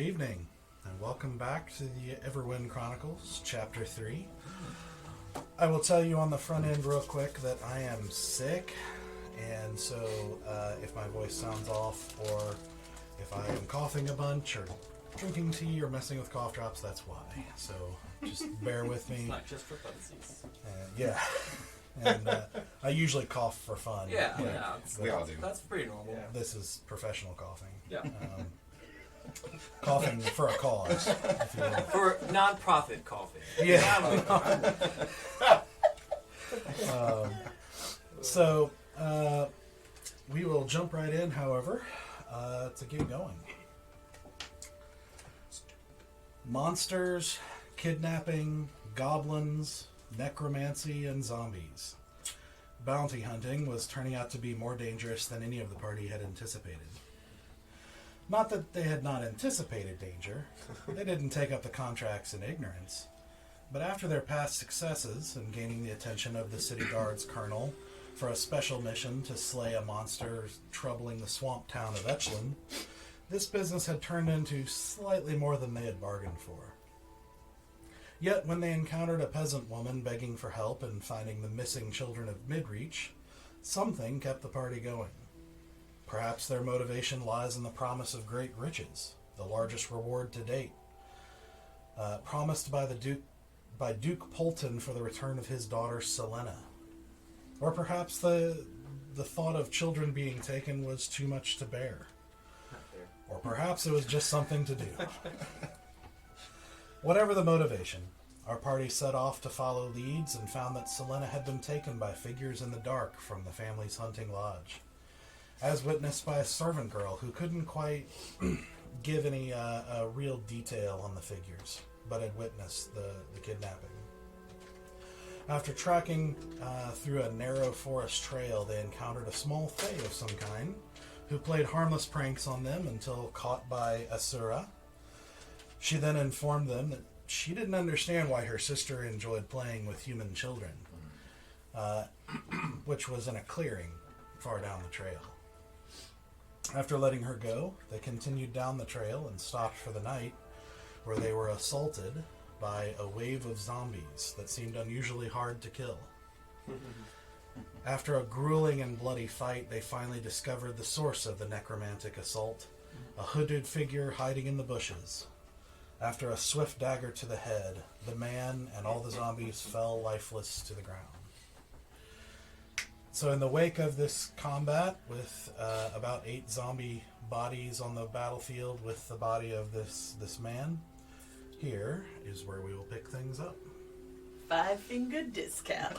evening, and welcome back to the Everwind Chronicles, Chapter 3. I will tell you on the front end real quick that I am sick, and so if my voice sounds off, or if I am coughing a bunch, or drinking tea, or messing with cough drops, that's why. So just bear with me. It's not just for funsies. Yeah. And I usually cough for fun. Yeah, we all do. That's pretty normal. Yeah. This is professional coughing. Yeah. Coughing for a cause, if you will. For non-profit coughing. Yeah. So we will jump right in, however, to get going. Monsters, kidnapping, goblins, necromancy, and zombies. Bounty hunting was turning out to be more dangerous than any of the party had anticipated. Not that they had not anticipated danger. They didn't take up the contracts in ignorance. But after their past successes in gaining the attention of the city guard's colonel for a special mission to slay a monster troubling the swamp town of Echelon, this business had turned into slightly more than they had bargained for. Yet when they encountered a peasant woman begging for help in finding the missing children of Midreach, something kept the party going. Perhaps their motivation lies in the promise of great riches, the largest reward to date, promised by Duke Polton for the return of his daughter Selena. Or perhaps the thought of children being taken was too much to bear. Or perhaps it was just something to do. Whatever the motivation, our party set off to follow leads and found that Selena had been taken by figures in the dark from the family's hunting lodge, as witnessed by a servant girl who couldn't quite give any real detail on the figures, but had witnessed the kidnapping. After tracking through a narrow forest trail, they encountered a small fae of some kind, who played harmless pranks on them until caught by Asura. She then informed them that she didn't understand why her sister enjoyed playing with human children, which was in a clearing far down the trail. After letting her go, they continued down the trail and stopped for the night, where they were assaulted by a wave of zombies that seemed unusually hard to kill. After a grueling and bloody fight, they finally discovered the source of the necromantic assault, a hooded figure hiding in the bushes. After a swift dagger to the head, the man and all the zombies fell lifeless to the ground. So in the wake of this combat, with about 8 zombie bodies on the battlefield with the body of this man, here is where we will pick things up. 5-finger discount.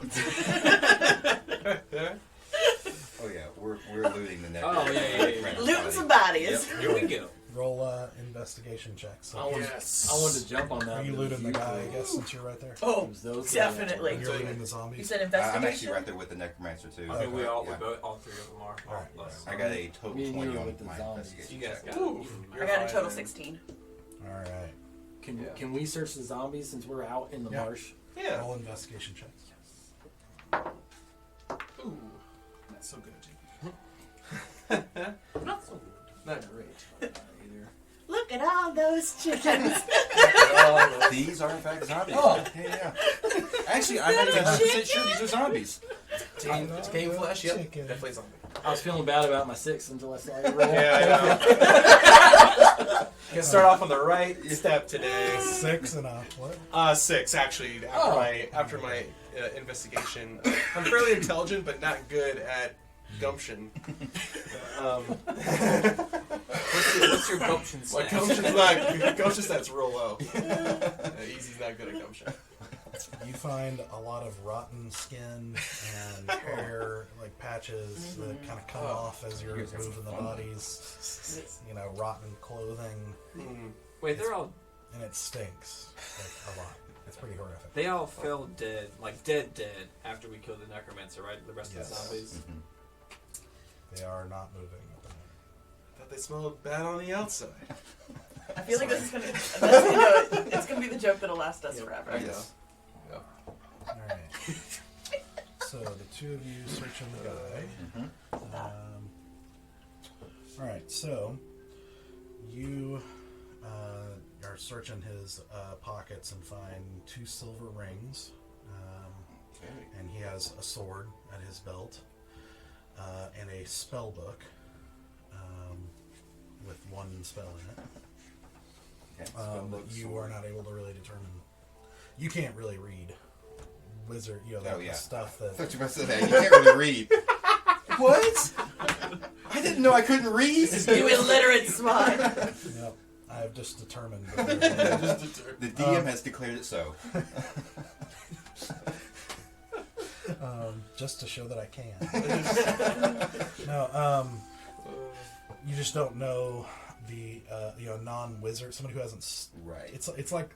Oh yeah, we're looting the neck. Oh yeah. Looting some bodies. Yep, here we go. Roll investigation checks. So I wanted to jump on that. are you looting the guy, I guess, since you're right there? Oh, definitely. You're looting the You zombies? said I'm investigation? actually right there with the necromancer too. I mean, all 3 Yeah. of them are. All right. Plus. I got a total Me and you 20 were on with the my zombies. investigation You guys check. got it. I got a total 16. All right. Can we search the zombies since we're out in the Yeah. marsh? Yeah. Roll investigation checks. Ooh, not so good, Not so good. Not great. Either. Look at all those chickens. These are in fact zombies. Oh. Yeah. Actually, I'm not even 100% sure these are zombies. It's game flesh, yep. Chicken. Definitely zombie. I was feeling bad about my 6 until I saw you roll. Yeah, I know. Gonna start off on the right step today. 6 and a what? 6 actually. After my investigation, I'm fairly intelligent, but not good at gumption. What's your gumption My stat? gumption stat's real low. Easy's not good at gumption. You find a lot of rotten skin and hair, like patches that kind of come off as you're moving the bodies. You know, rotten clothing, Wait, they're all. and it stinks like, a lot. It's pretty horrific. They all fell dead, like dead, after we killed the necromancer, right? The rest Yes. of the zombies. They are not moving at the moment. I thought they smelled bad on the outside. I feel like this is it's gonna be the joke that'll last us forever. Yes. All right. So the two of you searching the guy. All right. So you are searching his pockets and find 2 silver rings. And he has a sword at his belt and a spell book with 1 spell in it. You are not able to really determine. You can't really read wizard, the stuff that. I thought you were about to say that. You can't really read. What? I didn't know I couldn't read. You illiterate swine. Yep, I have just determined. The DM has declared it so. Just to show that I can. No, you just don't know the non-wizard, somebody who hasn't. Right. It's like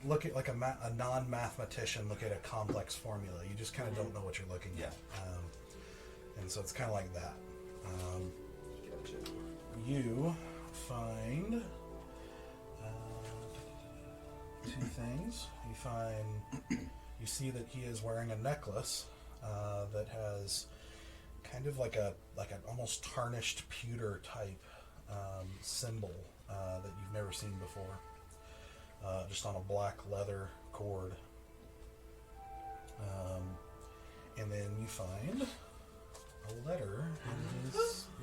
look at a non-mathematician look at a complex formula. You just kind of don't know what you're looking at. And so it's kind of like that. You find 2 things. You see that he is wearing a necklace that has kind of like an almost tarnished pewter type symbol that you've never seen before, just on a black leather cord. And then you find a letter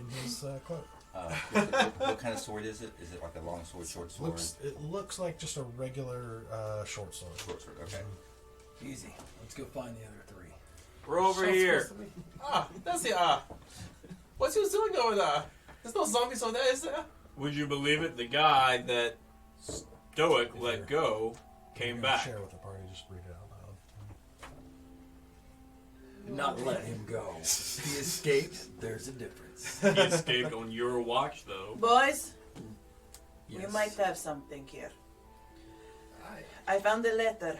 in his cloak. What kind of sword is it? Is it like a long sword, short sword? It looks like just a regular short sword. Short sword, okay. Easy. Let's go find the other 3. We're over here. That's the what's he doing over there? There's no zombies over there, is there? Would you believe it? The guy that Stoic let go came back. Share with the party. Just read it out loud. Not let him go. He escaped. There's a difference. He escaped on your watch, though. Boys, Yes. you might have something here. Aye. I found a letter.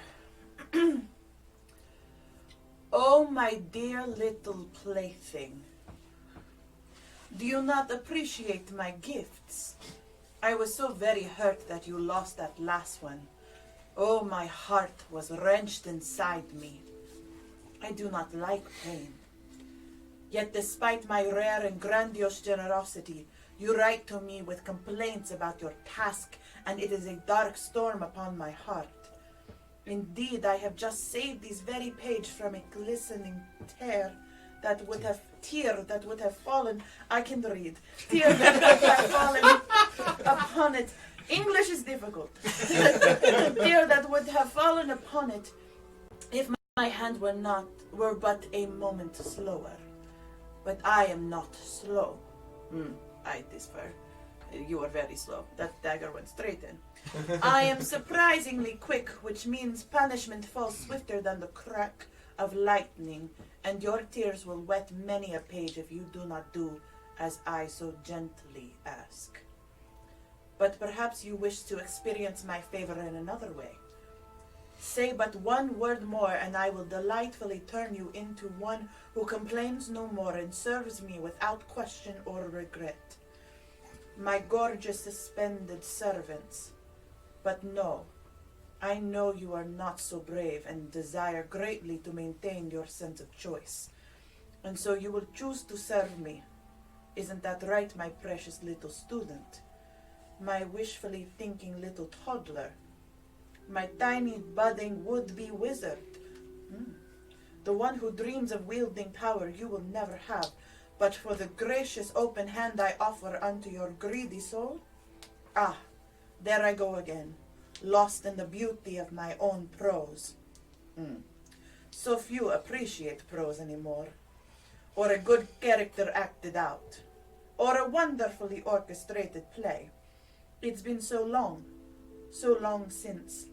Oh, my dear little plaything. Do you not appreciate my gifts? I was so very hurt that you lost that last one. Oh, my heart was wrenched inside me. I do not like pain. Yet despite my rare and grandiose generosity, you write to me with complaints about your task, and it is a dark storm upon my heart. Indeed, I have just saved this very page from a glistening tear that would have fallen. I can read. Tear that would have fallen upon it. English is difficult. Tear that would have fallen upon it if my hand were but a moment slower. But I am not slow. I differ. You are very slow. That dagger went straight in. I am surprisingly quick, which means punishment falls swifter than the crack of lightning, and your tears will wet many a page if you do not do as I so gently ask. But perhaps you wish to experience my favor in another way. Say but one word more, and I will delightfully turn you into one who complains no more and serves me without question or regret. My gorgeous suspended servants. But no, I know you are not so brave and desire greatly to maintain your sense of choice. And so you will choose to serve me. Isn't that right, my precious little student? My wishfully thinking little toddler? My tiny budding would-be wizard? The one who dreams of wielding power you will never have, but for the gracious open hand I offer unto your greedy soul? Ah, there I go again, lost in the beauty of my own prose. So few appreciate prose anymore, or a good character acted out, or a wonderfully orchestrated play. It's been so long since.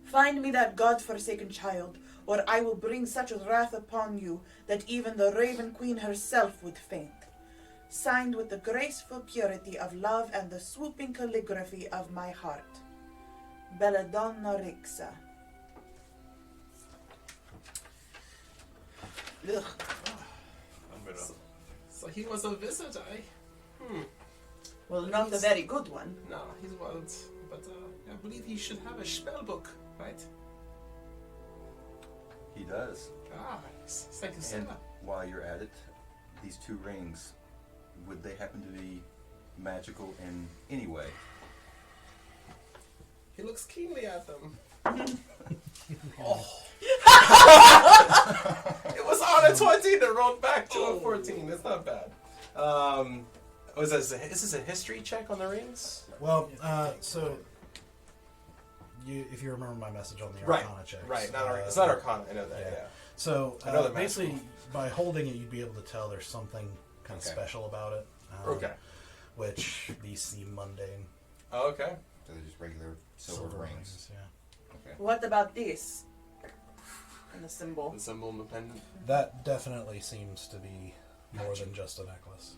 Find me that God-forsaken child, or I will bring such wrath upon you that even the Raven Queen herself would faint. Signed with the graceful purity of love and the swooping calligraphy of my heart. Belladonna Rixa. Ugh. So he was a wizard, eh? Well, not a very good one. No, he wasn't. But I believe he should have a spell book, right? He does. Thank you, sir. And while you're at it, these 2 rings, would they happen to be magical in any way? He looks keenly at them. It was on a 20 that rolled back to a 14. It's not bad. Was this? Is this a history check on the rings? Well, so if you remember my message on the Right. Arcana checks, Right. It's not Arcana. I know that. yeah. Yeah. So I know they're basically, by holding it, you'd be able to tell there's something kind of Okay. special about it. Okay. Which these seem mundane. Oh, okay. So they're just regular silver rings. Yeah. What about this? And the symbol. The symbol and the pendant. That definitely seems to be more than just a necklace.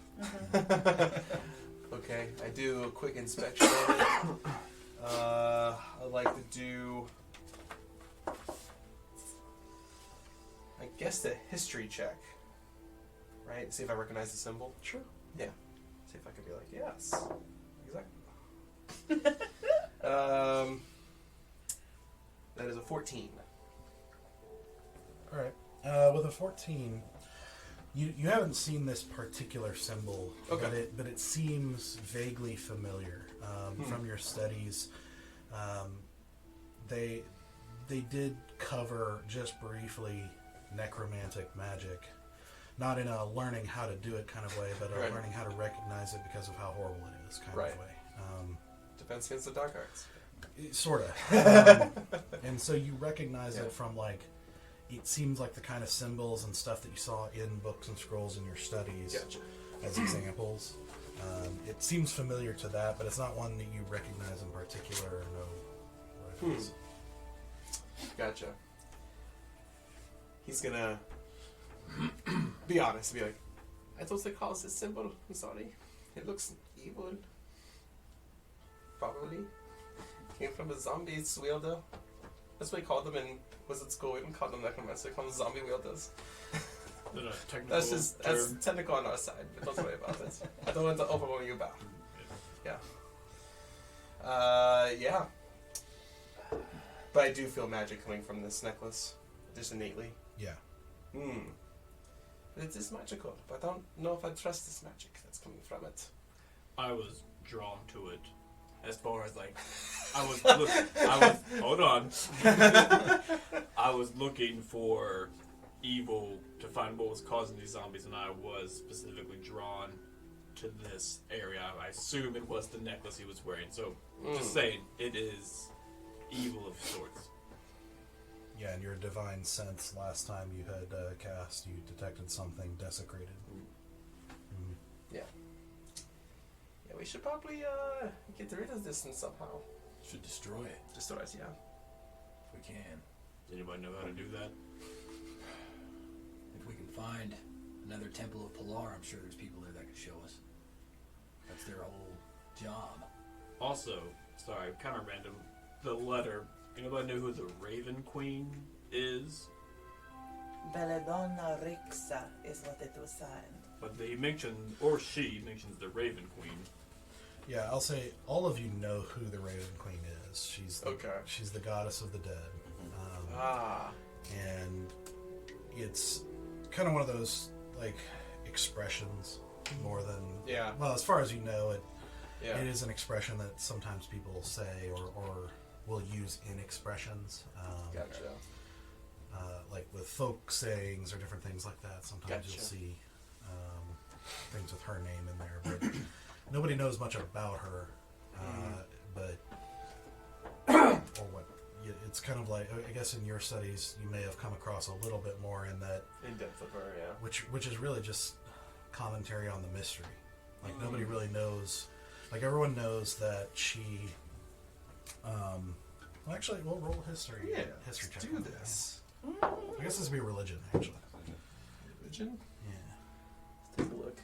Okay, I do a quick inspection of it. I'd like to do, I guess, the history check. Right? See if I recognize the symbol. Sure. Yeah. See if I could be like, yes, exactly. That is a 14. All right. With a 14, you haven't seen this particular symbol, Okay. but it seems vaguely familiar from your studies. They did cover just briefly necromantic magic, not in a learning how to do it kind of way, but a Right. learning how to recognize it because of how horrible it is kind Right. of way. Defense against the dark arts. Sort of. And so you recognize it from, like, it seems like the kind of symbols and stuff that you saw in books and scrolls in your studies Gotcha. as examples. It seems familiar to that, but it's not one that you recognize in particular or know what it is. Gotcha. He's gonna be honest, be like, I thought they call this symbol. I'm sorry. It looks evil. Probably. Came from a zombie wielder. That's what we called them in Wizard School. We didn't call them necromancer, we called them zombie wielders. That's technical on our side, but don't worry about it. I don't want to overwhelm you, Bow. Yeah. Yeah. But I do feel magic coming from this necklace, just innately. Yeah. But it is magical, but I don't know if I trust this magic that's coming from it. I was drawn to it as far as like hold on. I was looking for evil to find what was causing these zombies, and I was specifically drawn to this area. I assume it was the necklace he was wearing. So just saying, it is evil of sorts. Yeah, and your divine sense last time you had cast, you detected something desecrated. Yeah. Yeah, we should probably get rid of this and somehow. Should destroy it Destroy it, yeah. if we can. Does anybody know how to do that? If we can find another Temple of Pilar, I'm sure there's people there that could show us. That's their whole job. Also, sorry, kind of random. The letter. Anybody know who the Raven Queen is? Belladonna Rixa is what it was signed. But they mentioned, or she mentions the Raven Queen. Yeah, I'll say all of you know who the Raven Queen is. She's the goddess of the dead. And it's kind of one of those, like, expressions more than... Yeah. Well, as far as you know, it Yeah. is an expression that sometimes people say or will use in expressions. Gotcha. Like with folk sayings or different things like that. Sometimes you'll Gotcha. see things with her name in there, but nobody knows much about her. But or what? It's kind of like, I guess in your studies you may have come across a little bit more in that, In depth of her, yeah. which is really just commentary on the mystery. Like nobody really knows. Like everyone knows that she. Well, actually, we'll roll history. Yeah, history let's check. do on that, this. yeah. I guess this would be religion, actually. Religion? Yeah. Let's take a look.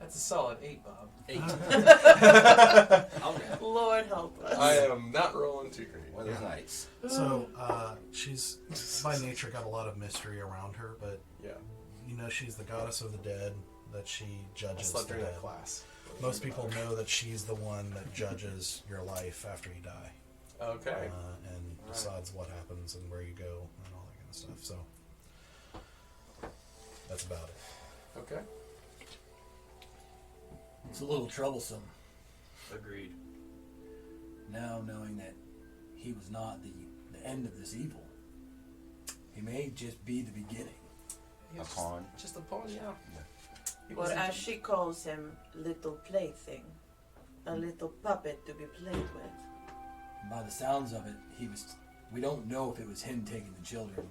That's a solid 8, Bob. 8. Lord help us. I am not rolling too great. One of those nights. So she's by nature got a lot of mystery around her, but Yeah. you know she's the goddess of the dead. That she I judges slept the during dead. that class. Most people know that she's the one that judges your life after you die, Okay. and decides what happens and where you go and all that kind of stuff. So that's about it. Okay. It's a little troublesome. Agreed. now knowing that he was not the end of this evil, he may just be the beginning. He A was pawn. Just a pawn, yeah. He Or wasn't- as she calls him, little plaything. A little puppet to be played with. And by the sounds of it, we don't know if it was him taking the children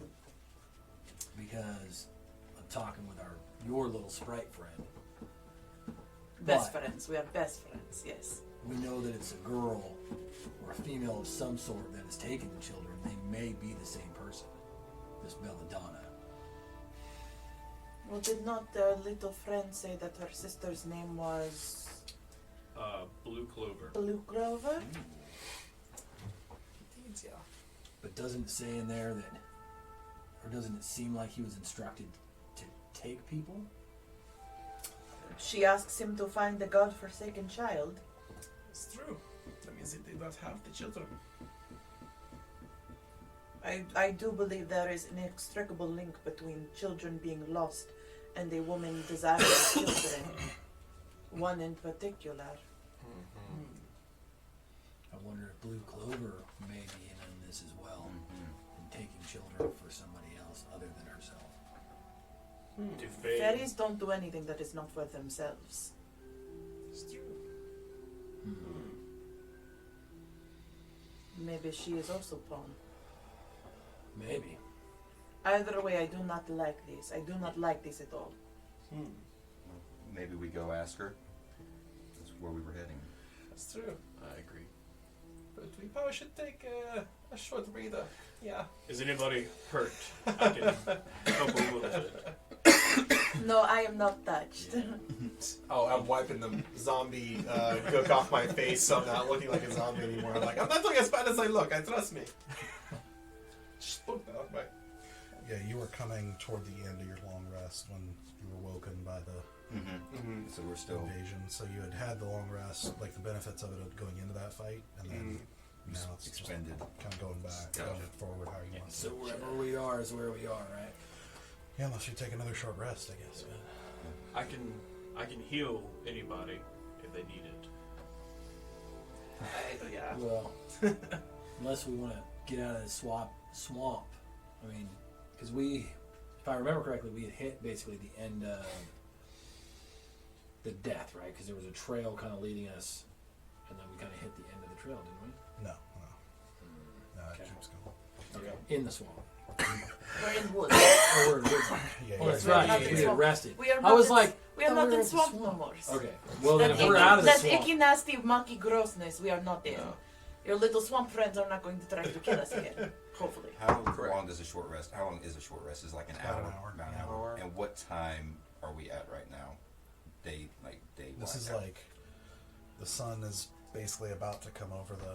because of talking with your little sprite friend. Best But friends. We are best friends, yes. we know that it's a girl or a female of some sort that has taken the children. They may be the same person, this Belladonna. Well, did not the little friend say that her sister's name was Blue Clover. Blue Grover? Indeed, yeah. But doesn't it say in there that, or doesn't it seem like he was instructed to take people? She asks him to find the God-forsaken child. It's true. That means he did not have the children. I do believe there is an inextricable link between children being lost and a woman desiring children. One in particular. I wonder if Blue Clover may be in on this as well, and taking children for somebody else other than herself. Do Fae- Fairies don't do anything that is not for themselves. It's true. Maybe she is also pawn. Maybe. Either way, I do not like this. I do not like this at all. Maybe we go ask her. That's where we were heading. That's true. I agree. But we probably should take a short breather. Yeah. Is anybody hurt? I can help a little bit. No, I am not touched. Oh, I'm wiping the zombie gook off my face so I'm not looking like a zombie anymore. I'm like, I'm not looking as bad as I look. Trust me. Just look that way. Yeah, you were coming toward the end of your long rest when you were woken by the So we're still. invasion. So you had the long rest, like the benefits of it going into that fight, and then now it's just kind Expended. of going back, going forward how you want to. So wherever we are is where we are, right? Yeah, unless you take another short rest, I guess. I can heal anybody if they need it. Yeah. Well, unless we want to get out of the swamp. I mean, because if I remember correctly, we had hit basically the end of the death, right? Because there was a trail kind of leading us, and then we kind of hit the end of the trail, didn't we? No, Okay. it keeps going. Okay. In the swamp. We're in woods. Oh, we're in woods. Yeah, Oh, that's We are right. not We in had swamp. rested. We are I not was in- like, We are oh, not we're in at the swamp no more. Okay. Well, then That if we're icky- out of the that swamp, icky, nasty, monkey grossness, we are not in. No. Your little swamp friends are not going to try to kill us again. Hopefully. How Correct. long does a short rest? How long is a short rest? Is it like an About hour? an hour. About an Yeah. hour. And what time are we at right now? Day. This is like the sun is basically about to come over the.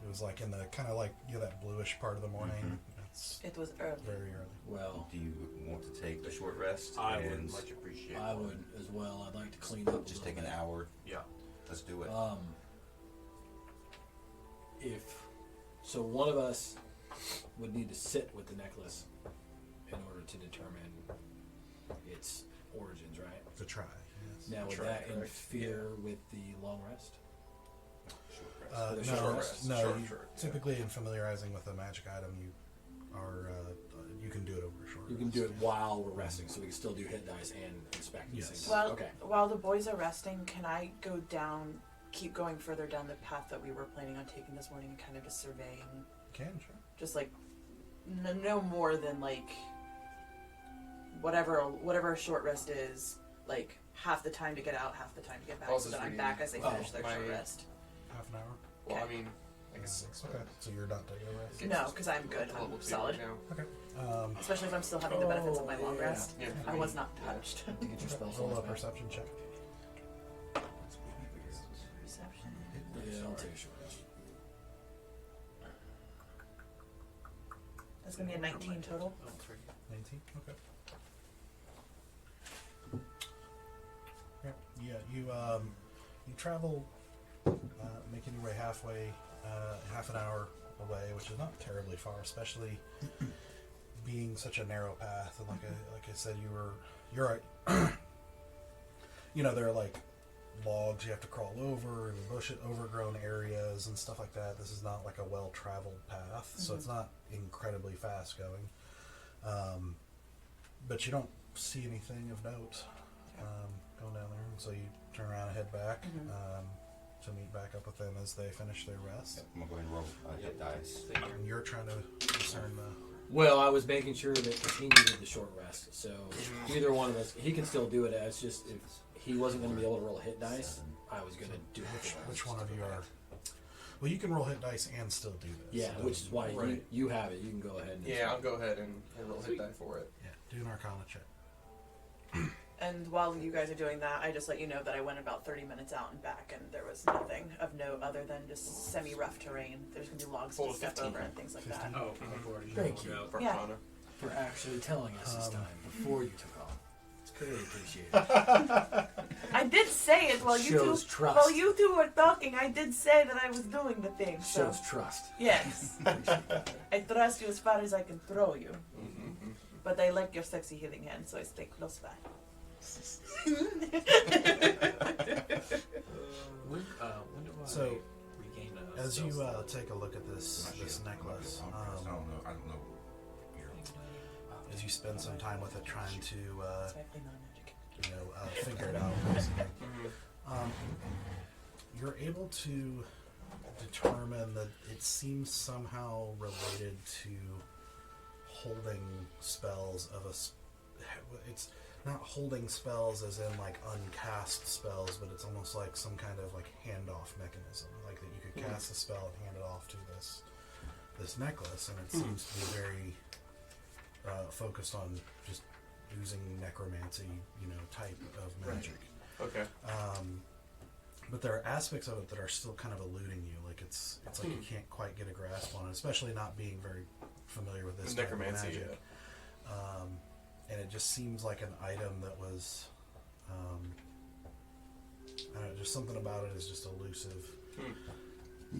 It was like in the kind of like that bluish part of the morning. It's It was early. very early. well, Do you want to take a short rest? I and would much appreciate I one. would as well. I'd like to clean up. just a take an little hour? Yeah. Let's do it. So one of us would need to sit with the necklace in order to determine its origins, right? To try. Yes. Now, would Sure, that correct. interfere with the long rest? Short rest. For the No, short rest. no. Short, you- short, yeah. typically, in familiarizing with a magic item, you are you can do it over a short. You can rest. do it while we're resting, so we can still do hit dice and inspect at the Yes. same time. Well, Okay. while the boys are resting, can I keep going further down the path that we were planning on taking this morning and kind of just surveying? Can sure. Just like, no more than like, whatever a short rest is, like half the time to get out, half the time to get back, Also so that I'm reading- back as they Oh, finish their my- short rest. Half an hour. Well, I Okay. mean, I guess 6 Okay. So you're not taking a rest. No, because I'm good. Level I'm 2 solid. Now. Okay. Especially if I'm still having the benefits of my long yeah. rest. Yeah. I was not touched. To get your spell Roll slots a back. perception check. Perception. Yeah, I'll take a short rest. That's gonna be a 19 total. 19. Okay. Yeah. You travel, making your way halfway, half an hour away, which is not terribly far, especially being such a narrow path. And like I said, you're right. There are like logs you have to crawl over and overgrown areas and stuff like that. This is not like a well-traveled path, so it's not incredibly fast going. But you don't see anything of note going down there, so you turn around and head back to meet back up with them as they finish their rest. Yep, I'm gonna go ahead and roll hit dice. And you're trying to discern the... Well, I was making sure that he needed the short rest, so either one of us, he can still do it. It's just if he wasn't going to be able to roll a hit dice, I was going to do it. Which one of you are... Well, you can roll hit dice and still do this. Yeah, so which is why Right. you have it. You can go ahead and... Yeah, I'll go ahead and roll hit die for it. Yeah, do an Arcana check. And while you guys are doing that, I just let you know that I went about 30 minutes out and back, and there was nothing of note other than just semi-rough terrain. There's going to be logs to Full step 15. over and things like that. Oh, I've already Thank rolled you. out. For Yeah. Arcana. for actually telling us this time before you took off. It's clearly appreciated. I did say it while Shows trust. while you two were talking. I did say that I was doing the thing. So Shows trust. yes, Appreciate that. I trust you as far as I can throw you. But I like your sexy healing hand, so I stay close by. When do I So, regain As spell you slot? take a look at this necklace, I don't know. as you spend some time with it trying to It's actually not magic. figure it out, you're able to determine that it seems somehow related to holding spells of it's not holding spells as in like uncast spells, but it's almost like some kind of like handoff mechanism, like that you could cast a spell and hand it off to this necklace, and it seems to be very focused on just using necromancy, type of magic. Okay. But there are aspects of it that are still kind of eluding you. Like it's like you can't quite get a grasp on it, especially not being very familiar with this type of Necromancy, magic. And it just seems like an item that was, I don't know, just something about it is just elusive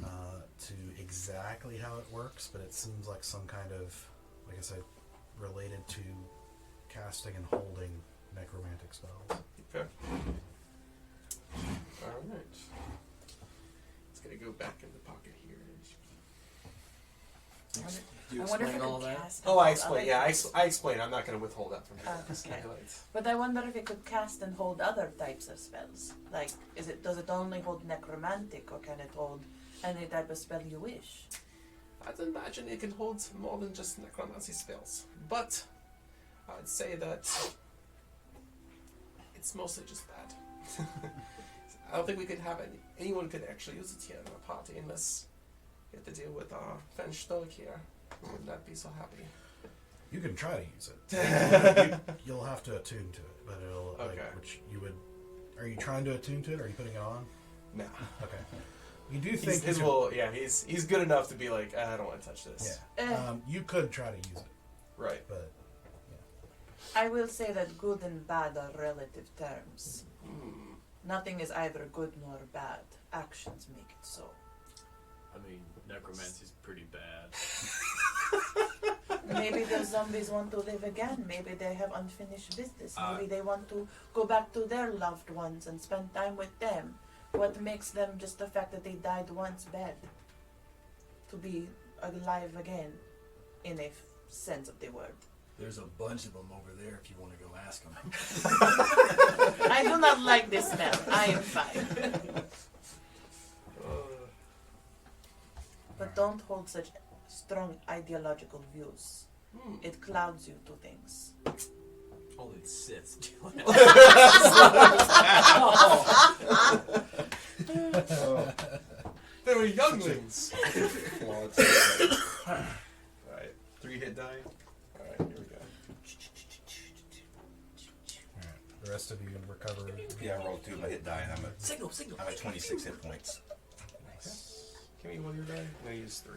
to exactly how it works. But it seems like some kind of, like I said, related to casting and holding necromantic spells. Okay. Alright. It's gonna go back in the pocket here. Do you I wonder if explain I all could that? cast. Oh, I and explain. hold Yeah, other- I explain. I'm not gonna withhold that from you. Just okay. calculate. But I wonder if it could cast and hold other types of spells. Like, does it only hold necromantic, or can it hold any type of spell you wish? I'd imagine it can hold more than just necromancy spells, but I'd say that it's mostly just that. I don't think we could have anyone could actually use it here in our party unless we have to deal with our friend Stoic here. We would not be so happy. You can try to use it. You'll have to attune to it, but it'll Okay. which you would. Are you trying to attune to it? Or are you putting it on? Nah. Okay. You do think he's good enough to be like, I don't want to touch this. Yeah. You could try to use it, Right. but I will say that good and bad are relative terms. Hmm. Nothing is either good nor bad. Actions make it so. I mean, necromancy's pretty bad. Maybe the zombies want to live again. Maybe they have unfinished business. Uh, Maybe they want to go back to their loved ones and spend time with them. What makes them just the fact that they died once bad? To be alive again, in a sense of the word. There's a bunch of them over there if you want to go ask them. I do not like this smell. I am fine. But don't hold such strong ideological views. It clouds you to things. Only the Siths do it. They were younglings. Alright. 3 hit die. Alright, here we go. the rest of you recover. Yeah, I rolled 2 my hit die, and I'm Signal. at 26 hit points. Can we roll your die? I'm gonna use 3.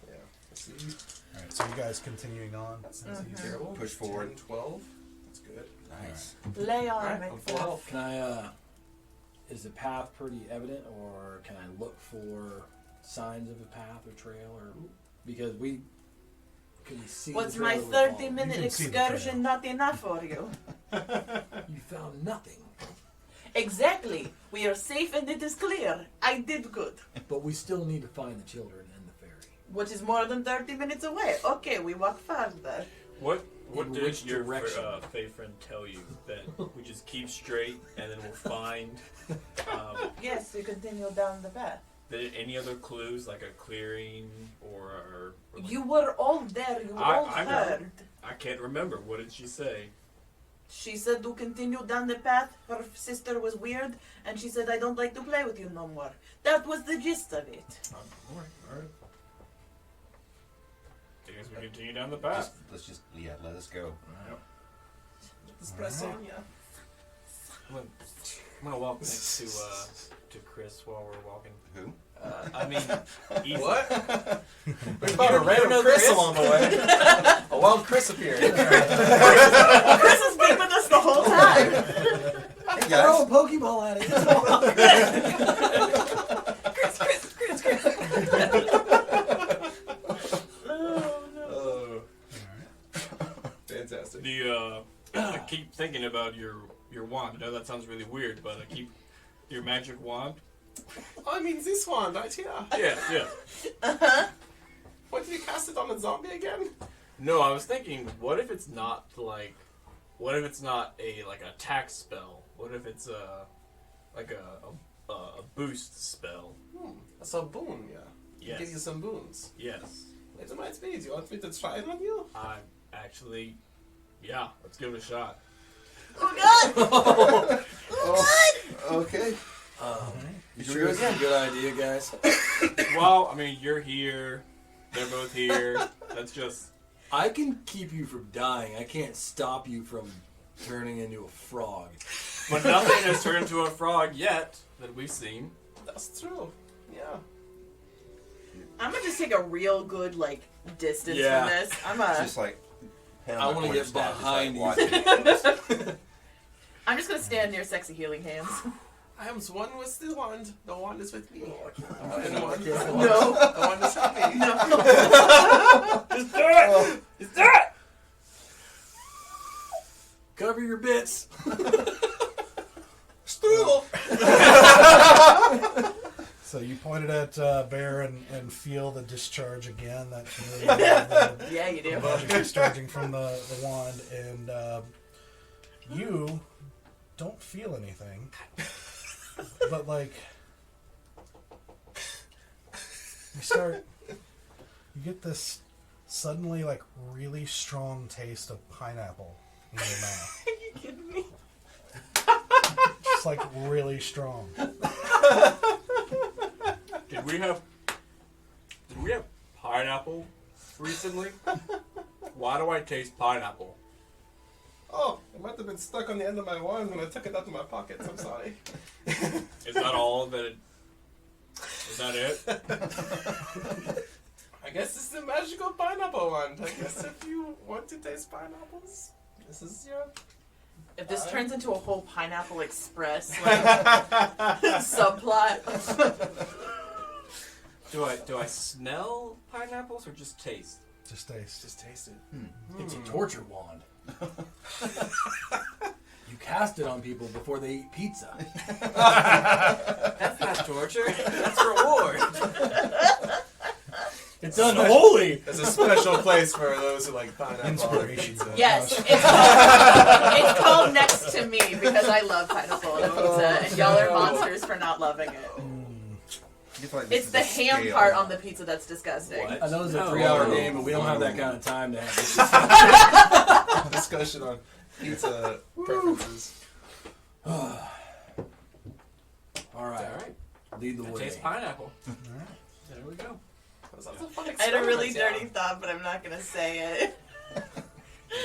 Yeah. Let's see. All right, so you guys continuing on. Terrible. Push forward. 10, 12. That's good. Nice. Lay on, Alright, make I'm full health. Can I, is the path pretty evident, or can I look for signs of a path or trail, or, because can we see What's the my trail that we 30-minute You can see the excursion trail. not enough for you? followed? You found nothing. Exactly. We are safe and it is clear. I did good. But we still need to find the children and the fairy. Which is more than 30 minutes away. Okay, we walk further. What In did which your direction? Fae friend tell you? That we just keep straight and then we'll find. Yes, we continue down the path. Any other clues, like a clearing or You were all there. You all I know. heard. I can't remember. What did she say? She said to continue down the path. Her sister was weird, and she said, I don't like to play with you no more. That was the gist of it. All right. I guess we continue down the path. Let us go. Let's press on, yeah. I'm gonna walk next to Chris while we're walking. Who? I mean, easy. What? We You found a don't random know Chris Chris? along the way. A wild Chris appeared. Chris has been with us the whole time. Hey Throw a guys. Pokeball at it. Oh. Fantastic. I keep thinking about your wand. I know that sounds really weird, but I keep your magic wand. Oh, I mean this one right here. Yeah. What, did you cast it on a zombie again? No, I was thinking, what if it's not a like attack spell? What if it's a boost spell? That's a boon, yeah. Yes. Give you some boons. Yes. It might be. Do you want me to try it on you? I'm actually, yeah. Let's give it a shot. Oh, God! Okay. You sure this is a good idea, guys? Well, I mean, you're here. They're both here. That's just. I can keep you from dying. I can't stop you from turning into a frog. But nothing has turned into a frog yet that we've seen. That's true. Yeah. I'm gonna just take a real good, distance Yeah. from this. I'm a... Just like. I wanna get behind you. you. I'm just gonna stand near sexy healing hands. I am one with the wand. The wand is with me. And No. the wand is with me. No. Is that? Cover your bits. Stool! So you pointed at Bear and feel the discharge again. That familiar Yeah, you do. magic discharging from the wand, and you don't feel anything. But you get this suddenly really strong taste of pineapple in your mouth. Are you kidding me? Just really strong. Did we have pineapple recently? Why do I taste pineapple? Oh, it might have been stuck on the end of my wand when I took it out of my pockets. I'm sorry. Is that all that it... Is that it? I guess this is a magical pineapple wand. I guess if you want to taste pineapples, this is your... If this turns into a whole Pineapple Express subplot, Do I smell pineapples or just taste? Just taste. Just taste it. It's a torture wand. You cast it on people before they eat pizza. That's not torture. That's reward. It's unholy. There's a special place for those who like pineapple. Inspiration. Pizza. yes, it's called Next to Me because I love pineapple on pizza, and y'all are monsters for not loving it. It's the ham part on the pizza that's disgusting. What? I know it's a No. 3-hour game, but we don't have that kind of time to have this. Discussion on pizza preferences. All right. All right. Lead the I way. taste pineapple. There we go. Sounds a fun I had a really experiment, dirty thought, but I'm not gonna say it.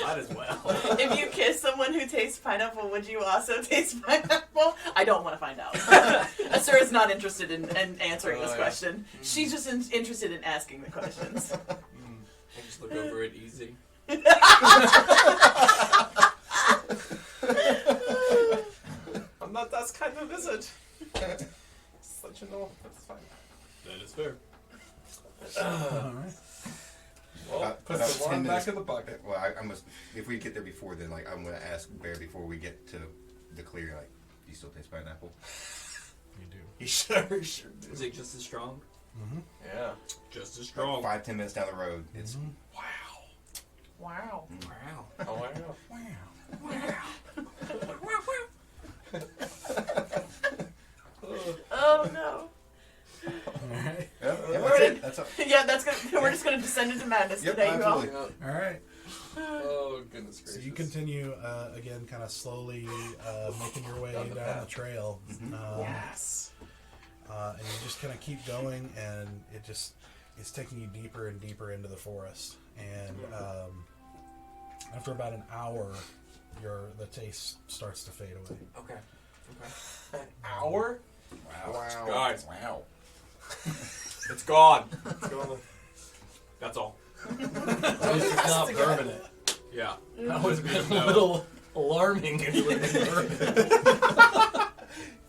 Might as well. If you kiss someone who tastes pineapple, would you also taste pineapple? I don't want to find out. Asura's not interested in answering this Oh, yeah. question. She's just interested in asking the questions. I just look over it easy. I'm not that kind of wizard. Just let you know. That's fine. That is fair. All right. Well, put About the 10 wand minutes. back in the pocket. Well, I must. If we get there before then, I'm gonna ask Bear before we get to the clear. you still taste pineapple? You do. He sure do. Is it just as strong? Mm-hmm. Yeah. Just as Like strong. 5-10 minutes down the road, it's Wow. Wow. Wow. Oh, wow. Oh no. Alright. that's all. Yeah, that's good. We're just gonna descend into madness Yep, today, you all. absolutely. Alright. Oh, goodness So gracious. you continue, again, kind of slowly making your way Down the down path. the trail. Yes. And you just kind of keep going, and it's taking you deeper and deeper into the forest. And after about an hour, the taste starts to fade away. Okay. An hour? Wow. Guys, Wow. it's gone. It's going That's all. It's not permanent. Yeah. That would have been No. a little alarming if it would have been permanent.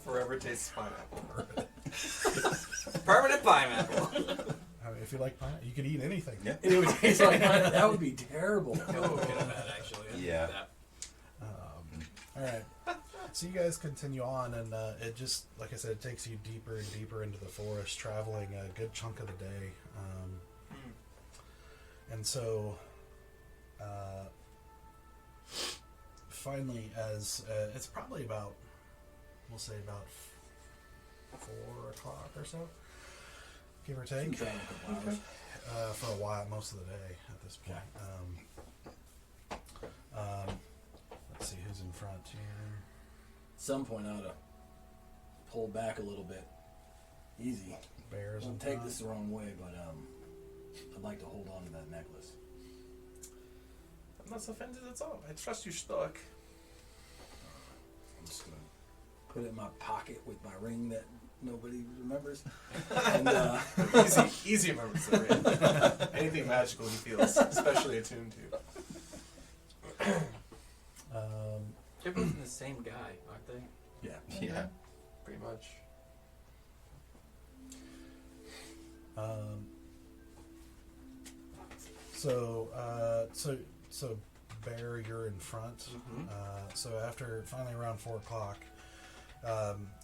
forever tastes pineapple. Permanent pineapple. I mean, if you like pineapple, you could eat anything. Yeah. It would taste like mine. That would be terrible. Oh, get a bad actually. Yeah. That. All right. So you guys continue on, and it just, like I said, it takes you deeper and deeper into the forest, traveling a good chunk of the day. And so, finally, as it's probably about, we'll say about 4 o'clock or so, give or take, Sometime in a couple hours. for a while, most of the day at this point. Let's see who's in front here. At some point, I ought to pull back a little bit. Easy. Bears Don't and take this the wrong way, but I'd like to hold on to that necklace. I'm not offended at all. I trust you, Stoic. I'm just gonna put it in my pocket with my ring that nobody remembers. And Easy remembers the ring. Anything magical he feels especially attuned to. They're both the same guy, aren't they? yeah. Yeah. Pretty much. So Bear, you're in front. So after finally around 4 o'clock,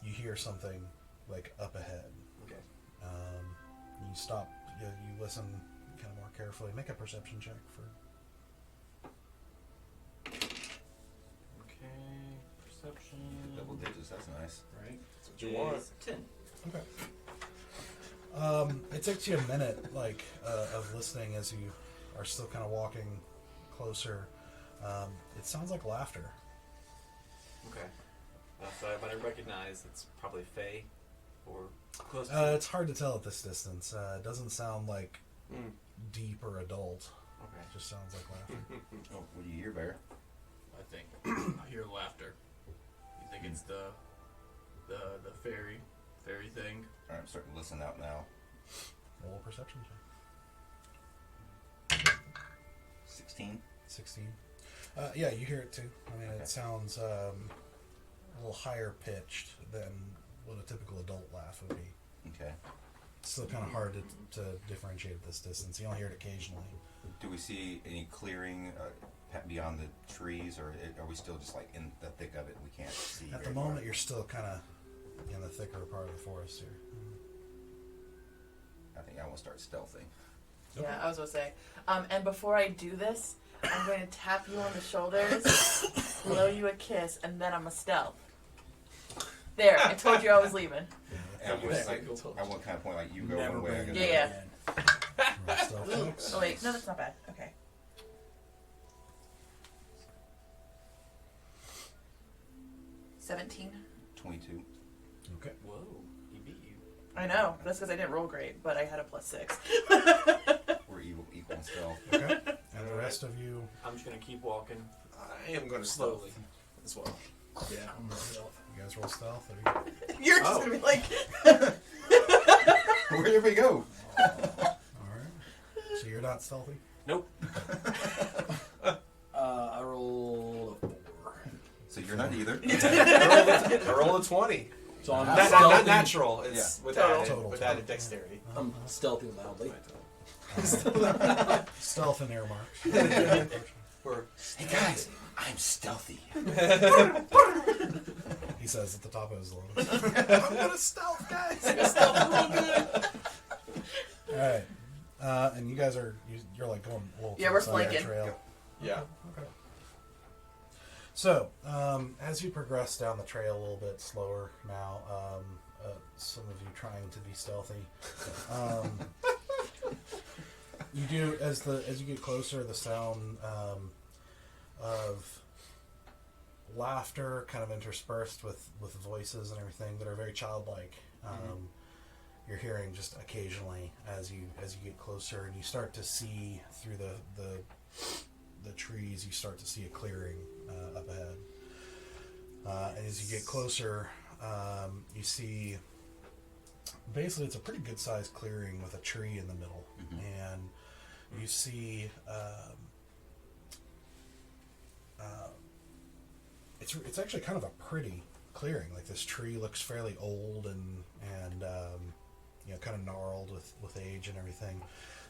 you hear something like up ahead. Okay. You stop. You listen kind of more carefully. Make a perception check for. Okay. Perception. Double digits, that's nice. Right. That's what you want. 10. Okay. It takes you a minute, of listening as you are still kind of walking closer. It sounds like laughter. Okay. That's what I recognize. It's probably Faye or close to It's hard to tell at this distance. It doesn't sound like deep or adult. Okay. It just sounds like laughter. Oh, what do you hear, Bear? I think I hear laughter. You think it's the fairy thing? Alright, I'm starting to listen out now. Roll a perception check. 16. 16. Yeah, you hear it too. I mean, Okay. it sounds a little higher pitched than what a typical adult laugh would be. Okay. It's still kind of hard to differentiate at this distance. You only hear it occasionally. Do we see any clearing beyond the trees, or are we still just like in the thick of it and we can't see? At the very moment, far? you're still kind of in the thicker part of the forest here. I think I want to start stealthing. Yeah, I was gonna say. And before I do this, I'm going to tap you on the shoulders, blow you a kiss, and then I'm a stealth. There, I told you I was leaving. And I'm just like, Cool. I want kind of point like you go Never one way. I bring go it the Yeah, other. yeah. again. Stealth checks. Oh wait, no, that's not bad. Okay. 17. 22. Okay. Whoa, he beat you. I know. That's because I didn't roll great, but I had a +6. We're equal in stealth. Okay. And the rest of you. I'm just gonna keep walking I am going to slowly. as well. Yeah, I'm stealth. You guys roll stealth. Or You're just gonna be like, Wherever we go. all right. So you're not stealthy. Nope. I rolled a 4. So you're not either. I roll a 20. So I'm Not stealthy. natural. It's with Total. added, Total. with added dexterity. I'm stealthy loudly. Stealth and air marks. We're Hey guys, I'm stealthy. He says at the top of his lungs. I'm gonna stealth, guys. All right, and you guys are you're like going a little Yeah, to we're the side of the flanking. trail. Yeah. Okay. So, as you progress down the trail a little bit slower now, some of you trying to be stealthy, you do as you get closer, the sound of laughter kind of interspersed with voices and everything that are very childlike. You're hearing just occasionally as you get closer, and you start to see through the trees. You start to see a clearing up ahead, and as you get closer, you see basically it's a pretty good sized clearing with a tree in the middle, and you see it's actually kind of a pretty clearing. Like this tree looks fairly old and kind of gnarled with age and everything.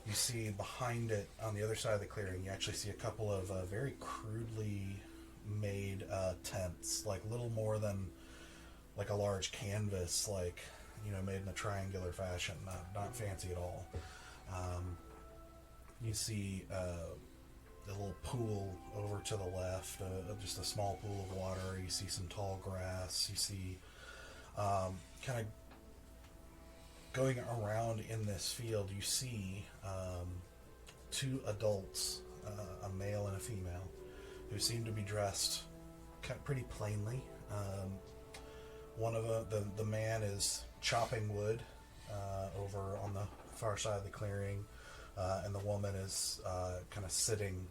You see behind it on the other side of the clearing, you actually see a couple of very crudely made tents, like little more than like a large canvas, like made in a triangular fashion, not fancy at all. You see a little pool over to the left, just a small pool of water. You see some tall grass. You see kind of going around in this field, you see two adults, a male and a female, who seem to be dressed kind of pretty plainly. One of the man is chopping wood over on the far side of the clearing, and the woman is kind of sitting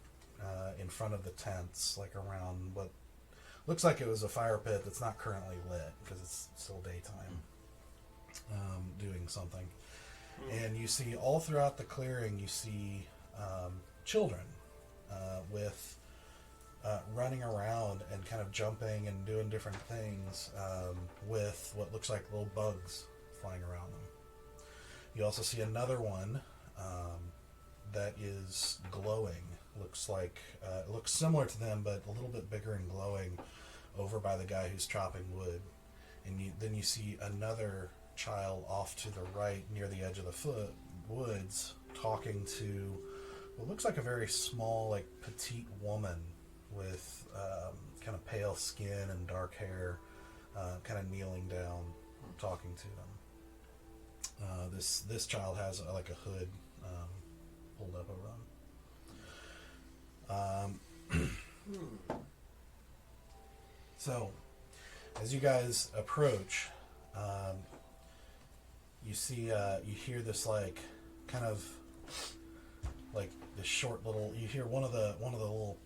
in front of the tents, like around what looks like it was a fire pit that's not currently lit because it's still daytime, doing something. And you see all throughout the clearing, you see children with running around and kind of jumping and doing different things with what looks like little bugs flying around them. You also see another one that is glowing. Looks similar to them, but a little bit bigger and glowing, over by the guy who's chopping wood. And then you see another child off to the right near the edge of the woods, talking to what looks like a very small, like petite woman with kind of pale skin and dark hair, kind of kneeling down, talking to them. This child has like a hood pulled up over them. So, as you guys approach, you see, you hear this like kind of like this short little. You hear one of the little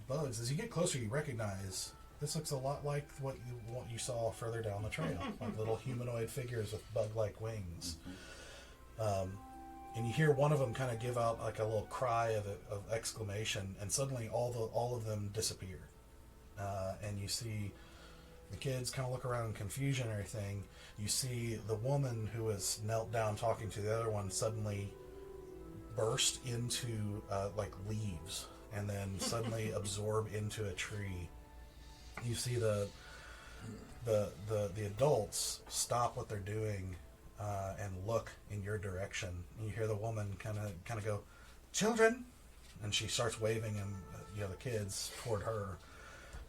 bugs. As you get closer, you recognize this looks a lot like what you saw further down the trail, like little humanoid figures with bug-like wings. And you hear one of them kind of give out like a little cry of exclamation, and suddenly all of them disappear. And you see the kids kind of look around in confusion and everything. You see the woman who was knelt down talking to the other one suddenly burst into like leaves, and then suddenly absorb into a tree. You see the adults stop what they're doing and look in your direction. You hear the woman kind of go, "Children," and she starts waving him, the kids toward her.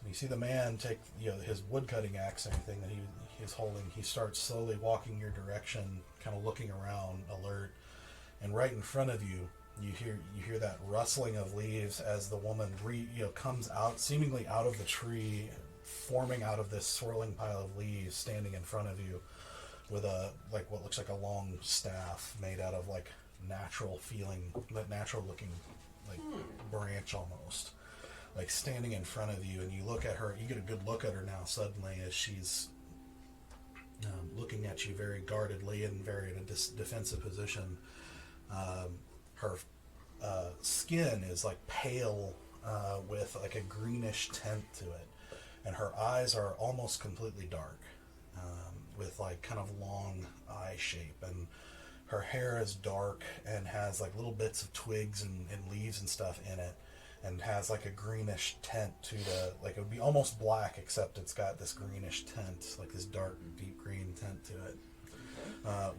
And you see the man take his wood cutting axe and everything that he is holding. He starts slowly walking your direction, kind of looking around, alert. And right in front of you, you hear that rustling of leaves as the woman comes out, seemingly out of the tree, forming out of this swirling pile of leaves, standing in front of you with what looks like a long staff made out of like natural looking like branch almost, like standing in front of you. And you look at her, you get a good look at her now suddenly as she's looking at you very guardedly and very in a defensive position. Her skin is like pale with like a greenish tint to it, and her eyes are almost completely dark, with like kind of long eye shape, and her hair is dark and has like little bits of twigs and leaves and stuff in it, and has like a greenish tint to the, like it would be almost black, except it's got this greenish tint, like this dark, deep green tint to it.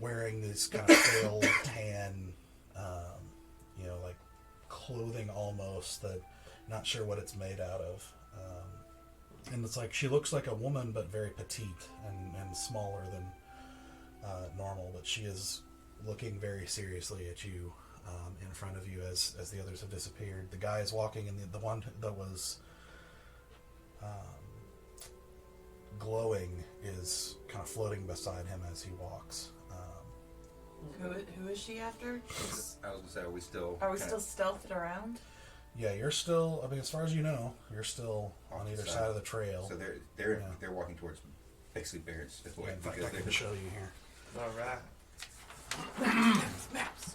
Wearing this kind of pale tan, like clothing almost, that not sure what it's made out of. And it's like she looks like a woman, but very petite and smaller than normal. But she is looking very seriously at you in front of you as the others have disappeared. The guy is walking, and the one that was glowing is kind of floating beside him as he walks. Who is she after? I was gonna say, are we still Stealthed around? Yeah, you're still. I mean, as far as you know, you're still on either side of the trail. So they're walking towards basically Barrett's Yeah, in fact, I because can show you here. All right. Maps.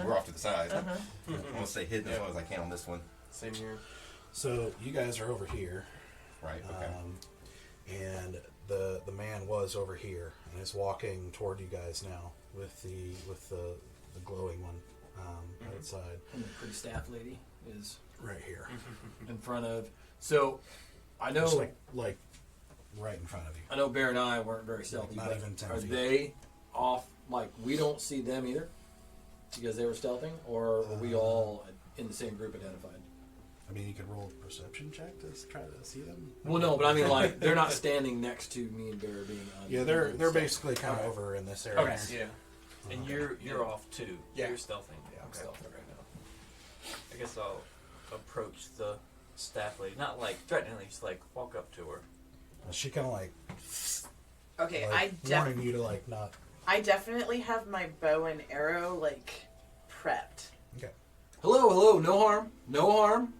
we're off to the side. I'm gonna stay hidden as long as I can on this one. Same here. So you guys are over here, Right. Okay. and the man was over here and is walking toward you guys now with the glowing one outside. And the pretty staff lady is Right here, in front of. So, I know. just like right in front of you. I know Bear and I weren't very stealthy. Not but even 10 are feet. they off? Like we don't see them either because they were stealthing, or were we all in the same group identified? I mean, you could roll a perception check to try to see them. Well, no, but I mean, like they're not standing next to me and Bear being. Yeah, they're basically kind of over in this area. Okay. Yeah. And you're off too. Yeah. You're stealthing. Yeah, I'm Okay. stealthing right now. I guess I'll approach the staff lady, not like threateningly, just like walk up to her. She kind of like Okay, warning you to like not. I definitely have my bow and arrow prepped. Okay. Hello, no harm, no harm.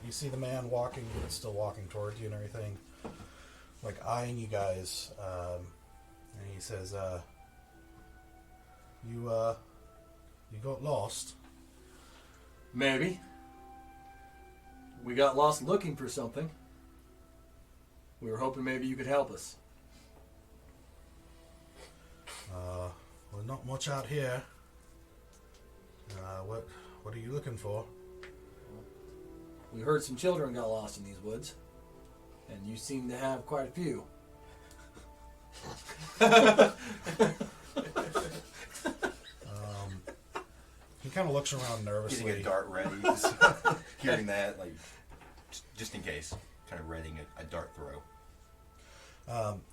You see the man walking, still walking towards you and everything, like eyeing you guys, and he says, "You got lost." Maybe we got lost looking for something. We were hoping maybe you could help us. Well, not much out here. What are you looking for? We heard some children got lost in these woods, and you seem to have quite a few. He kind of looks around nervously. Getting a dart ready. Just hearing that, like, just in case, kind of readying a dart throw.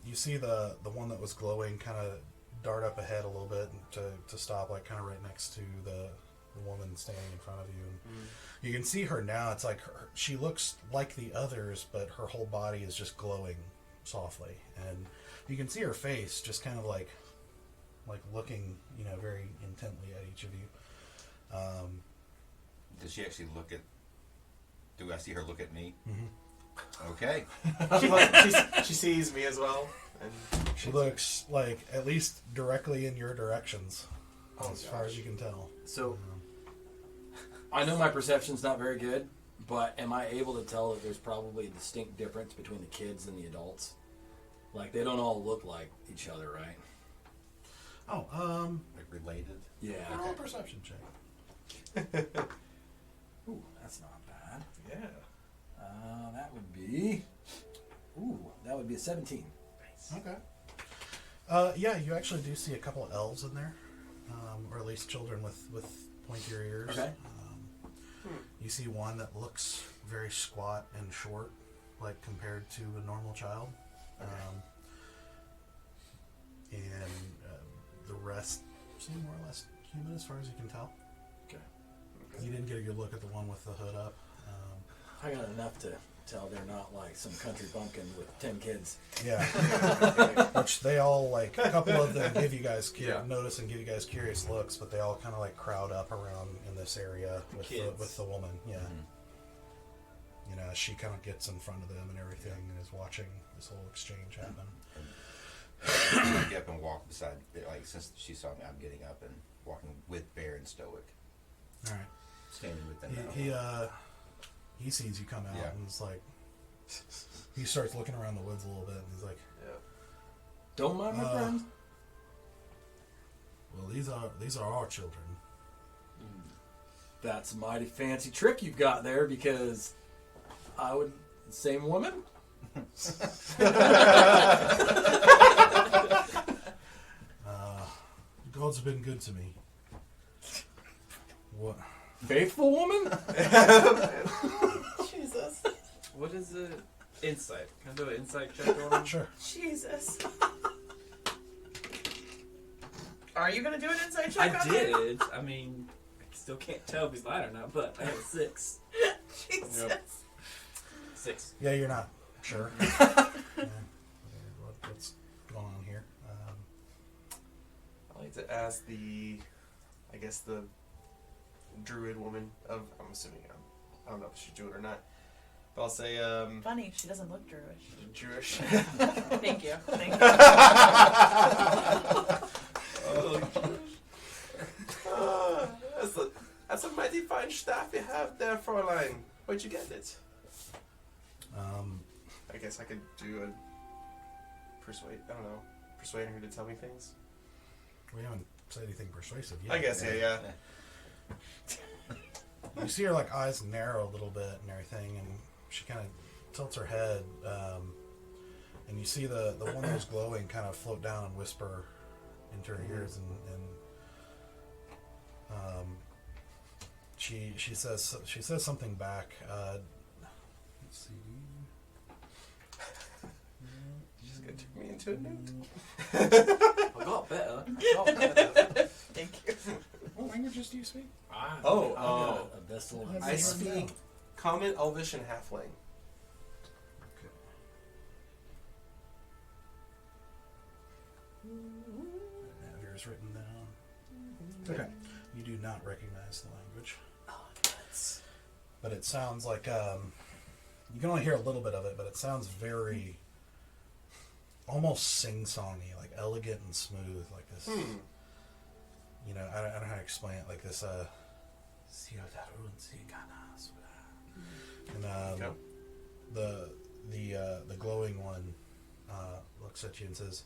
You see the one that was glowing kind of dart up ahead a little bit to stop, like kind of right next to the woman standing in front of you. And you can see her now. It's like she looks like the others, but her whole body is just glowing softly, and you can see her face just kind of like looking, very intently at each of you. Does she actually look at? Do I see her look at me? Mm-hmm. Okay. She sees me as well. And She looks like at least directly in your directions, Oh, as far as you can tell. So, I know my perception's not very good, but am I able to tell that there's probably a distinct difference between the kids and the adults? Like, they don't all look like each other, right? Oh, Like related. Yeah. roll a perception check. Ooh, that's not bad. yeah. That would be... Ooh, that would be a 17. Okay. Yeah, you actually do see a couple of elves in there, or at least children with pointier ears. Okay. You see one that looks very squat and short, like compared to a normal child. And the rest seem more or less human as far as you can tell. Okay. You didn't get a good look at the one with the hood up. I got enough to tell they're not like some country bumpkin with 10 kids. Yeah. Which they all, a couple of them give you guys notice and give you guys curious looks, but they all kind of crowd up around in this area with the woman. Yeah. Mm-hmm. She kind of gets in front of them and everything and is watching this whole exchange happen. I get up and walk beside, since she saw me, I'm getting up and walking with Bear and Stoic. All right. Standing with them now. He sees you come out Yeah. and it's like, he starts looking around the woods a little bit and he's like, Don't mind my friend. well, these are our children. That's a mighty fancy trick you've got there, because I would... Same woman? God's been good to me. What? Faithful woman? Jesus. What is it? Insight. Can I do an insight check on him? Sure. Jesus. Are you gonna do an insight I check on him? did. I mean, I still can't tell if he's lying or not, but I have a 6. Jesus. Yep. 6. Yeah, you're not sure. Yeah. What's going on here? I like to ask the druid woman of, I'm assuming, I don't know if she's Druid or not, but I'll say, Funny, she doesn't look Jewish. Jewish. Thank you. Thank you. That's a mighty fine staff you have there, Fräulein. Where'd you get it? I guess I could do a persuade her to tell me things. We haven't said anything persuasive yet. I guess, yeah. You see her like eyes narrow a little bit and everything, and she kind of tilts her head, and you see the one that was glowing kind of float down and whisper into her ears, and she says something back. Let's see. She's gonna turn me into a newt. I got better. Thank you. What languages do you speak? I've Oh. got a vessel. I speak Common, Elvish, and Halfling. I have yours written down. Okay. You do not recognize the language. But it sounds like, you can only hear a little bit of it, but it sounds very, almost sing-songy, like elegant and smooth, like this. You know, I don't know how to explain it, like this, and the glowing one looks at you and says,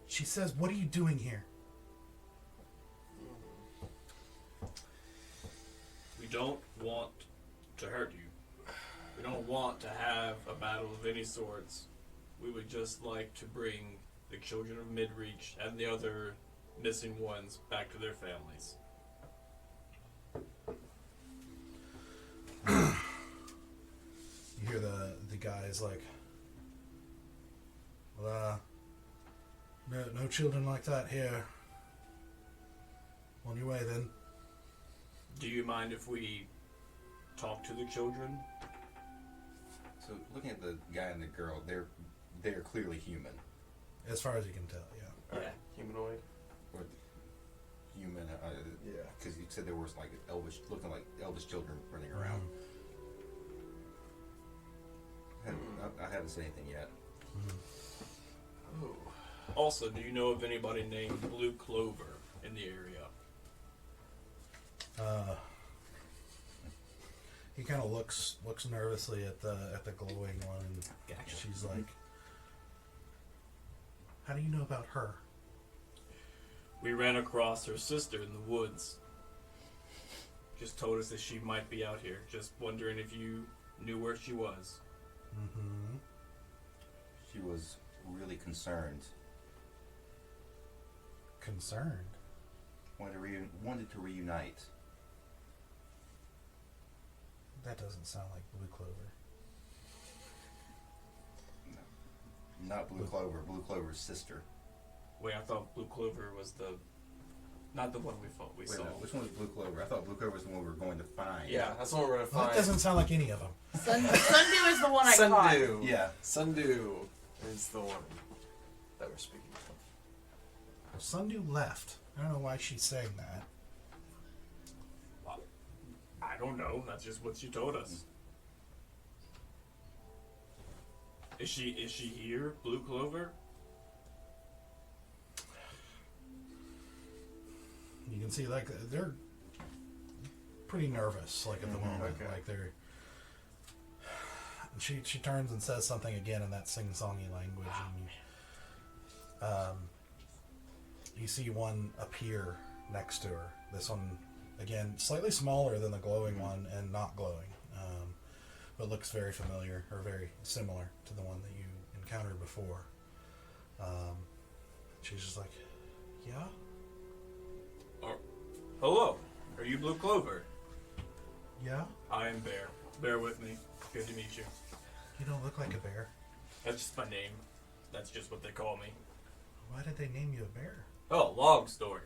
she says, what are you doing here? We don't want to hurt you. We don't want to have a battle of any sorts. We would just like to bring the children of Midreach and the other missing ones back to their families. You hear the guys like, well, no children like that here. On your way then. Do you mind if we talk to the children? So looking at the guy and the girl, they're clearly human. As far as you can tell, yeah. Yeah. Humanoid. Or human, Yeah. because you said there was like elvish, looking like elvish children running around. I haven't said anything yet. Oh. Also, do you know of anybody named Blue Clover in the area? He kind of looks nervously at the glowing one, and Gotcha. she's like, "How do you know about her?" We ran across her sister in the woods. Just told us that she might be out here. Just wondering if you knew where she was. Mm-hmm. She was really concerned. Concerned. Wanted to reunite. That doesn't sound like Blue Clover. No, not Blue Clover. Blue Clover's sister. Wait, I thought Blue Clover was not the one we Wait, saw. no, which one was Blue Clover? I thought Blue Clover was the one we were going to find. Yeah, that's the one we're gonna Well, find. that doesn't sound like any of them. Sundew is the one I caught. Sundew. Yeah. Sundew is the one that we're speaking of. Well, Sundew left. I don't know why she's saying that. Well, I don't know. That's just what she told us. Is she here, Blue Clover? You can see like they're pretty nervous, like at the moment. Okay. Like they're. She turns and says something again in that sing-songy language, and you see one appear next to her. This one again, slightly smaller than the glowing one and not glowing, but looks very familiar or very similar to the one that you encountered before. She's just like, yeah? Hello, are you Blue Clover? Yeah? I am Bear. Bear with me. Good to meet you. You don't look like a bear. That's just my name. That's just what they call me. Why did they name you a bear? Oh, long story.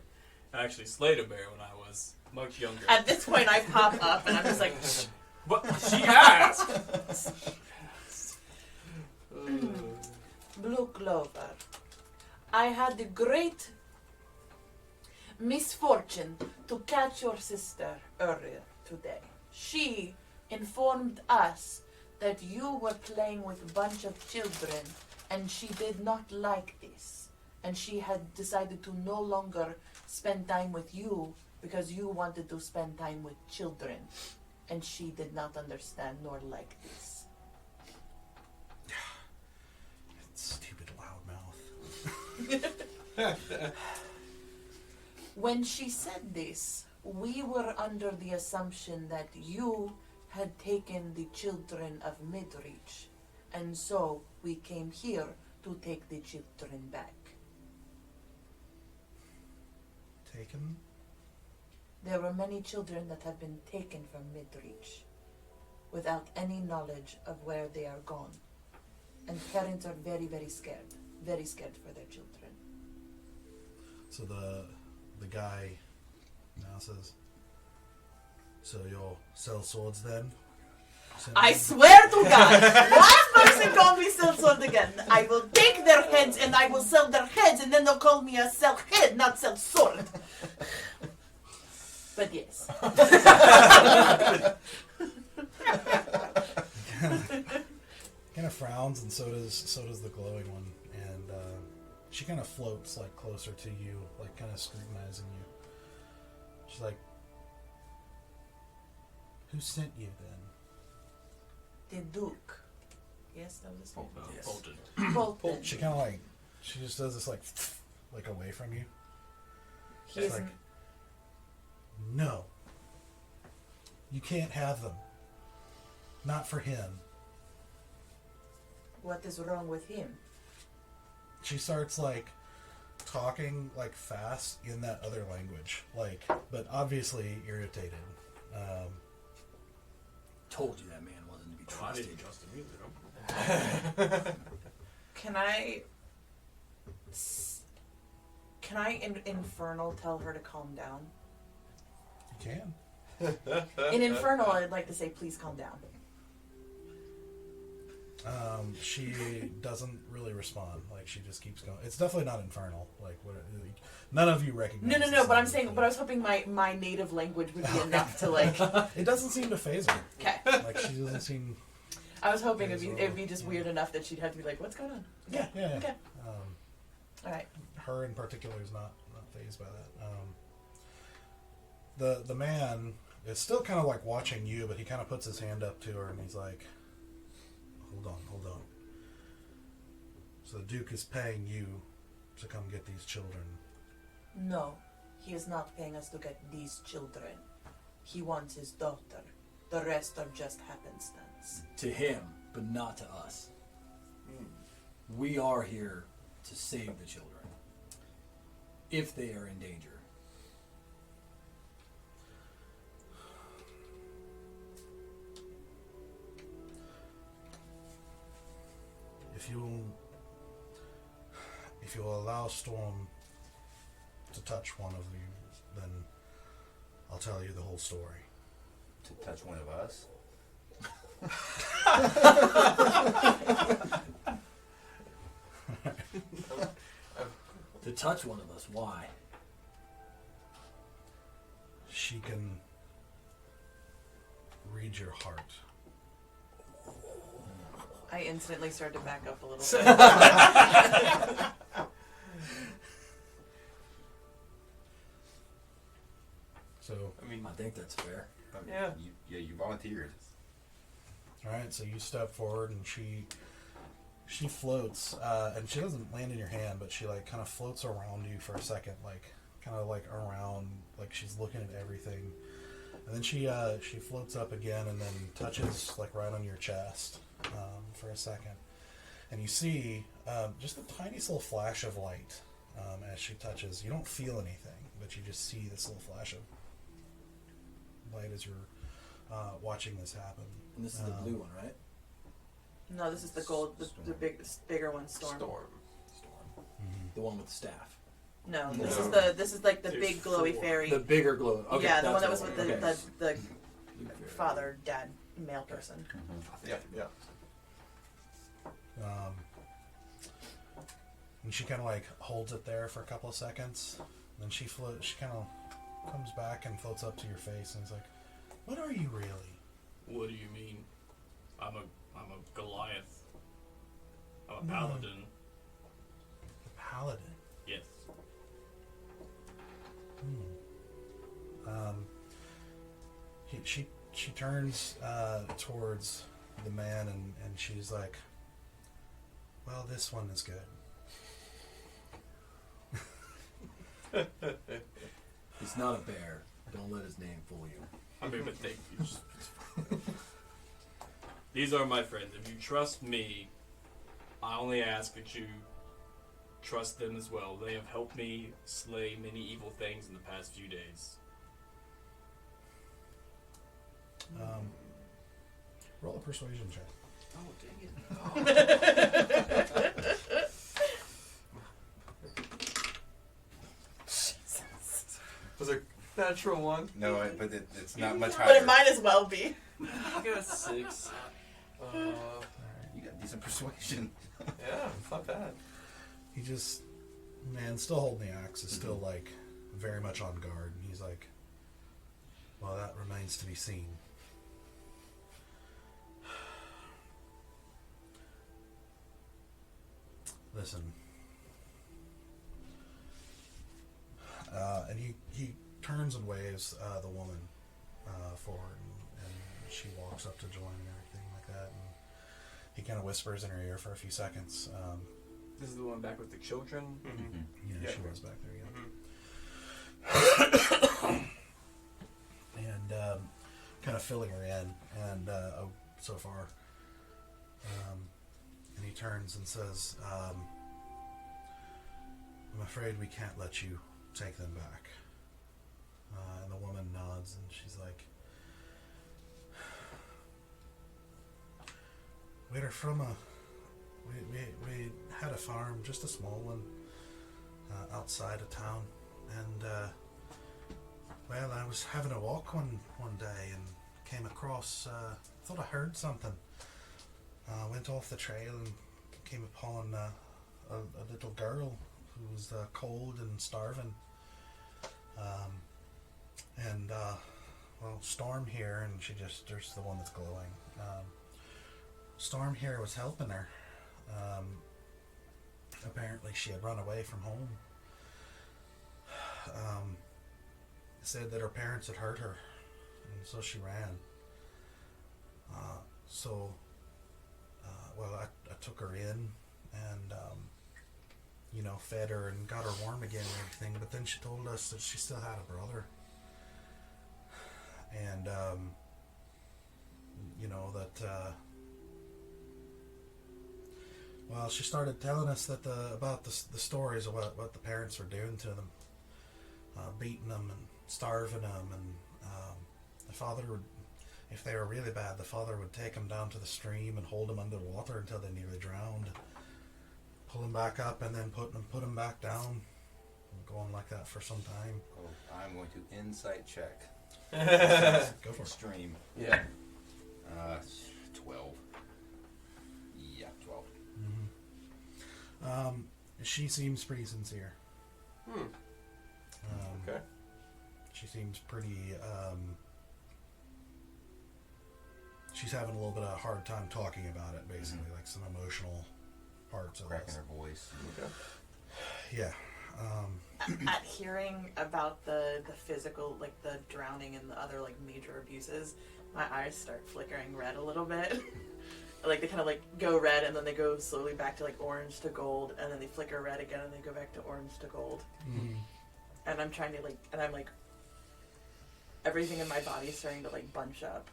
I actually slayed a bear when I was much younger. At this point, I pop up and I'm just like, But she asked! Blue Clover, I had the great misfortune to catch your sister earlier today. She informed us that you were playing with a bunch of children and she did not like this. And she had decided to no longer spend time with you because you wanted to spend time with children. And she did not understand nor like this. Stupid loudmouth. When she said this, we were under the assumption that you had taken the children of Midreach, and so we came here to take the children back. Taken? There were many children that have been taken from Midreach without any knowledge of where they are gone. And parents are very, very scared for their children. So the guy now says, so you'll sell swords then? I swear to God, last person called me sell sword again. I will take their heads and I will sell their heads, and then they'll call me a sell head, not sell sword. But yes. Kind of frowns, and so does the glowing one, and she kind of floats like closer to you, like kind of scrutinizing you. She's like, "Who sent you then?" The Duke. Yes, that was his name. Yes. Polton. Polton. She kind of like, she just does this like away from you. He She's is like, "No, you can't have them. Not for him." What is wrong with him? She starts like talking like fast in that other language, like, but obviously irritated. Told you that man wasn't to be I trusted. didn't trust him either. Can I in Infernal tell her to calm down? You can. In Infernal, I'd like to say, please calm down. She doesn't really respond. Like, she just keeps going. It's definitely not infernal. Like, what? None of you recognize. No. this But I'm language, saying, but I was hoping my native language would be enough to like. It doesn't seem to phase her. Okay. Like, she doesn't seem. I was hoping it'd be just weird enough that she'd have to be like, "What's going on?" Yeah. Okay. All right. Her in particular is not phased by that. The man is still kind of like watching you, but he kind of puts his hand up to her and he's like, Hold on. So the Duke is paying you to come get these children. No, he is not paying us to get these children. He wants his daughter. The rest are just happenstance. To him, but not to us. We are here to save the children. If they are in danger. If you'll allow Storm to touch one of you, then I'll tell you the whole story. To touch one of us? To touch one of us, why? She can read your heart. I instantly started to back up a little bit. So, I mean, I think that's fair. Yeah. You volunteered. all right. So you step forward, and she floats, and she doesn't land in your hand, but she like kind of floats around you for a second, like kind of like around, like she's looking at everything, and then she floats up again and then touches like right on your chest for a second, and you see just the tiniest little flash of light as she touches. You don't feel anything, but you just see this little flash of light as you're watching this happen. And this is the blue one, right? No, this is the gold, the bigger one, Storm. The one with the staff. No, No. this is like the There's big glowy 4. fairy. The bigger glow. Okay, yeah, the one that that's was what with it was. the Okay. father, dad, male person. Yeah. And she kind of like holds it there for a couple of seconds. Then she kind of comes back and floats up to your face and is like, "What are you really?" What do you mean? I'm a Goliath. I'm a No. paladin. A paladin. Yes. She turns towards the man and she's like, "Well, this one is good." He's not a bear. Don't let his name fool you. I mean, but thank you. These are my friends. If you trust me, I only ask that you trust them as well. They have helped me slay many evil things in the past few days. Roll a persuasion check. Oh, dang it. Was it natural one? No, but it's not much But it higher. might as well be. I got a 6. Alright, you got decent persuasion. Yeah, it's not bad. He just, man, still holding the axe, is still like very much on guard. And he's like, "Well, that remains to be seen." Listen. And he turns and waves the woman forward, and she walks up to join and everything like that. And he kind of whispers in her ear for a few seconds. This is the one back with the children. Yeah, Yeah. she was back there, yeah. Mm-hmm. And kind of filling her in, and so far. And he turns and says, "I'm afraid we can't let you take them back." And the woman nods, and she's like, "We're from we had a farm, just a small one, outside of town, and well, I was having a walk one day and came across, thought I heard something. Went off the trail and came upon a little girl who was cold and starving. Well, Storm here, and there's the one that's glowing. Storm here was helping her. Apparently she had run away from home. Said that her parents had hurt her, and so she ran. Well, I took her in and, fed her and got her warm again and everything, but then she told us that she still had a brother. And, well, she started telling us that about the stories of what the parents were doing to them, beating them and starving them, and the father would, if they were really bad, the father would take them down to the stream and hold them under the water until they nearly drowned, pull them back up, and then put them back down, going like that for some time. Oh, I'm going to insight check. Go for it. Stream. Yeah. 12. Yeah, 12. Mm-hmm. She seems pretty sincere. Okay. She seems pretty. She's having a little bit of a hard time talking about it, basically, like some emotional parts of Cracking this. her voice. Okay. Yeah. At hearing about the physical, like the drowning and the other like major abuses, my eyes start flickering red a little bit. Like they kind of like go red and then they go slowly back to like orange to gold, and then they flicker red again and they go back to orange to gold. Mm-hmm. and I'm trying to like, everything in my body is starting to like bunch up.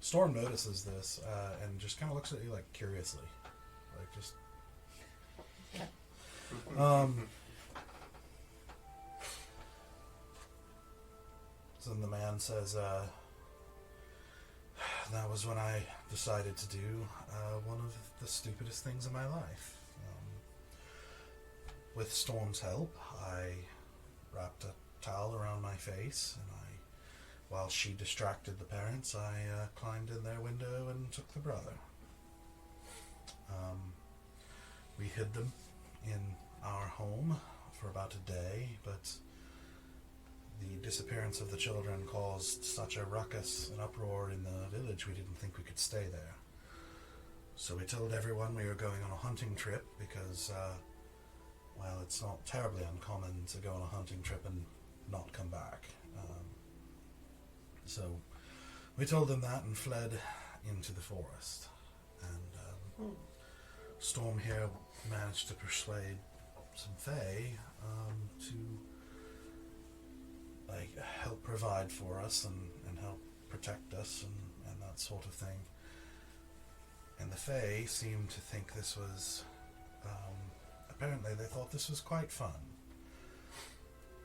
Storm notices this and just kind of looks at you like curiously, like just. So then the man says, "That was when I decided to do one of the stupidest things in my life. With Storm's help, I wrapped a towel around my face, and while she distracted the parents, I climbed in their window and took the brother. We hid them in our home for about a day, but the disappearance of the children caused such a ruckus and uproar in the village we didn't think we could stay there. So we told everyone we were going on a hunting trip because, well, it's not terribly uncommon to go on a hunting trip and not come back. So we told them that and fled into the forest. And Storm here managed to persuade some Fae to like help provide for us and help protect us and that sort of thing. And the Fae seemed to think this was apparently they thought this was quite fun.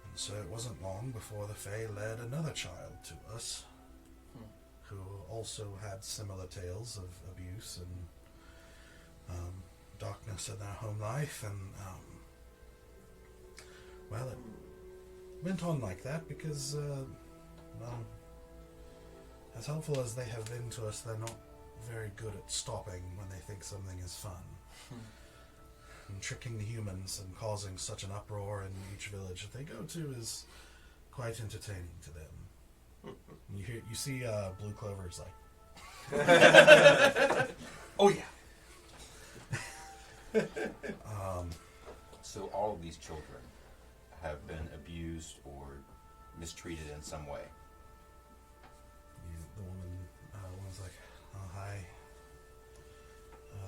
And so it wasn't long before the Fae led another child to us who also had similar tales of abuse and darkness in their home life. And well, it went on like that because well, as helpful as they have been to us, they're not very good at stopping when they think something is fun. And tricking the humans and causing such an uproar in each village that they go to is quite entertaining to them. And you see Blue Clover's like, Oh yeah. So all of these children have been abused or mistreated in some way. The woman's like, oh hi.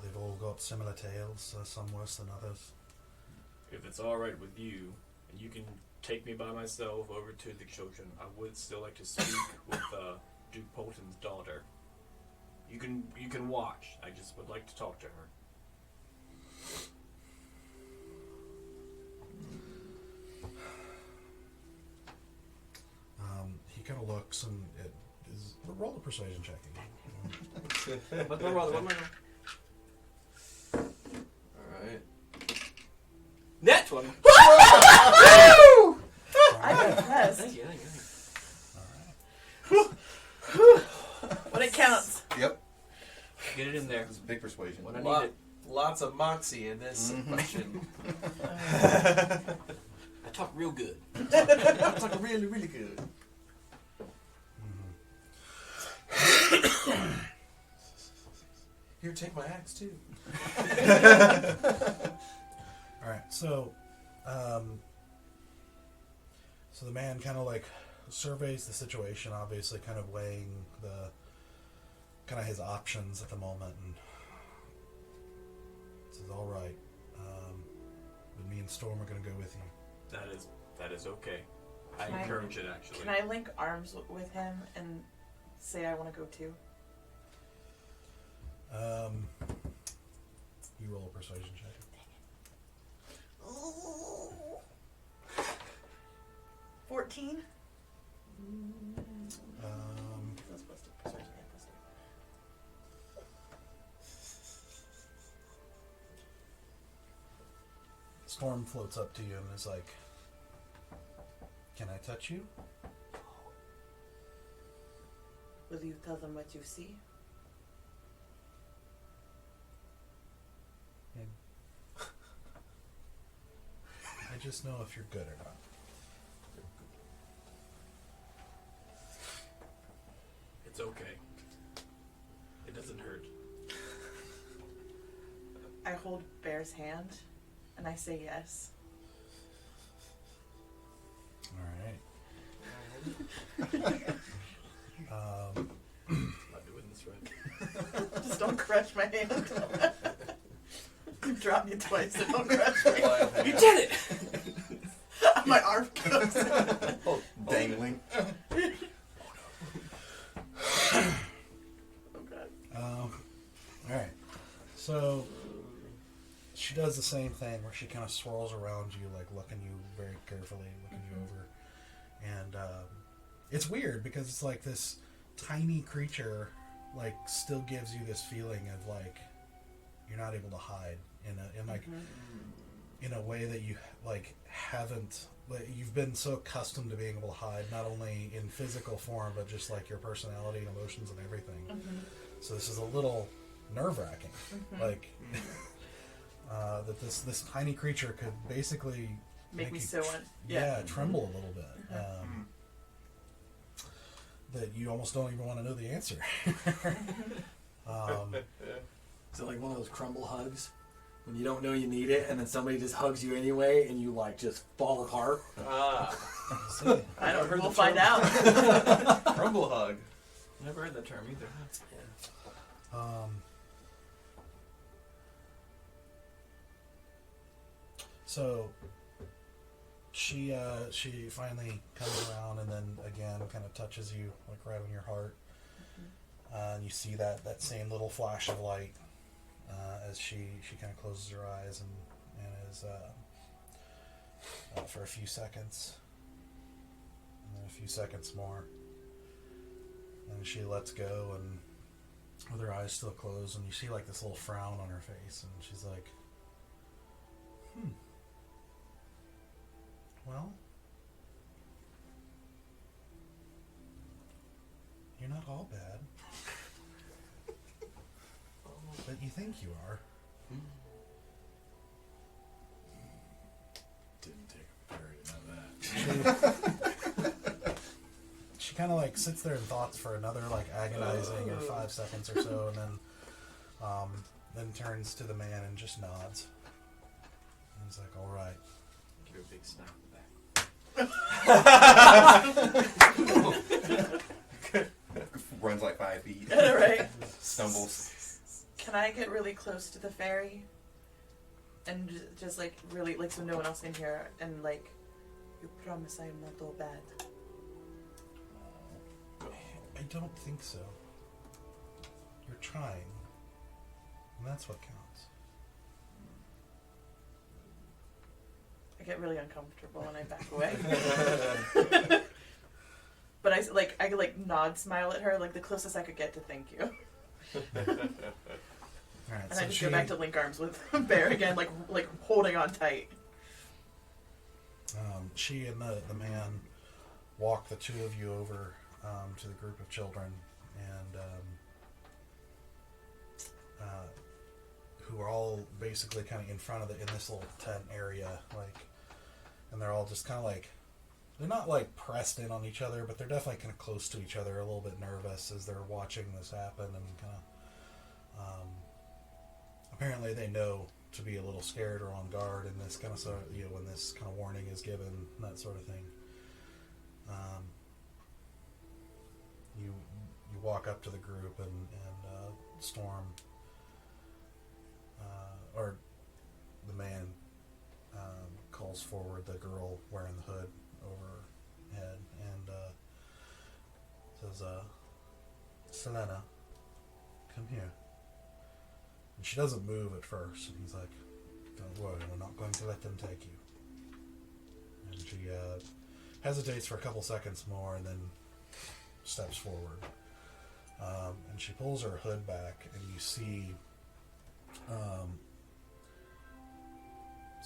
They've all got similar tales, some worse than others. If it's all right with you, and you can take me by myself over to the children, I would still like to speak with Duke Polton's daughter. You can watch. I just would like to talk to her. He kind of looks and it is roll a persuasion check again. But my brother, what am I? Alright. Net one. I'm impressed. Thank you. When it counts. Yep. Get it in there. It's a big persuasion. When I need it. Lots of moxie in this question. I talk real good. It's like really, really good. Here, take my axe too. Alright, so the man kind of like surveys the situation, obviously kind of weighing the kind of his options at the moment, and says, all right, but me and Storm are going to go with you. That is okay. I Can I- encourage it, actually. Can I link arms with him and say I want to go too? You roll a persuasion check. 14? That's plus 2. Persuasion, yeah, plus 2. Storm floats up to you and is like, can I touch you? Will you tell them what you see? I just know if you're good or not. It's okay. It doesn't hurt. I hold Bear's hand and I say yes. Alright. Not doing this right. Just don't crush my hand. You've dropped me twice, so don't crush me. You did it! I My arm goes. Dangling. Oh god. Alright. So she does the same thing where she kind of swirls around you, like looking you very carefully, looking you over. And it's weird because it's like this tiny creature like still gives you this feeling of like you're not able to hide in a way that you like haven't, like, you've been so accustomed to being able to hide not only in physical form but just like your personality and emotions and everything. So this is a little nerve-wracking, like that this tiny creature could basically Make me you so tremble a little bit. That you almost don't even want to know the answer. Is it like one of those crumble hugs when you don't know you need it, and then somebody just hugs you anyway, and you like just fall apart? So, I don't. heard We'll the find term. out. Rumble hug. Never heard that term either. So she finally comes around and then again kind of touches you like right on your heart, and you see that same little flash of light as she kind of closes her eyes and is for a few seconds, and then a few seconds more, and she lets go and with her eyes still closed, and you see like this little frown on her face, and she's like, well, you're not all bad. But you think you are. Didn't take a very to know that. She kind of like sits there in thoughts for another like agonizing or 5 seconds or so, and then turns to the man and just nods. And he's like, all right. Give a big snap in the back. Runs like 5 feet. Right. Stumbles. Can I get really close to the fairy? And just like really, like, so no one else can hear, and like, you promise I am not all bad. I don't think so. You're trying. And that's what counts. I get really uncomfortable and I back away. But I nod, smile at her, like the closest I could get to thank you. All right, And so I just go back to link arms with Bear again, like holding on tight. She and the man walk the two of you over to the group of children, and who are all basically kind of in front of in this little tent area, like, and they're all just kind of like, they're not like pressed in on each other, but they're definitely kind of close to each other, a little bit nervous as they're watching this happen, and kind of apparently they know to be a little scared or on guard in this kind of when this kind of warning is given, that sort of thing. You walk up to the group and Storm or the man calls forward the girl wearing the hood over her head and says, Selena, come here. And she doesn't move at first, and he's like, don't worry, we're not going to let them take you. And she hesitates for a couple seconds more and then steps forward. And she pulls her hood back, and you see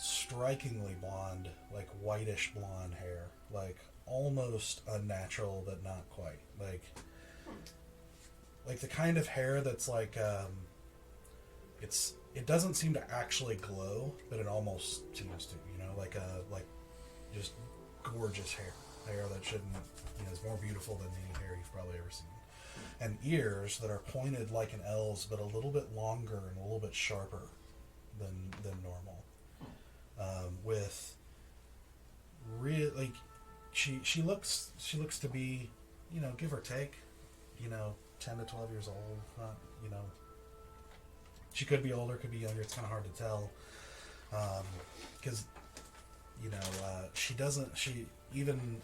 strikingly blonde, like whitish blonde hair, like almost unnatural but not quite, like the kind of hair that's like it doesn't seem to actually glow, but it almost seems to, like just gorgeous hair that shouldn't, is more beautiful than any hair you've probably ever seen, and ears that are pointed like an elf's, but a little bit longer and a little bit sharper than normal. With real, like, she looks to be, give or take, 10 to 12 years old. Not, she could be older, could be younger. It's kind of hard to tell, because she doesn't. She even.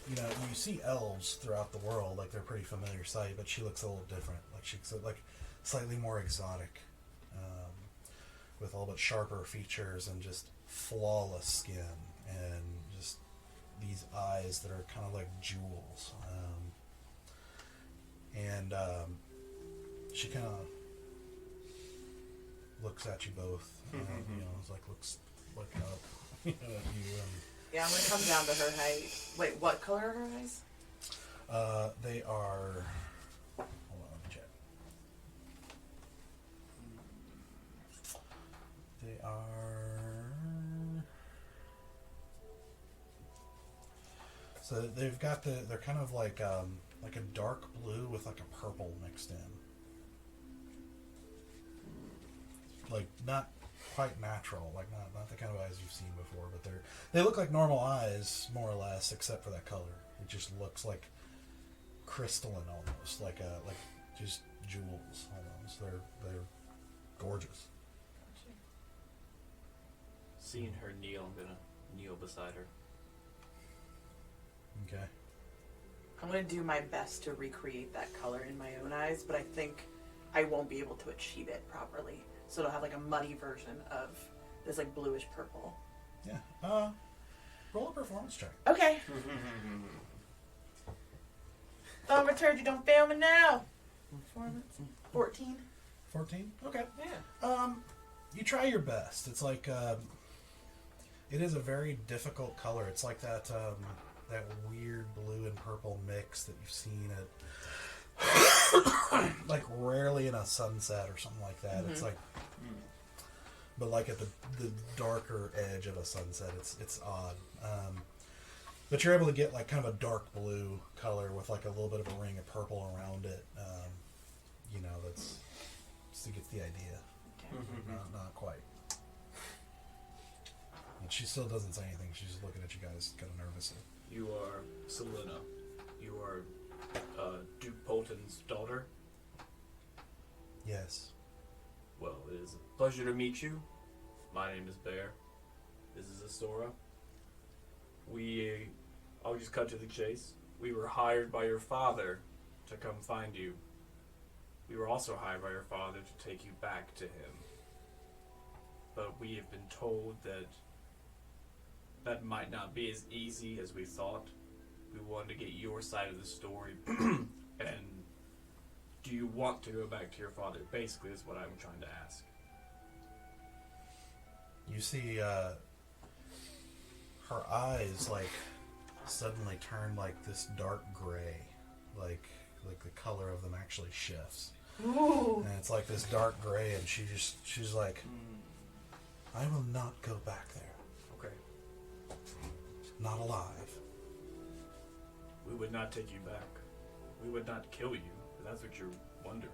You see elves throughout the world, like they're a pretty familiar sight, but she looks a little different. Like she's like slightly more exotic, with all but sharper features and just flawless skin and just these eyes that are kind of like jewels. She kind of looks at you both, looks up, at you and. Yeah, I'm gonna come down to her height. Wait, what color are her eyes? They are. Hold on, let me check. They are. So they've got they're kind of like a dark blue with like a purple mixed in. Like not quite natural, like not the kind of eyes you've seen before, but they look like normal eyes more or less, except for that color. It just looks like crystalline almost, like just jewels almost. They're gorgeous. Seeing her kneel, I'm gonna kneel beside her. Okay. I'm gonna do my best to recreate that color in my own eyes, but I think I won't be able to achieve it properly. So it'll have like a muddy version of this like bluish purple. Yeah. Roll a performance check. Okay. Thaumaturgy, don't fail me now. Performance. 14. 14? Okay. Yeah. You try your best. It's like it is a very difficult color. It's like that weird blue and purple mix that you've seen at like rarely in a sunset or something like that. It's like but like at the darker edge of a sunset. It's odd. But you're able to get like kind of a dark blue color with like a little bit of a ring of purple around it. That's just to get the idea. Not quite. And she still doesn't say anything. She's just looking at you guys kind of nervously. You are Selena. You are Duke Polton's daughter. Yes. Well, it is a pleasure to meet you. My name is Bear. This is Asura. I'll just cut to the chase. We were hired by your father to come find you. We were also hired by your father to take you back to him. But we have been told that might not be as easy as we thought. We wanted to get your side of the story. And do you want to go back to your father? Basically, is what I'm trying to ask. You see her eyes like suddenly turn like this dark gray, like the color of them actually shifts. Ooh. And it's like this dark gray, and she's like, I will not go back there. Okay. Not alive. We would not take you back. We would not kill you, if that's what you're wondering.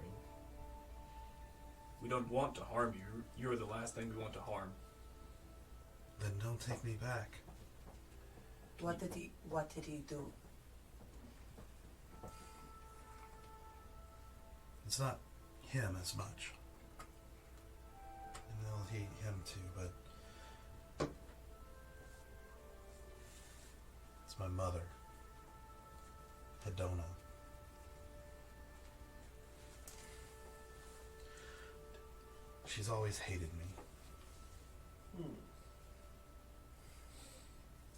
We don't want to harm you. You're the last thing we want to harm. Then don't take me back. What did he do? It's not him as much. And well, him too, but it's my mother, Hedona. She's always hated me.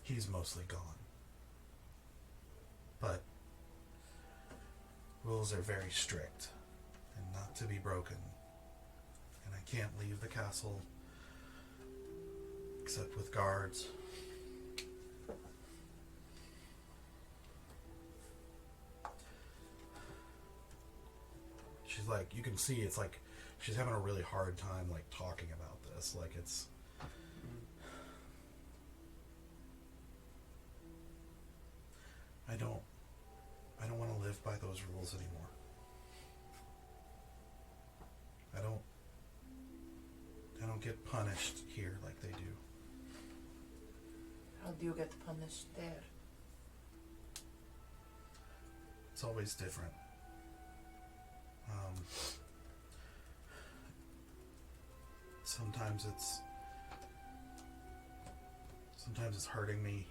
He's mostly gone. But rules are very strict and not to be broken. And I can't leave the castle except with guards. She's like, you can see it's like she's having a really hard time like talking about this. Like it's I don't want to live by those rules anymore. I don't get punished here like they do. How do you get punished there? It's always different. Sometimes Sometimes it's hurting me.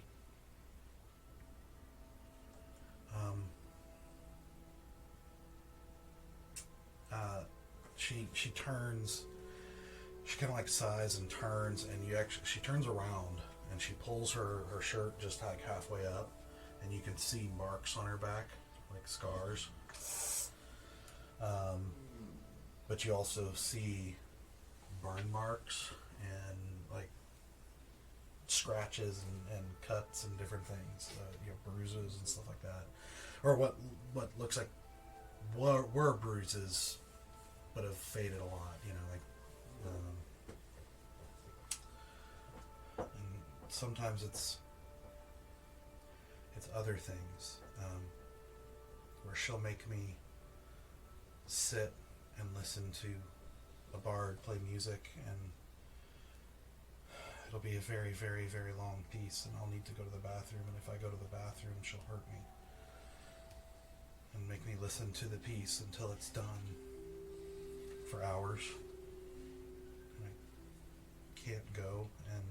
She turns. She kind of like sighs and turns, and she turns around and she pulls her shirt just like halfway up, and you can see marks on her back, like scars. But you also see burn marks and like scratches and cuts and different things, bruises and stuff like that, or what looks like were bruises, but have faded a lot. And sometimes it's other things, where she'll make me sit and listen to a bard play music, and it'll be a very, very, very long piece, and I'll need to go to the bathroom, and if I go to the bathroom, she'll hurt me and make me listen to the piece until it's done for hours. And I can't go, and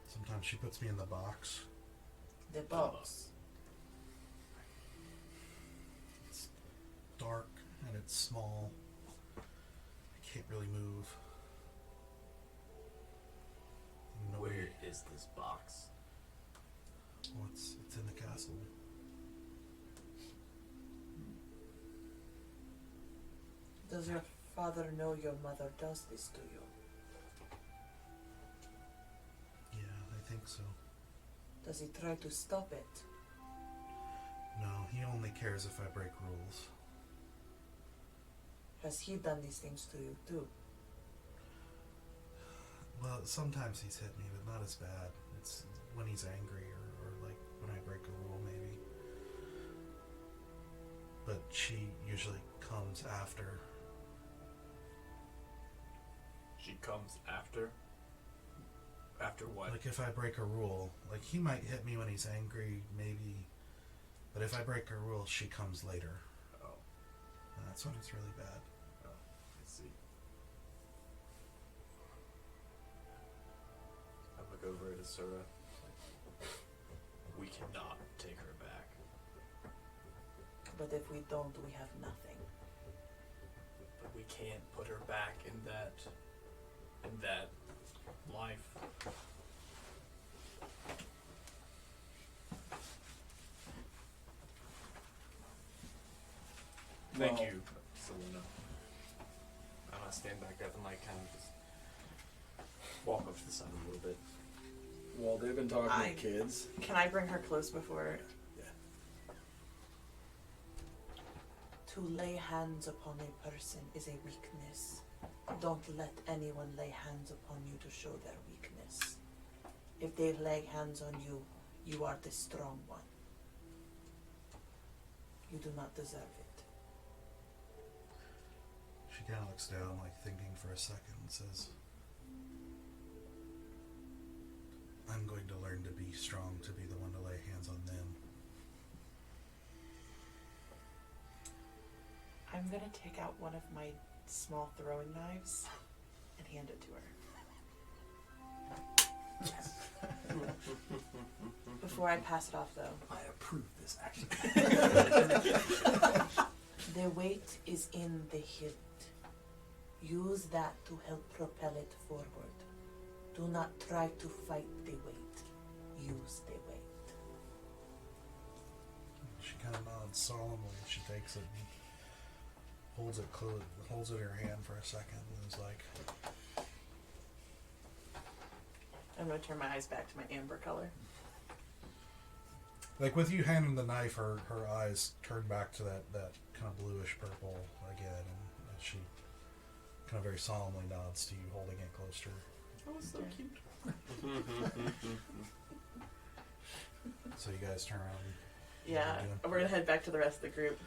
sometimes she puts me in the box. The box. It's dark and it's small. I can't really move. No Where way. is this box? Well, it's in the castle. Does your father know your mother does this to you? Yeah, I think so. Does he try to stop it? No, he only cares if I break rules. Has he done these things to you too? Well, sometimes he's hit me, but not as bad. It's when he's angry or like when I break a rule, maybe. But she usually comes after. She comes after? After what? Like if I break a rule, like he might hit me when he's angry, maybe. But if I break a rule, she comes later. Oh, And that's when it's really bad. I see. I look over at Asura. We cannot take her back. But if we don't, we have nothing. But we can't put her back in that life. Thank Well- you, Selena. I'm gonna stand back up and like kind of just walk up to the side a little bit. Well, they've been talking I- to kids. Can I bring her close before? Yeah. To lay hands upon a person is a weakness. Don't let anyone lay hands upon you to show their weakness. If they lay hands on you, you are the strong one. You do not deserve it. She kind of looks down, like thinking for a second, and says, I'm going to learn to be strong, to be the one to lay hands on them. I'm gonna take out one of my small throwing knives and hand it to her. Before I pass it off, though, I approve this action. the weight is in the hilt. Use that to help propel it forward. Do not try to fight the weight. Use the weight. She kind of nods solemnly. She takes it and holds it in her hand for a second, and is like, I'm gonna turn my eyes back to my amber color. like with you handing the knife, her eyes turn back to that kind of bluish purple again, and she kind of very solemnly nods to you, holding it close to her. Oh, it's so Okay. cute. So you guys turn around. Yeah, we're gonna head back to the rest of the group.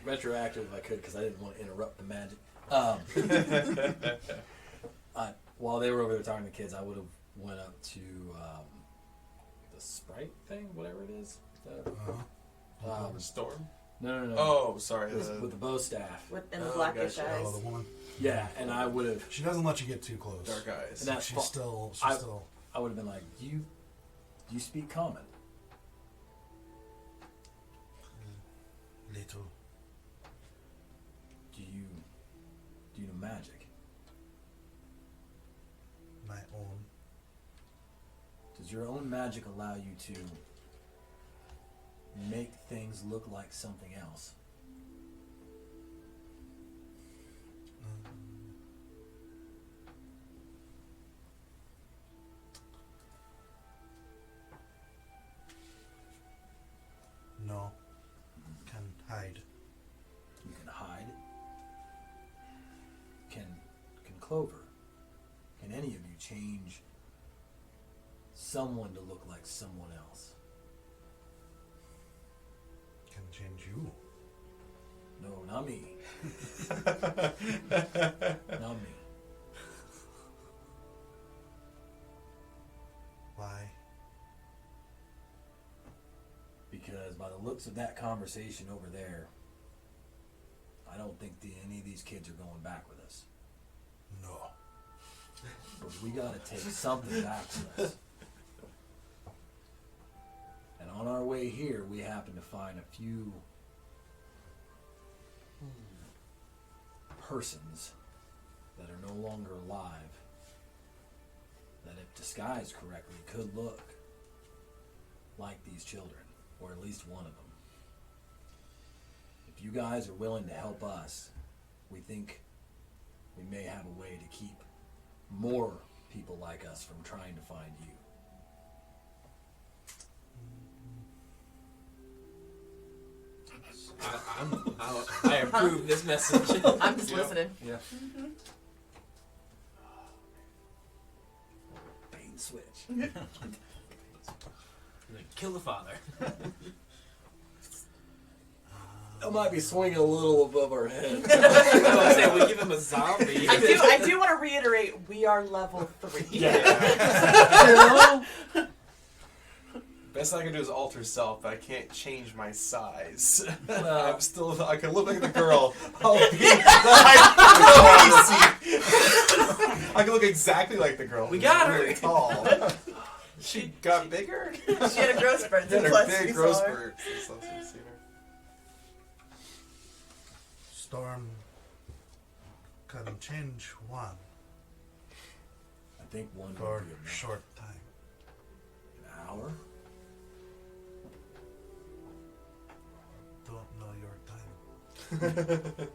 Retroactive if I could, because I didn't want to interrupt the magic. While they were over there talking to the kids, I would have went up to the sprite thing, whatever it is. Uh-huh. Storm? No. Oh, sorry. With the bow staff. And the blackish gotcha. eyes. Oh, the woman. Yeah, and I would have. She doesn't let you get too close. Dark eyes. And that's She's still. She's still. I would have been like, do you speak common? Little. Do you know magic? My own. Does your own magic allow you to make things look like something else? No. Can hide. You can hide. Can Clover? Can any of you change someone to look like someone else? Can change you. No, not me. Not me. Why? Because by the looks of that conversation over there, I don't think any of these kids are going back with us. No. But we gotta take something back with us. And on our way here, we happen to find a few persons that are no longer alive that, if disguised correctly, could look like these children, or at least one of them. If you guys are willing to help us, we think we may have a way to keep more people like us from trying to find you. I approve this message. I'm just listening. Yeah. Bane switch. Kill the father. That might be swinging a little above our head. I was saying, we give him a zombie. I do want to reiterate, we are level 3. Yeah. Best I can do is alter self, but I can't change my size. Well, I'm still. I can look like the girl. I'll be I can look exactly like the girl. We who's got her. really tall. She got bigger. She had a growth spurt. Had her Plus big we growth saw her. spurt. Since last we've seen her. Storm can change one I think one for would be a short time. an hour. Don't know your time.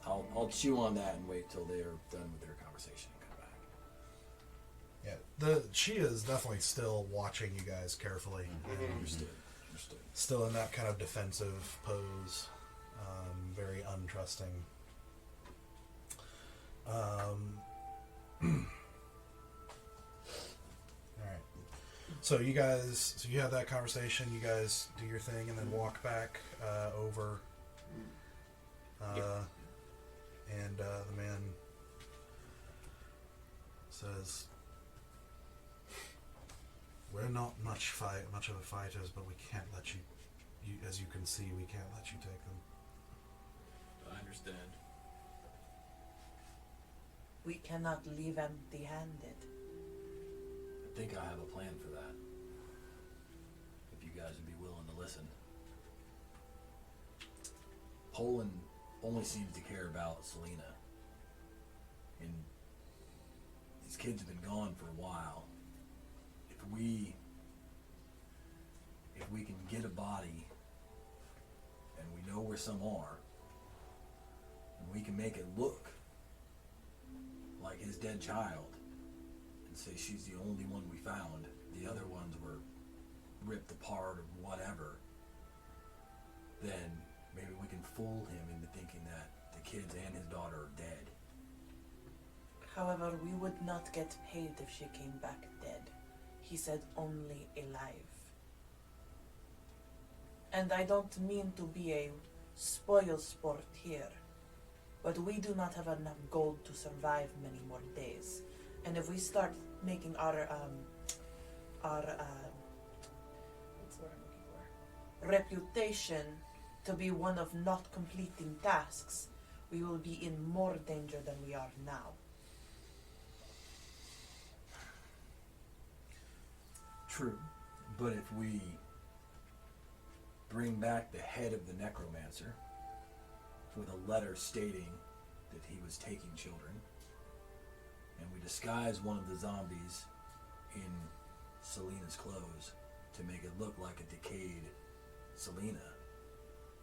I'll chew on that and wait till they're done with their conversation and come back. Yeah, she is definitely still watching you guys carefully. Understood. Still in that kind of defensive pose, very untrusting. All right. So you have that conversation. You guys do your thing and then walk back over. And the man says, "We're not much of a fighters, but we can't let you. As you can see, we can't let you take them." I understand. We cannot leave empty-handed. I think I have a plan for that. If you guys would be willing to listen. Poland only seems to care about Selena. And these kids have been gone for a while. If we can get a body, and we know where some are, and we can make it look like his dead child, and say she's the only one we found, the other ones were ripped apart or whatever, then maybe we can fool him into thinking that the kids and his daughter are dead. However, we would not get paid if she came back dead. He said only alive. And I don't mean to be a spoil sport here, but we do not have enough gold to survive many more days. And if we start making our what's the word I'm looking for? reputation to be one of not completing tasks, we will be in more danger than we are now. True, but if we bring back the head of the necromancer with a letter stating that he was taking children, and we disguise one of the zombies in Selena's clothes to make it look like a decayed Selena,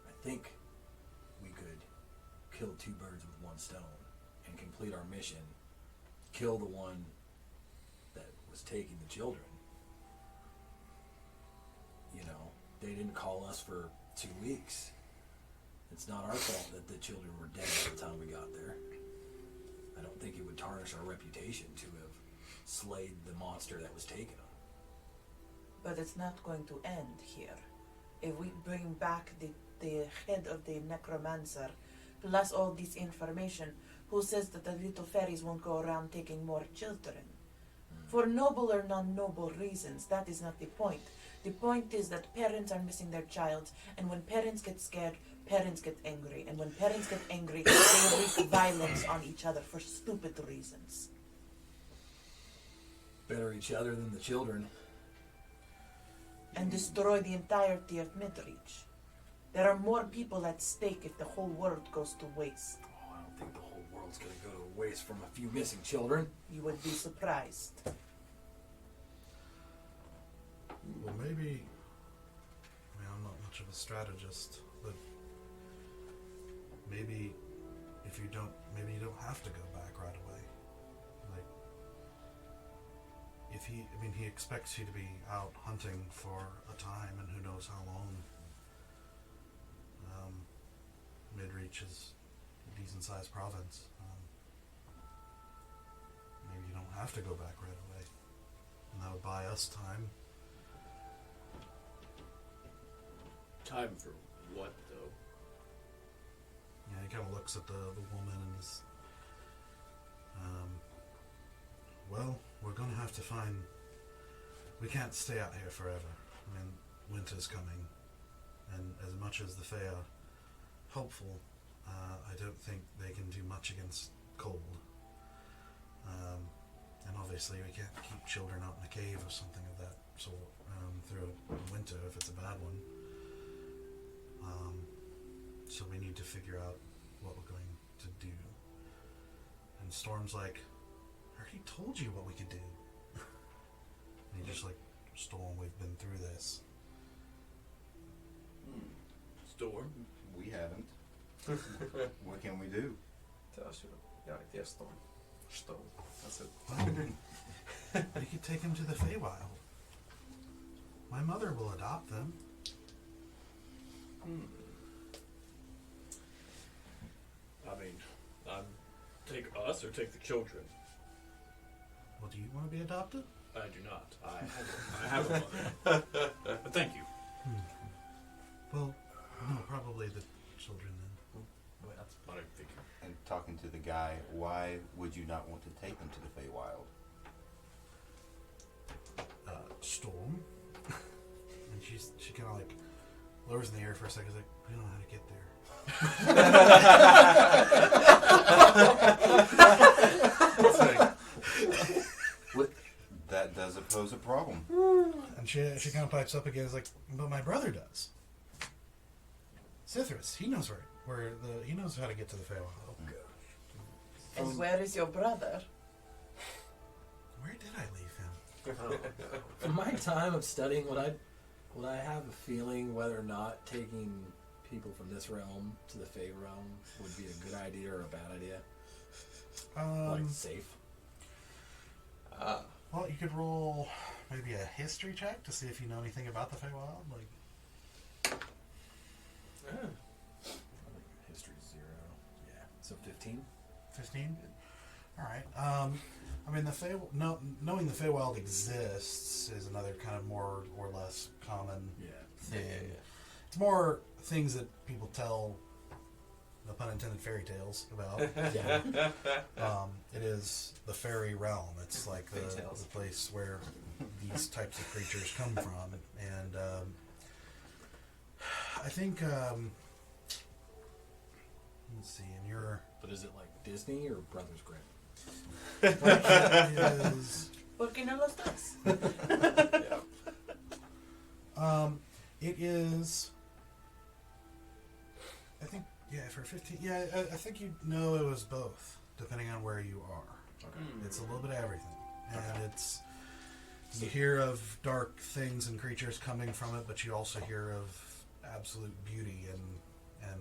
I think we could kill two birds with one stone and complete our mission. Kill the one that was taking the children. You know, they didn't call us for 2 weeks. It's not our fault that the children were dead by the time we got there. I don't think it would tarnish our reputation to have slayed the monster that was taking them. But it's not going to end here. If we bring back the head of the necromancer, plus all this information, who says that the little fairies won't go around taking more children? For noble or non-noble reasons, that is not the point. The point is that parents are missing their child, and when parents get scared, parents get angry. And when parents get angry, they wreak violence on each other for stupid reasons. Better each other than the children. And destroy the entirety of Midreach. There are more people at stake if the whole world goes to waste. Oh, I don't think the whole world's gonna go to waste from a few missing children. You would be surprised. Well, maybe. I mean, I'm not much of a strategist, but maybe if you don't, maybe you don't have to go back right away. Like, if he, I mean, he expects you to be out hunting for a time, and who knows how long. Midreach is a decent-sized province. Maybe you don't have to go back right away, and that would buy us time. Time for what, though? Yeah, he kind of looks at the woman and is, well, we're going to have to find, we can't stay out here forever. I mean, winter's coming, and as much as the Fae are hopeful, I don't think they can do much against cold. And obviously we can't keep children out in a cave or something of that sort through winter if it's a bad one. So we need to figure out what we're going to do. And Storm's like, I already told you what we could do. And he just like, Storm, we've been through this. Storm? We haven't. What can we do? Till Asura. Ja, det är Storm. Storm. That's it. Well, we could take him to the Feywild. My mother will adopt them. I mean, take us or take the children? Well, do you want to be adopted? I do not. I have a mother. But thank you. Well, no, probably the children then. Well, that's what I'm thinking. And talking to the guy, why would you not want to take them to the Feywild? Storm. And she kind of like lowers in the air for a second. Like, we don't know how to get there. That does pose a problem. And she kind of pipes up again. Is like, but my brother does. Sithris, he knows he knows how to get to the Feywild. And where is your brother? Where did I leave him? From my time of studying, would I have a feeling whether or not taking people from this realm to the Fey realm would be a good idea or a bad idea? Like safe? Well, you could roll maybe a history check to see if you know anything about the Feywild. Like, History 0. Yeah. So 15? 15? Alright. I mean, knowing the Feywild exists is another kind of more or less common thing. Yeah. It's more things that people tell, no pun intended, fairy tales about. Yeah. It is the fairy realm. It's like the Fairytales. place where these types of creatures come from. And I think, let's see, and your But is it like Disney or Brothers Grimm? is, ¿Por qué no los dos? it is, I think, yeah, for 15, yeah, I think you know it was both, depending on where you are. Okay. It's a little bit of everything. And it's, you hear of dark things and creatures coming from it, but you also hear of absolute beauty and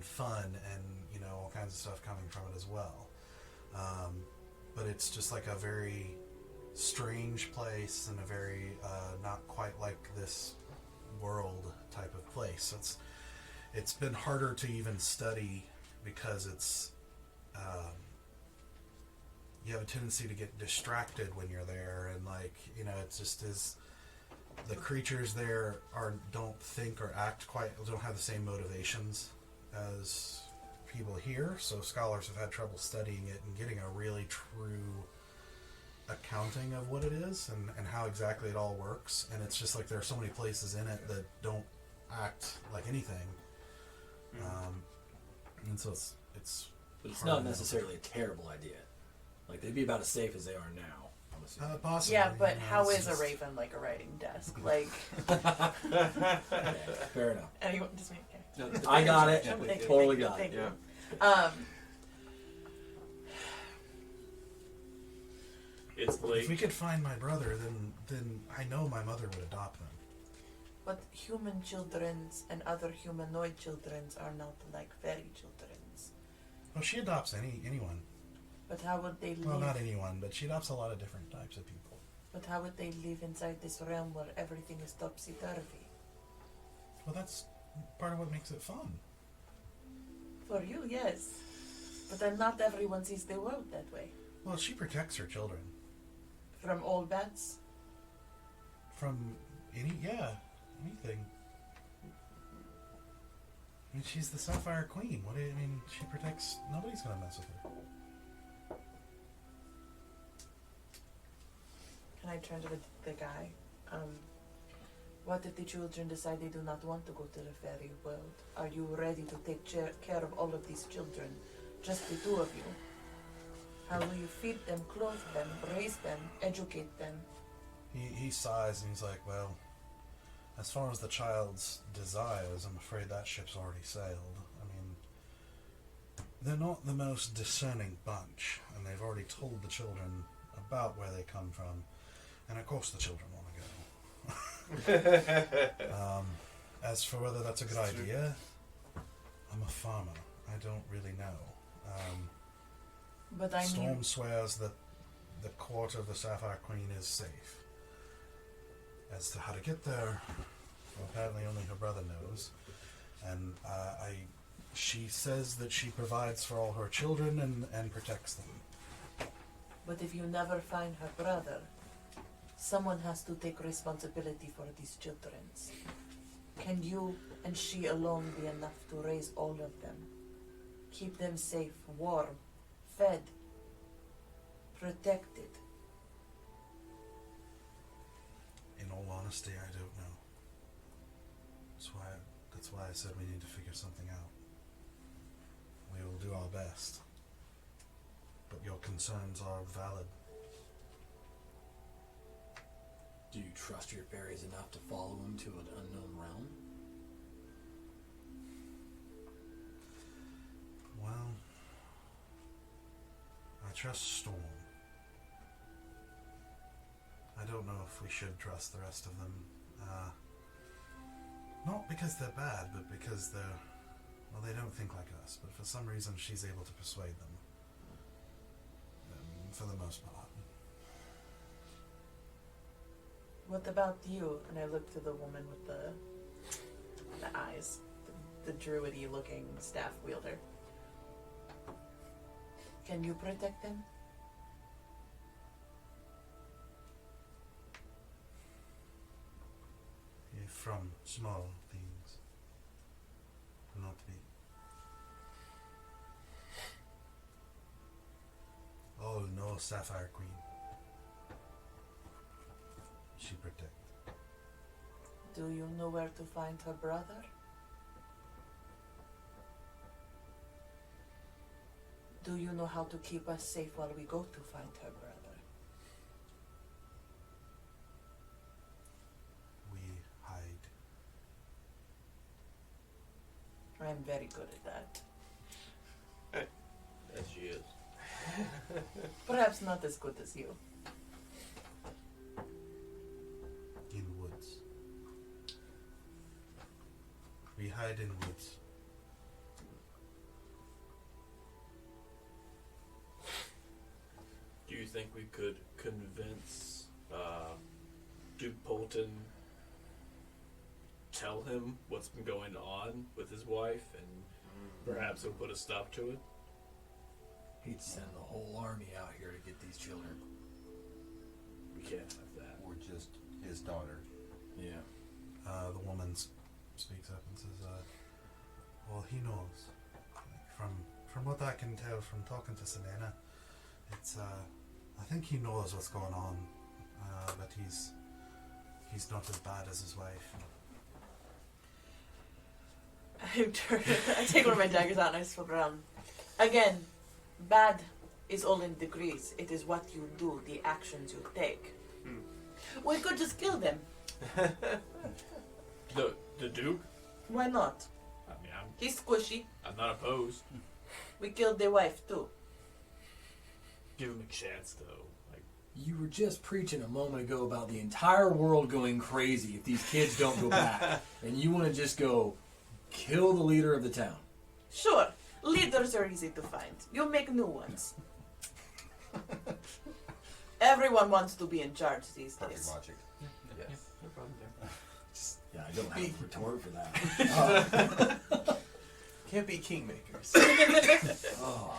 fun and, you know, all kinds of stuff coming from it as well. But it's just like a very strange place and a very not quite like this world type of place. It's been harder to even study because it's you have a tendency to get distracted when you're there, and like, you know, it just is, the creatures there don't think or act quite, don't have the same motivations as people here, so scholars have had trouble studying it and getting a really true accounting of what it is and how exactly it all works. And it's just like there are so many places in it that don't act like anything, and so it's But it's hard not to know. necessarily a terrible idea. Like, they'd be about as safe as they are now, I'm assuming. Possibly, Yeah, but you know, how it's is a just- raven like a writing desk? Like, Okay, fair enough. anyone just make okay. I got it. Thank you, Totally thank you, got it. thank you. Yeah. It's If we late. could find my brother, then I know my mother would adopt them. But human children's and other humanoid children's are not like fairy children's. Well, she adopts anyone. But how would they live? Well, not anyone, but she adopts a lot of different types of people. But how would they live inside this realm where everything is topsy-turvy? Well, that's part of what makes it fun. For you, yes. But then not everyone sees the world that way. Well, she protects her children From all bats. from anything. I mean, she's the Sapphire Queen. What do you mean? She protects. Nobody's gonna mess with her. Can I turn to the guy? What if the children decide they do not want to go to the fairy world? Are you ready to take care of all of these children? Just the two of you. How will you feed them, clothe them, raise them, educate them? He sighs and he's like, well, as far as the child's desires, I'm afraid that ship's already sailed. I mean, they're not the most discerning bunch, and they've already told the children about where they come from, and of course the children want to go. As for whether that's a good idea, I'm a farmer. I don't really know. But I Storm knew. swears that the court of the Sapphire Queen is safe. As to how to get there, well, apparently only her brother knows. And she says that she provides for all her children and protects them. But if you never find her brother, someone has to take responsibility for these children. Can you and she alone be enough to raise all of them? Keep them safe, warm, fed, protected. In all honesty, I don't know. That's why I said we need to figure something out. We will do our best. But your concerns are valid. Do you trust your fairies enough to follow them to an unknown realm? Well, I trust Storm. I don't know if we should trust the rest of them. Not because they're bad, but because they don't think like us. But for some reason, she's able to persuade them. For the most part. What about you? And I look to the woman with the eyes, the druidy looking staff wielder. Can you protect them? From small things. Not me. Oh no, Sapphire Queen. She protect. Do you know where to find her brother? Do you know how to keep us safe while we go to find her brother? We hide. I'm very good at that. As she is. Perhaps not as good as you. In woods. We hide in woods. Do you think we could convince Duke Polton, tell him what's been going on with his wife, and perhaps he'll put a stop to it? He'd send the whole army out here to get these children. We can't have that. Or just his daughter. Yeah. The woman speaks up and says, well, he knows. From what I can tell from talking to Selena, it's, I think he knows what's going on, but he's not as bad as his wife. I take one of my daggers out and I flip around. Again, bad is all in degrees. It is what you do, the actions you take. We could just kill them. The Duke? Why not? I mean, He's squishy. I'm not opposed. We killed their wife too. Give him a chance, though. Like, You were just preaching a moment ago about the entire world going crazy if these kids don't go back. And you want to just go kill the leader of the town. Sure, leaders are easy to find. You make new ones. Everyone wants to be in charge these Perfect days. logic. yes. No problem there. Yeah, I don't have a retort for that. Can't be kingmakers. Oh.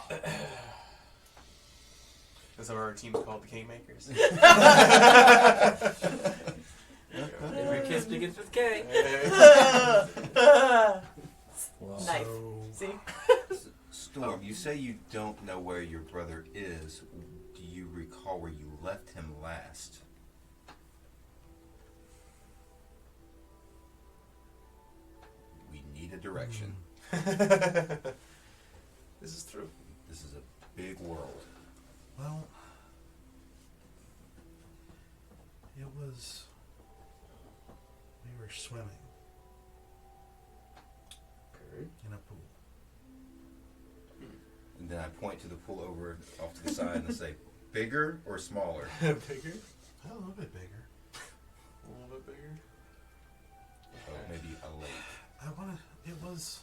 That's why our team's called the Kingmakers. Every kiss begins with K. Well, Nice. So, See? Storm, you say you don't know where your brother is. Do you recall where you left him last? We need a direction. This is true. This is a big world. well, it was, we were swimming in a pool. And then I point to the pool over off to the side and say, bigger or smaller? Bigger? A little bit bigger. A little bit bigger. Oh, maybe a lake. It was,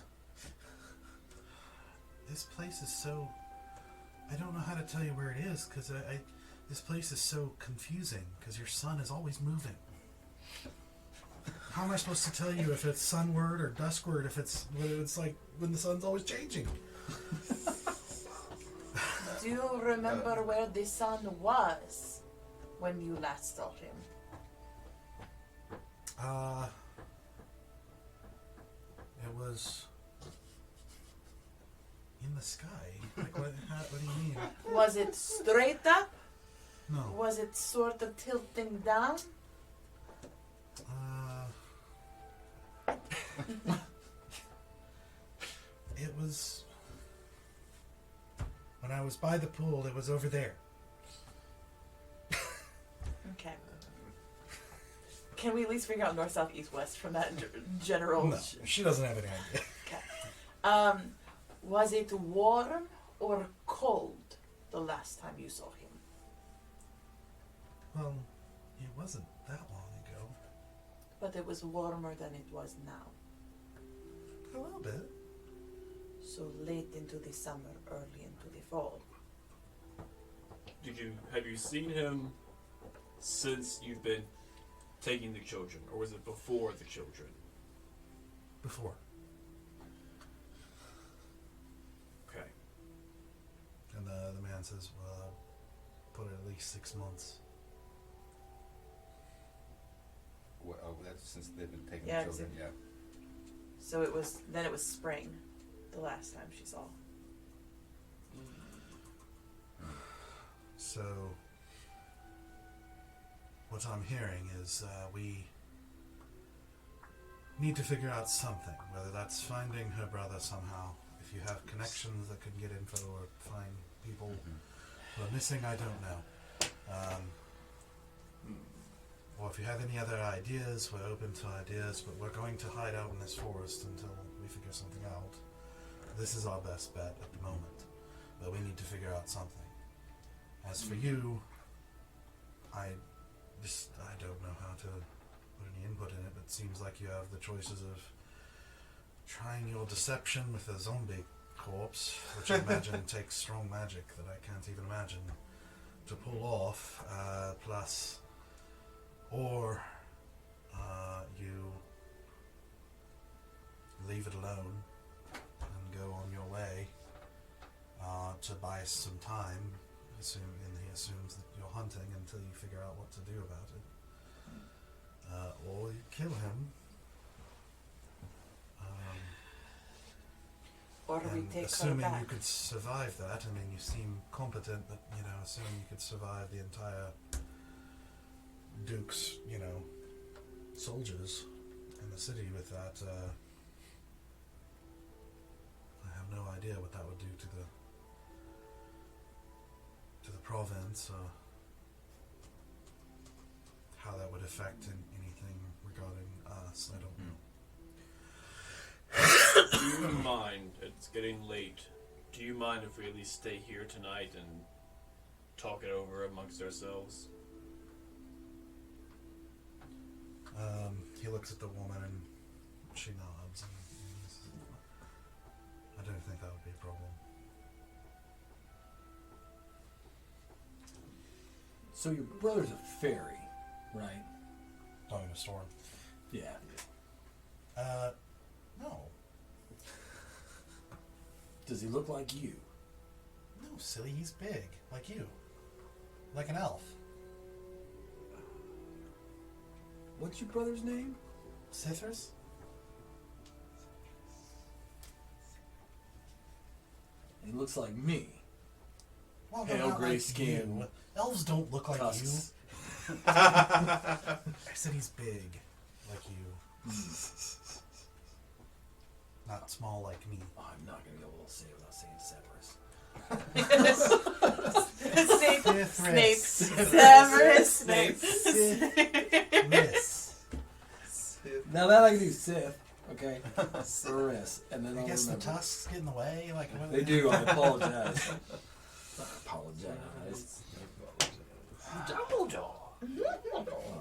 this place is so, I don't know how to tell you where it is, because this place is so confusing, because your sun is always moving. How am I supposed to tell you if it's sunward or duskward, if it's like when the sun's always changing? Do you remember where the sun was when you last saw him? It was in the sky. Like what do you mean? Was it straight up? No. Was it sort of tilting down? It was when I was by the pool. It was over there. Okay. Can we at least figure out north, south, east, west from that general? No, she doesn't have any idea. Okay. Was it warm or cold the last time you saw him? Well, it wasn't that long ago. But it was warmer than it was now. A little bit. So late into the summer, early into the fall. Have you seen him since you've been taking the children, or was it before the children? Before. Okay. And the man says, well, put it at least 6 months. Well, oh, that's since they've been taking Yeah, the children, yeah. So it was spring, the last time she saw. So, what I'm hearing is we need to figure out something, whether that's finding her brother somehow, If you have connections that can get info or find people who are missing, I don't know. Or if you have any other ideas, we're open to ideas, but we're going to hide out in this forest until we figure something out. This is our best bet at the moment, but we need to figure out something. As for you, I don't know how to put any input in it, but it seems like you have the choices of trying your deception with a zombie corpse, which I imagine takes strong magic that I can't even imagine to pull off, or you leave it alone and go on your way to buy some time. He assumes that you're hunting until you figure out what to do about it. Or you kill him. Or we And take her assuming back. you could survive that, I mean, you seem competent, but, assuming you could survive the entire Duke's, soldiers in the city with that, I have no idea what that would do to the province, or how that would affect anything regarding us. I don't know. Do you mind, it's getting late, do you mind if we at least stay here tonight and talk it over amongst ourselves? He looks at the woman and she nods. And I don't think that would be a problem. So your brother's a fairy, right? Talking to Storm. Yeah. No. Does he look like you? No, silly, he's big. Like you. Like an elf. What's your brother's name? Sithers? He looks like me. Well, they're Pale not gray like skin. you. Elves don't look like Tusks. you. I said he's big. Like you. Not small like me. Oh, I'm not going to be able to say it without saying Severus. Snape. Sithris. Severus Snape. Sithris. Now that I can do Sith, okay? Severus. And then I I'll guess the remember. tusks get in the way. Like what They do, I apologize. I apologize. Dumbledore.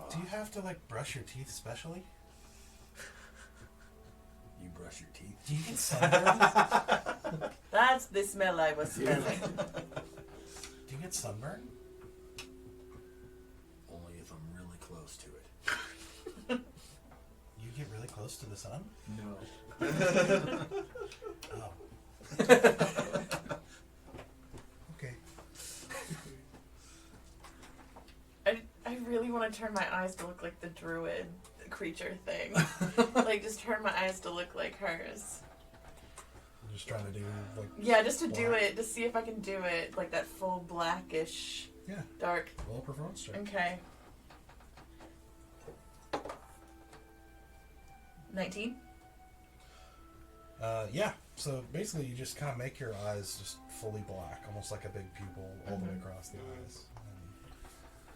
Do you have to brush your teeth specially? You brush your teeth. Do you get sunburned? That's the smell I was smelling. Do you get sunburned? Only if I'm really close to it. You get really close to the sun? No. Oh. Okay. I really want to turn my eyes to look like the druid creature thing. Just turn my eyes to look like hers. I'm just trying to do Yeah, just to do black. it, to see if I can do it, like that full blackish, Yeah. dark. Roll a performance check. Okay. 19? Yeah. So basically, you just kind of make your eyes just fully black, almost like a big pupil all the way across the eyes.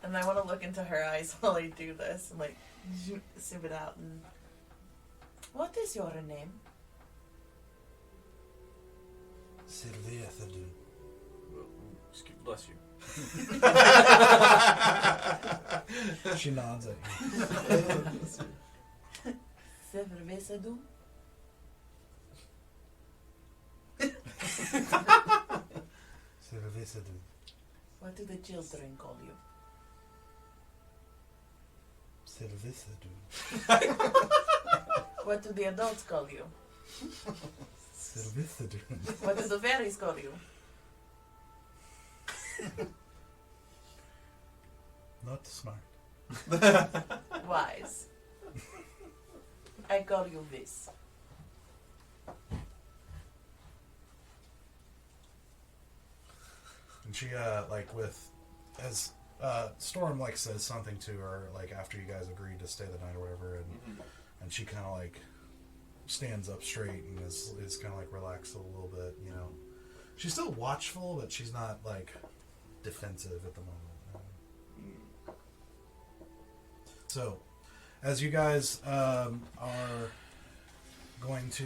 And I want to look into her eyes while I do this and zoom it out. And what is your name? Sylvia Thadun. Bless you. She nods at you. Severvesadum? Sylvia Thadun. What do the children call you? Sylvia Thadun. What do the adults call you? Sylvia Thadun. What do the fairies call you? Not smart. Wise. I call you this. And she, as Storm, says something to her, after you guys agreed to stay the night or whatever, and she kind of, stands up straight and is kind of like relaxed a little bit. You know, she's still watchful, but she's not like defensive at the moment. So, as you guys are going to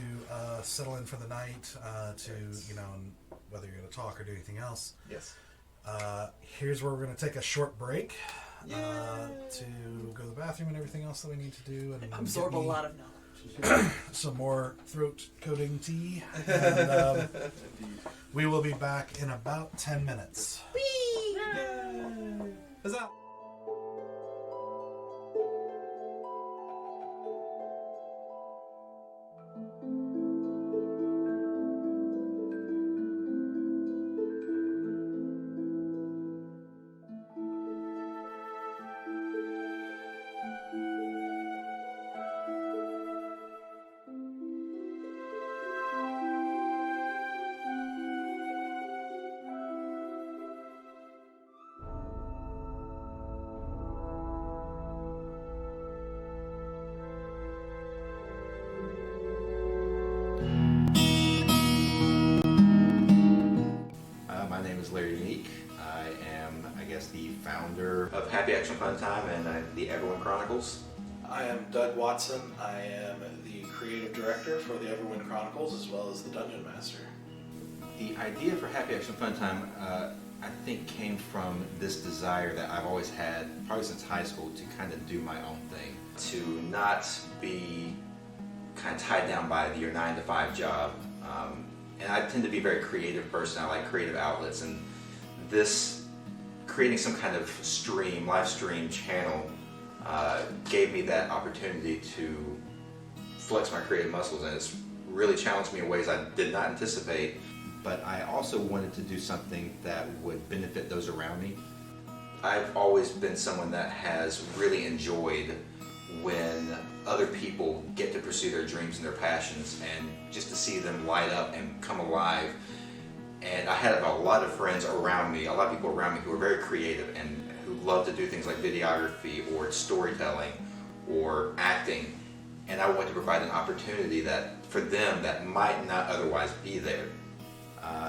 settle in for the night, to whether you're going to talk or do anything else. Yes. Here's where we're going to take a short break to go to the bathroom and everything else that we need to do, and Absorb a get me lot of knowledge. some more throat coating tea, and we will be back in about 10 minutes. Huzzah! My name is Larry Meek. I am, I guess, the founder of Happy Action Fun Time and the Everwind Chronicles. I am Doug Watson. I am the creative director for the Everwind Chronicles as well as the Dungeon Master. The idea for Happy Action Fun Time, I think, came from this desire that I've always had, probably since high school, to kind of do my own thing. To not be kind of tied down by your 9-to-5 job. And I tend to be a very creative person. I like creative outlets, and this creating some kind of live stream channel gave me that opportunity to flex my creative muscles, and it's really challenged me in ways I did not anticipate. But I also wanted to do something that would benefit those around me. I've always been someone that has really enjoyed when other people get to pursue their dreams and their passions, and just to see them light up and come alive. And I had a lot of friends around me, a lot of people around me who were very creative and who love to do things like videography or storytelling or acting. And I wanted to provide an opportunity that for them that might not otherwise be there.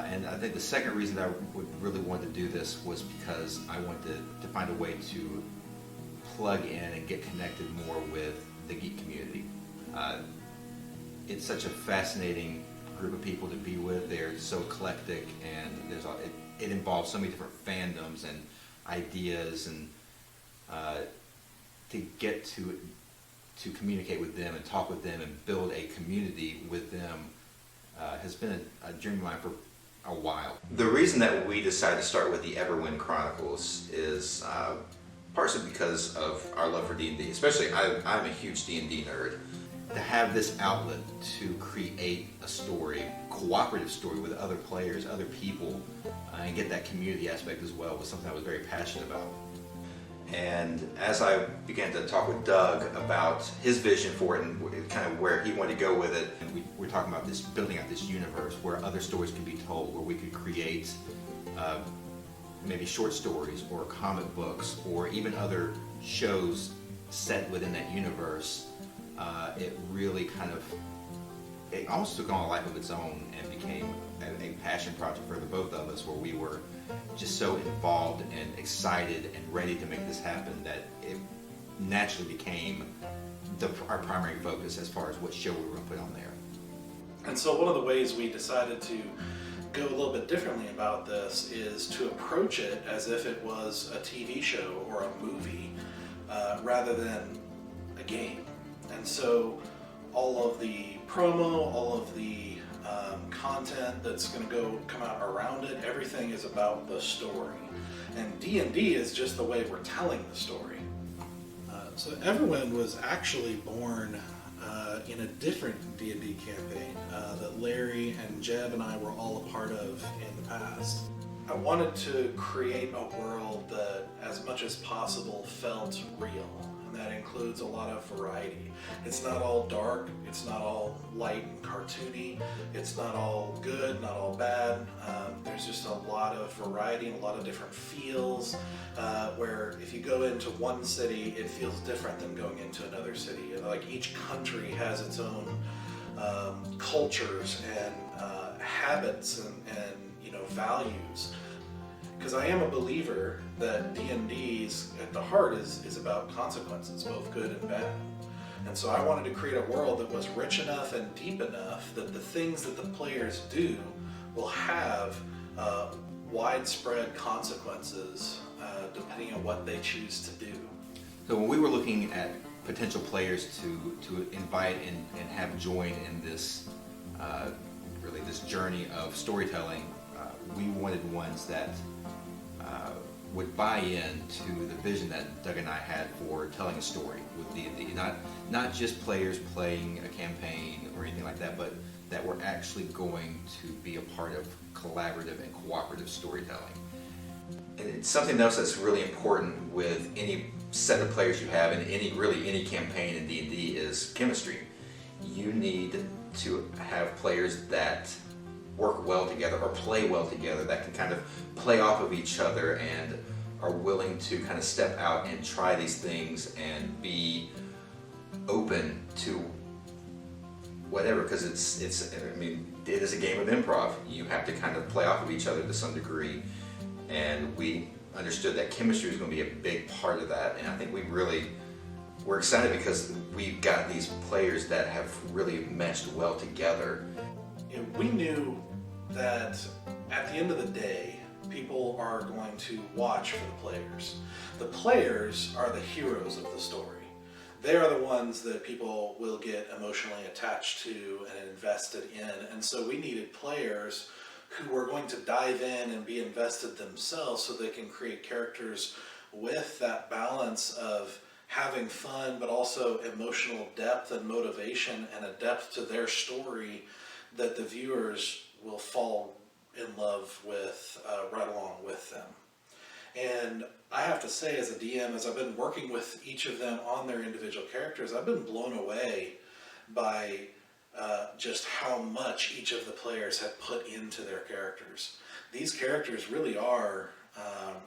And I think the second reason that I would really want to do this was because I wanted to find a way to plug in and get connected more with the geek community. It's such a fascinating group of people to be with. They're so eclectic, and it involves so many different fandoms and ideas, and to get to communicate with them and talk with them and build a community with them has been a dream of mine for a while. The reason that we decided to start with the Everwind Chronicles is partially because of our love for D&D. Especially, I'm a huge D&D nerd. To have this outlet to create a story, cooperative story with other players, other people, and get that community aspect as well was something I was very passionate about. And as I began to talk with Doug about his vision for it and kind of where he wanted to go with it, and we were talking about this, building out this universe where other stories could be told, where we could create maybe short stories or comic books or even other shows set within that universe. It really it almost took on a life of its own and became a passion project for the both of us, where we were just so involved and excited and ready to make this happen that it naturally became our primary focus as far as what show we were going to put on there. And so one of the ways we decided to go a little bit differently about this is to approach it as if it was a TV show or a movie rather than a game. And so all of the promo, all of the content that's going to come out around it, everything is about the story. And D&D is just the way we're telling the story. So Everwind was actually born in a different D&D campaign that Larry and Jeb and I were all a part of in the past. I wanted to create a world that, as much as possible, felt real. That includes a lot of variety. It's not all dark, it's not all light and cartoony, it's not all good, not all bad. There's just a lot of variety and a lot of different feels, where if you go into one city, it feels different than going into another city. Like each country has its own cultures and habits and values. Because I am a believer that D&D's at the heart is about consequences, both good and bad. And so I wanted to create a world that was rich enough and deep enough that the things that the players do will have widespread consequences depending on what they choose to do. So when we were looking at potential players to invite and have join in this really this journey of storytelling, we wanted ones that would buy into the vision that Doug and I had for telling a story with D&D. Not just players playing a campaign or anything like that, but that we're actually going to be a part of collaborative and cooperative storytelling. And it's something else that's really important with any set of players you have in any campaign in D&D is chemistry. You need to have players that work well together or play well together, that can kind of play off of each other and are willing to kind of step out and try these things and be open to whatever, because it is a game of improv. You have to kind of play off of each other to some degree, and we understood that chemistry was going to be a big part of that. And I think we're excited because we've got these players that have really meshed well together. We knew that at the end of the day, people are going to watch for the players. The players are the heroes of the story. They are the ones that people will get emotionally attached to and invested in. And so we needed players who were going to dive in and be invested themselves so they can create characters with that balance of having fun, but also emotional depth and motivation and a depth to their story that the viewers will fall in love with right along with them. And I have to say, as a DM, as I've been working with each of them on their individual characters, I've been blown away by just how much each of the players have put into their characters. These characters really are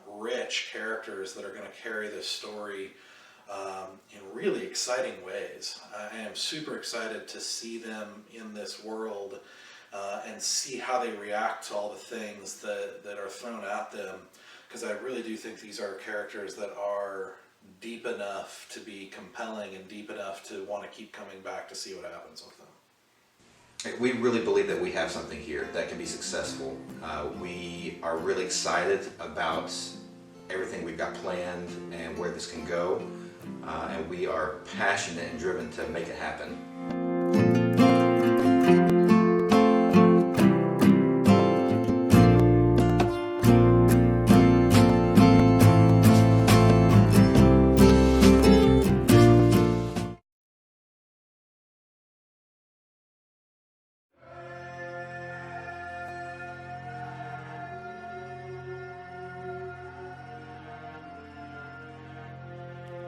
rich characters that are going to carry this story in really exciting ways. I am super excited to see them in this world and see how they react to all the things that are thrown at them, because I really do think these are characters that are deep enough to be compelling and deep enough to want to keep coming back to see what happens with them. We really believe that we have something here that can be successful. We are really excited about everything we've got planned and where this can go. And we are passionate and driven to make it happen.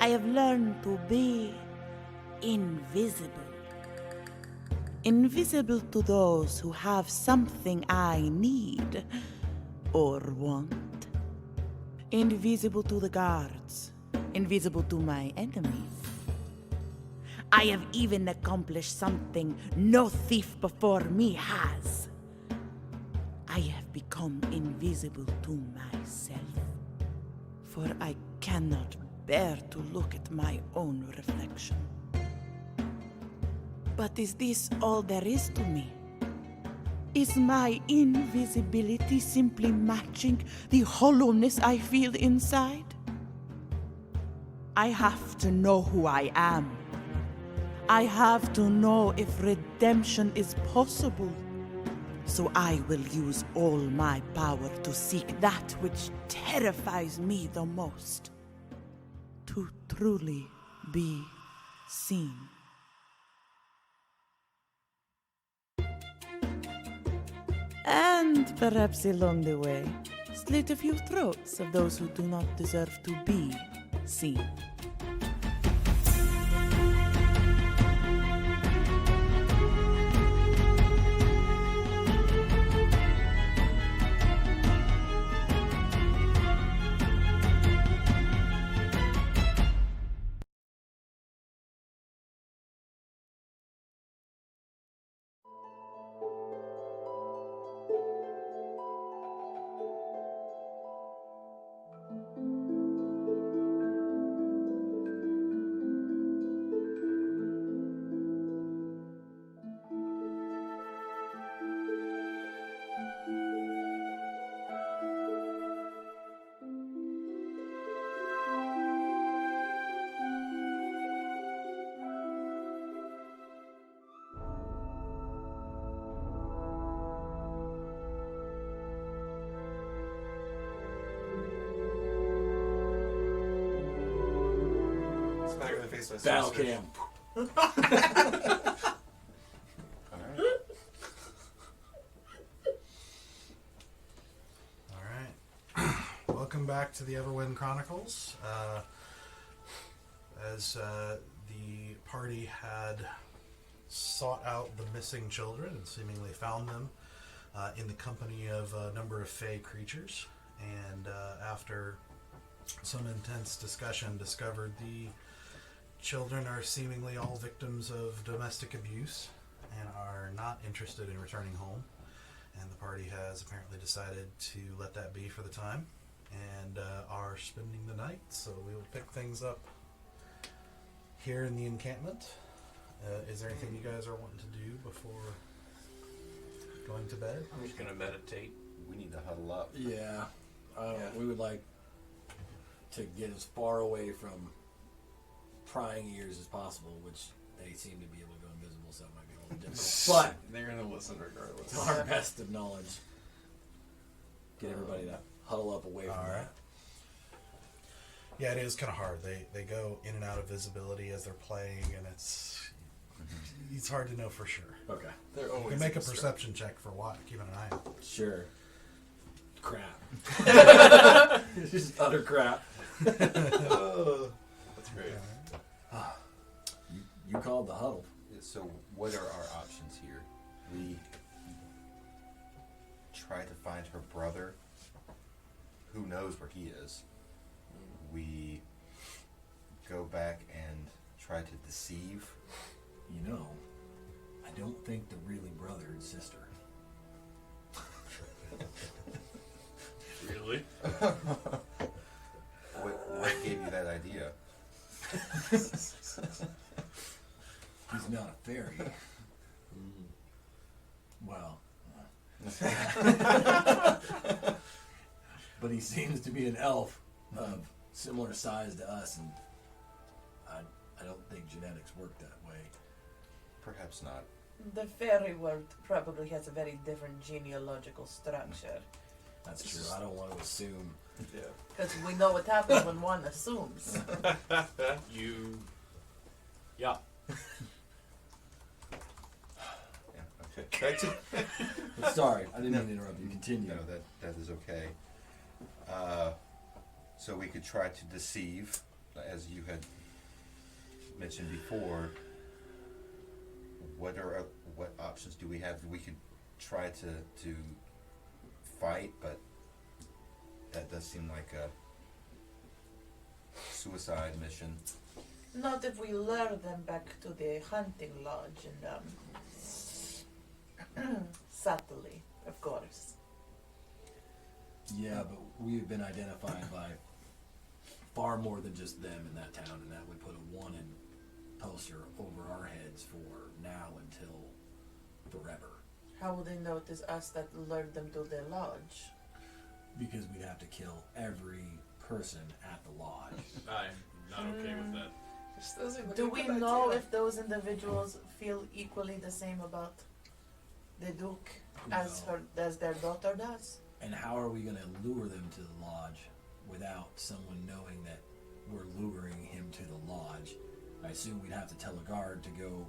I have learned to be invisible. Invisible to those who have something I need or want. Invisible to the guards. Invisible to my enemies. I have even accomplished something no thief before me has. I have become invisible to myself, for I cannot bear to look at my own reflection. But is this all there is to me? Is my invisibility simply matching the hollowness I feel inside? I have to know who I am. I have to know if redemption is possible. So I will use all my power to seek that which terrifies me the most. To truly be seen. And perhaps along the way, slit a few throats of those who do not deserve to be seen. replaced by Battle sorcerers. cam. Alright. All right. Welcome back to the Everwind Chronicles. As the party had sought out the missing children and seemingly found them in the company of a number of fey creatures, and after some intense discussion, discovered the children are seemingly all victims of domestic abuse and are not interested in returning home. And the party has apparently decided to let that be for the time and are spending the night. So we will pick things up here in the encampment. Is there anything you guys are wanting to do before going to bed? I'm just gonna meditate. We need to huddle up. Yeah. Yeah. We would like to get as far away from prying ears as possible, which they seem to be able to go invisible, so it might be a little difficult. But They're gonna listen regardless. to our best of knowledge, get everybody to huddle up away from All right. that. Yeah, it is kind of hard. They go in and out of visibility as they're playing, and it's hard to know for sure. Okay. They're You always can make a distracted. perception check for what, keeping an eye out. Sure. Crap. It's just utter crap. That's great. You called the huddle. So what are our options here? We try to find her brother. Who knows where he is? We go back and try to deceive. You know, I don't think they're really brother and sister. Really? What gave you that idea? He's not a fairy. Well, but he seems to be an elf of similar size to us, and I don't think genetics work that way. Perhaps not. The fairy world probably has a very different genealogical structure. That's true. I don't want to assume. Yeah. Because we know what happens when one assumes. Yeah. Yeah, okay. Back to Sorry, I didn't mean to interrupt you. Continue. No, that is okay. So we could try to deceive, as you had mentioned before. What options do we have? We could try to fight, but that does seem like a suicide mission. Not if we lure them back to the hunting lodge and subtly, of course. Yeah, but we've been identified by far more than just them in that town, and that would put a wanted poster over our heads for now until forever. How would they know it is us that lured them to the lodge? Because we'd have to kill every person at the lodge. I'm not okay with that. This doesn't look Do like a we good know idea. if those individuals feel equally the same about the Duke as No. as their daughter does? And how are we going to lure them to the lodge without someone knowing that we're luring him to the lodge? I assume we'd have to tell a guard to go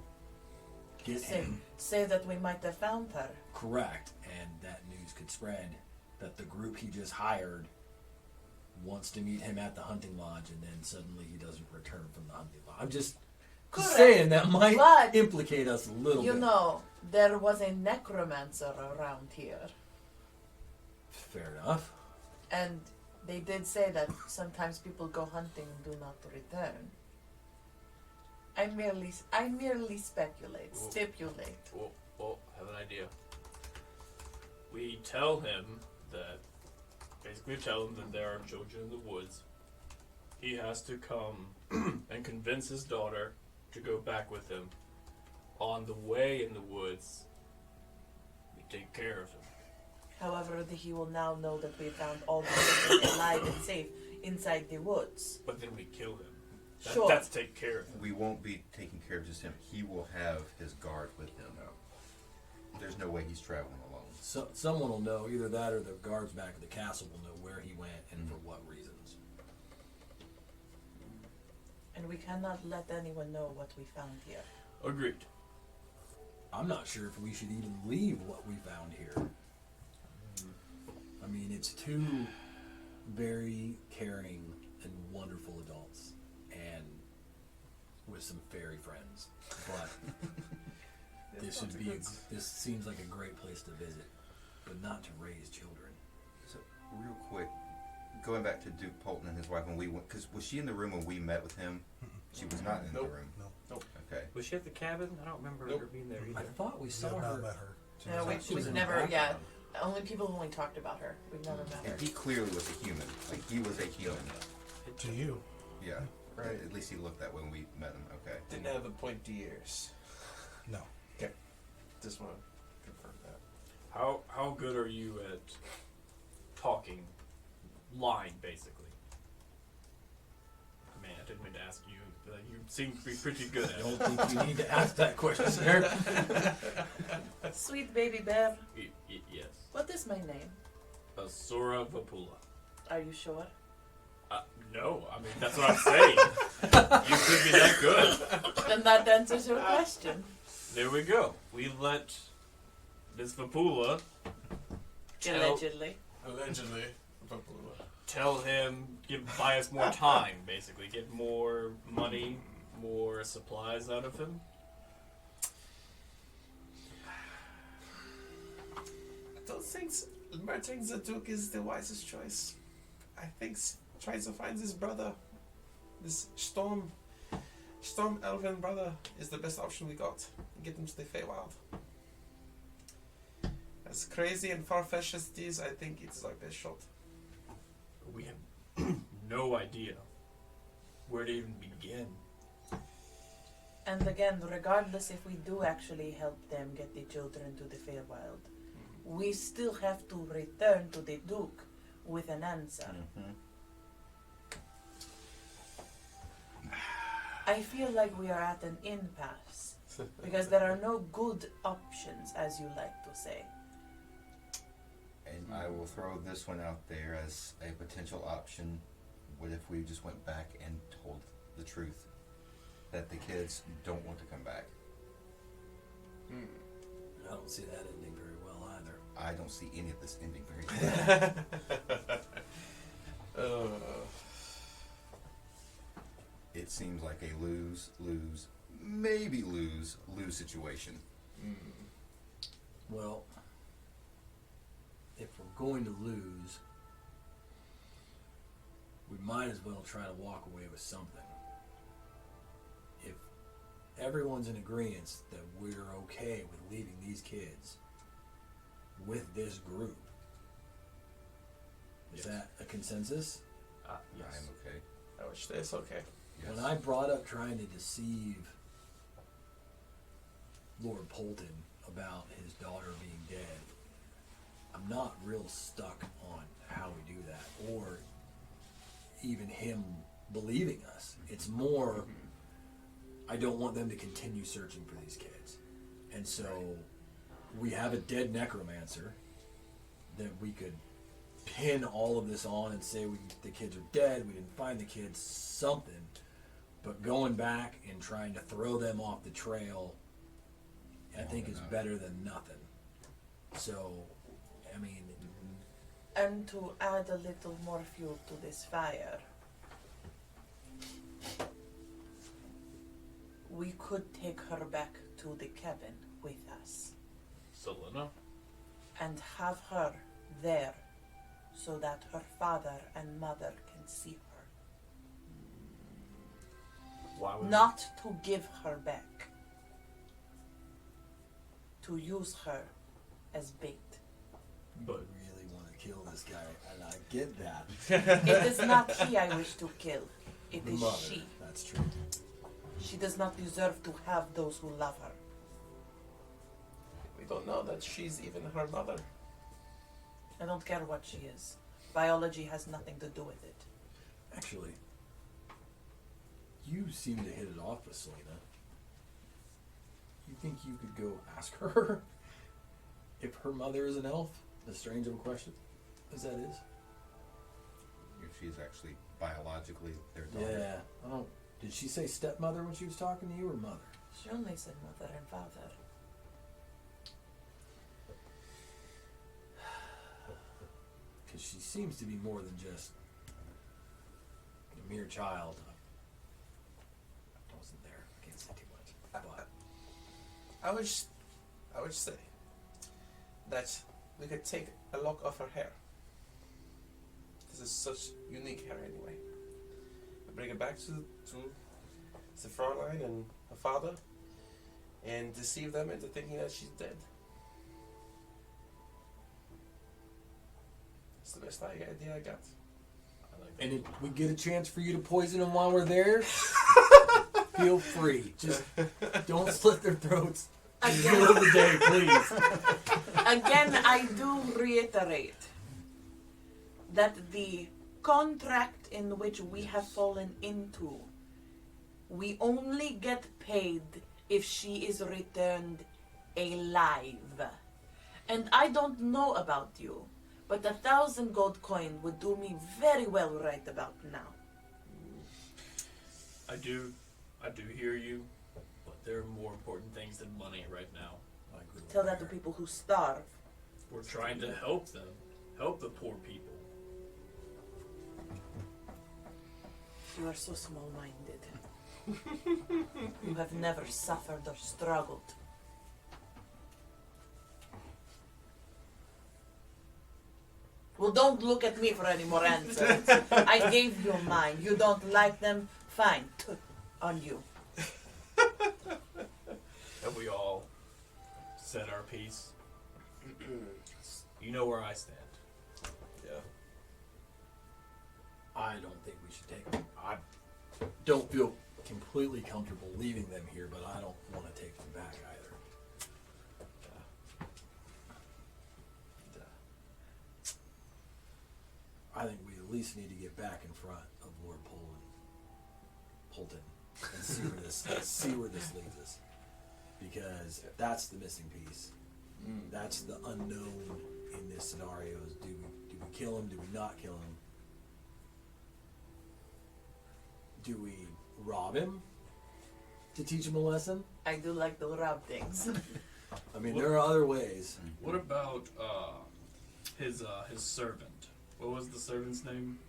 get him. Say that we might have found her. Correct. And that news could spread that the group he just hired wants to meet him at the hunting lodge, and then suddenly he doesn't return from the hunting lodge. I'm just Correct. saying that might But, implicate us a little you bit. know, there was a necromancer around here. Fair enough. And they did say that sometimes people go hunting and do not return. I merely speculate, Ooh. stipulate. Oh, I have an idea. We tell him that, basically tell him that there are children in the woods. He has to come and convince his daughter to go back with him. On the way in the woods, we take care of him. However, he will now know that we found all the children alive and safe inside the woods. But then we kill him. Sure. That's take care of him. We won't be taking care of just him. He will have his guard with him. There's no way he's traveling alone. So someone will know, either that or the guards back at the castle will know where he went and for what reasons. And we cannot let anyone know what we found here. Agreed. I'm not sure if we should even leave what we found here. I mean, it's two very caring and wonderful adults, and with some fairy friends. But this seems like a great place to visit, but not to raise children. So, real quick, going back to Duke Polton and his wife when we went, because was she in the room when we met with him? She was not in the room. Nope. Okay. Was she at the cabin? I don't remember her being there I either. thought we You saw have not her. met her. No, She was we've in never, the background. only people have only talked about her. We've never met her. And he clearly was a human. Like, he was a human. To you. Yeah. Right. At least he looked that way when we met him. Okay. Didn't have the pointy ears. No. Just want to confirm that. How good are you at talking, lying, basically? Man, I didn't mean to ask you. But you seem to be pretty good I at don't it. think you need to ask that question, sir. Sweet baby bear, Yes. what is my name? Asura Vapula. Are you sure? No, I mean, that's what I'm saying. You could be that good. Then that answers your question. There we go. We let Miss Vapula Allegedly. Allegedly. tell him, buy us more time, basically. Get more money, more supplies out of him. I don't think murdering the Duke is the wisest choice. I think trying to find his brother, this Storm Elven brother, is the best option we got. Get him to the Feywild. As crazy and far-fetched as it is, I think it's our best shot. We have no idea where to even begin. And again, regardless if we do actually help them get the children to the Feywild, we still have to return to the Duke with an answer. Mm-hmm. I feel like we are at an impasse because there are no good options, as you like to say. And I will throw this one out there as a potential option. What if we just went back and told the truth? That the kids don't want to come back. I don't see that ending very well either. I don't see any of this ending very well. It seems like a lose, maybe lose situation. Well, if we're going to lose, we might as well try to walk away with something. If everyone's in agreement that we're okay with leaving these kids with this group, is that a consensus? I Yes. am okay. I wish that's okay. Yes. When I brought up trying to deceive Lord Polton about his daughter being dead, I'm not real stuck on how we do that, or even him believing us. It's more, I don't want them to continue searching for these kids. And so we have a dead necromancer that we could pin all of this on and say the kids are dead, we didn't find the kids, something. But going back and trying to throw them off the trail, I think is better than nothing. So, I mean, And to add a little more fuel to this fire, we could take her back to the cabin with us Selena? and have her there so that her father and mother can see her. Why would Not to give her back, to use her as bait. But really want to kill this guy, and I get that. It is not he I wish to kill, it The is mother, she. that's true. She does not deserve to have those who love her. We don't know that she's even her mother. I don't care what she is. Biology has nothing to do with it. Actually, you seem to hit it off with Selena. You think you could go ask her if her mother is an elf? As strange of a question as that is. If she's actually biologically their daughter. Yeah, Did she say stepmother when she was talking to you, or mother? She only said mother and father. Because she seems to be more than just a mere child. I wasn't there. I can't say too much. But I would say that we could take a lock of her hair. This is such unique hair anyway. We bring it back to the Fraulein and her father and deceive them into thinking that she's dead. It's the best idea I got. I like that. and if we get a chance for you to poison them while we're there, feel free. Just don't slit their throats in the middle of the day, please. Again, I do reiterate that the contract in which we have fallen into, we only get paid if she is returned alive. And I don't know about you, but 1,000 gold coin would do me very well right about now. I do hear you, but there are more important things than money right now. I agree with Tell that to Bear. people who starve. We're trying to help them, help the poor people. You are so small-minded. You have never suffered or struggled. Well, don't look at me for any more answers. I gave you mine. You don't like them? Fine. On you. Have we all said our piece? You know where I stand. Yeah. I don't think we should take them. I don't feel completely comfortable leaving them here, but I don't want to take them back either. I think we at least need to get back in front of Lord Polton and see where this leads us, because that's the missing piece. That's the unknown in this scenario. Is do we kill him? Do we not kill him? Do we rob him to teach him a lesson? I do like to rob things. I mean, there are other ways. What about his servant? What was the servant's name?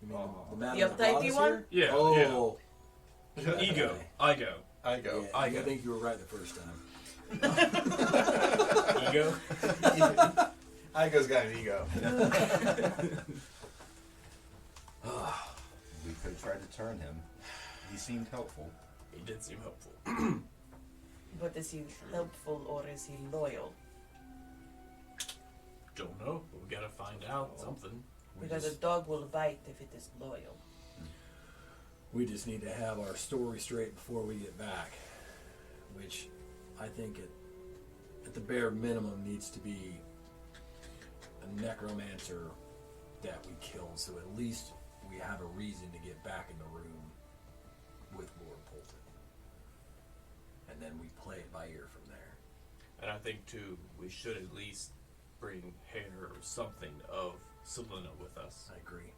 You mean the man The with the uptighty claws one? here? Yeah, Oh. Ego. I go. Yeah, I think you were right the first time. Ego. Igo's got an ego. We could try to turn him. He seemed helpful. He did seem helpful. But is he helpful or is he loyal? Don't know. But we gotta find out something. Because a dog will bite if it is loyal. We just need to have our story straight before we get back, which I think at the bare minimum needs to be a necromancer that we killed, so at least we have a reason to get back in the room with Lord Polton. And then we play it by ear from there. And I think too, we should at least bring hair or something of Selena with us. I agree.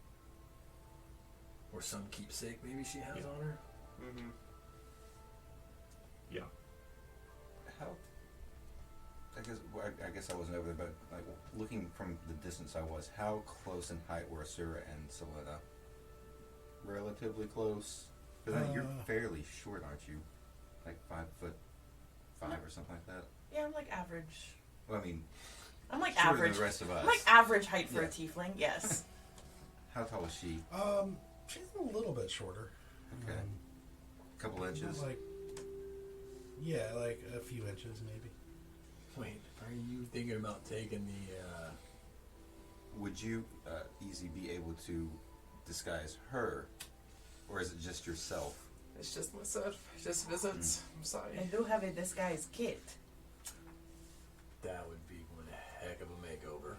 Or some keepsake maybe she has Yeah. on her. Mm-hmm. Yeah. How? I guess I wasn't over there, but like looking from the distance I was, how close in height were Asura and Selena? Relatively close. Because you're fairly short, aren't you? Like 5'5" or something like that. Yeah, I'm like average. Well, I mean, I'm like shorter average. than the rest of us. I'm like average height for Yeah. a tiefling, yes. How tall is she? She's a little bit shorter. Okay. A couple inches. Like, yeah, like a few inches maybe. Wait, are you thinking about taking the Would you, Easy, be able to disguise her, or is it just yourself? It's just myself. Just visits. I'm sorry. I do have a disguise kit. that would be one heck of a makeover.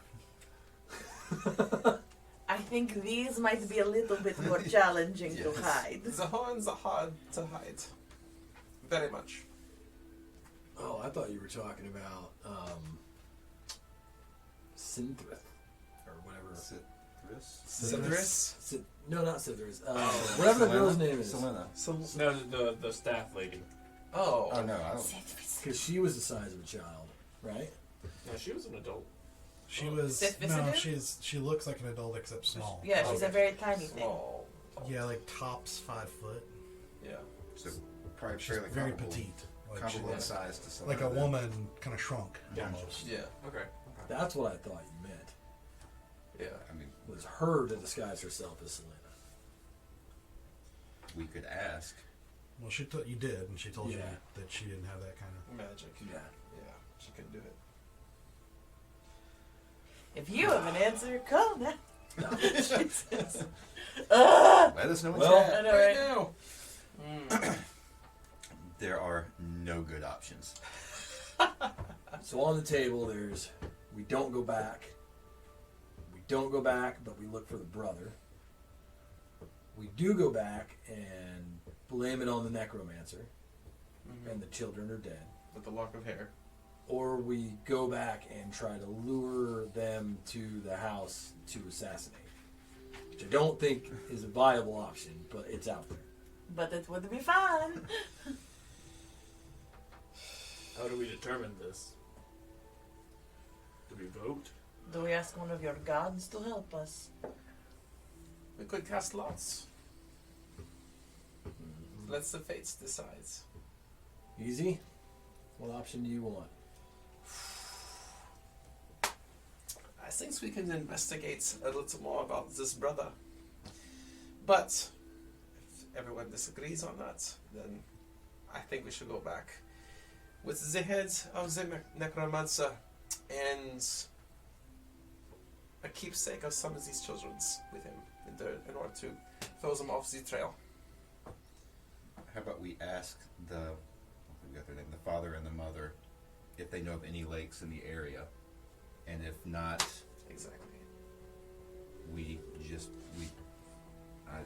I think these might be a little bit more challenging to Yes. hide. The horns are hard to hide. Very much. Oh, I thought you were talking about Synthryth or whatever. Cithris? No, not Cithris. Whatever the girl's name is. Selena. No, the staff lady. Oh. Oh, no, I don't. Because she was the size of a child, right? No, she was an adult. She was she looks like an adult except small. Yeah, she's a very tiny thing. Small. Yeah, like tops 5 foot. Yeah. So probably She's fairly very comparable. petite. Like, Comparable in she- size to Selena. like a woman kind of shrunk Yeah. almost. Yeah. Okay. That's what I thought you meant. Yeah. I mean, Was her to disguise herself as Selena. we could ask. Well, you did, and she told you Yeah. that she didn't have that kind of. Magic. Yeah. Yeah. She can do it. If you have an answer, call now. No. Jesus. Let us know in Well- chat. I know, right? There are no good options. So on the table, there's we don't go back. We don't go back, but we look for the brother. We do go back and blame it on the necromancer, and the children are dead. With the lock of hair. Or we go back and try to lure them to the house to assassinate. Which I don't think is a viable option, but it's out there. But it would be fun. How do we determine this? Do we vote? Do we ask one of your gods to help us? We could cast lots. Let the fates decide. Easy? What option do you want? I think we can investigate a little more about this brother. But if everyone disagrees on that, then I think we should go back with the head of the necromancer and a keepsake of some of these children with him in order to throw them off the trail. How about we ask the father and the mother if they know of any lakes in the area, and if not, Exactly. I have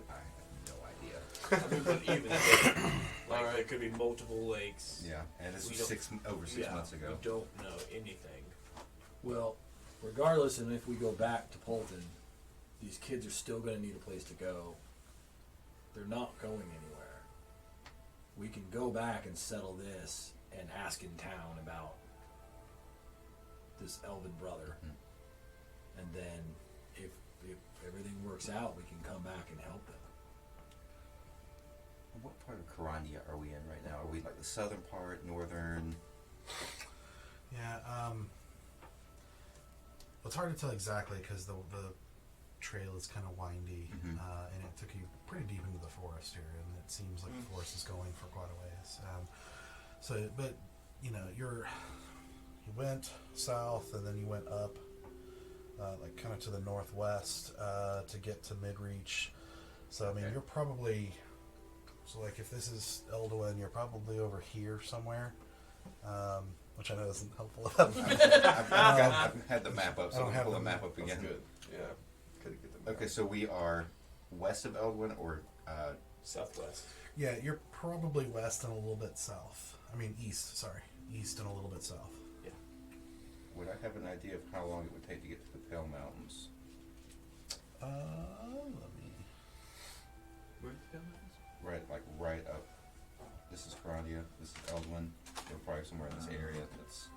no idea. I mean, but even then, like, there could be multiple lakes. Yeah, and this We was don't- over 6 months ago. We don't know anything. Well, regardless, and if we go back to Polton, these kids are still going to need a place to go. They're not going anywhere. We can go back and settle this and ask in town about this elven brother. And then if everything works out, we can come back and help them. What part of Karandia are we in right now? Are we like the southern part, northern? Yeah, it's hard to tell exactly because the trail is kind of windy, Mhm. and it took you pretty deep into the forest here, and it seems like the forest is going for quite a ways. But you know, you went south and then you went up, like kind of to the northwest to get to Midreach. So I mean, Okay. you're probably like if this is Elduin, you're probably over here somewhere. Which I know isn't helpful. I've had the map up, I so don't I'll have pull the the map up That's again. good. Yeah. Could get them. Okay, so we are west of Eldwin, or Southwest. Yeah, you're probably west and a little bit south. I mean east, sorry. East and a little bit south. would I have an idea of how long it would take to get to the Pale Mountains? Let me... Where's the Right, like right up. This is Karandia, this is Eldwin. They're probably somewhere in this area that's...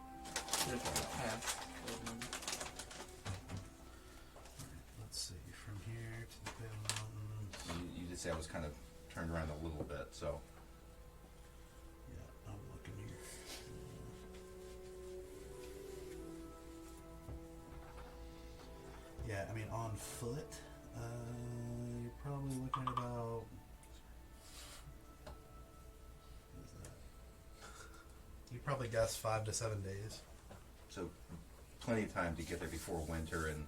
Let's see, from here to the Pale Mountains. You did say I was kind of turned around a little bit, so... Yeah, I'm looking here. Yeah, I mean, on foot, you're probably looking at about... What is that? You'd probably guess 5 to 7 days. So plenty of time to get there before winter, and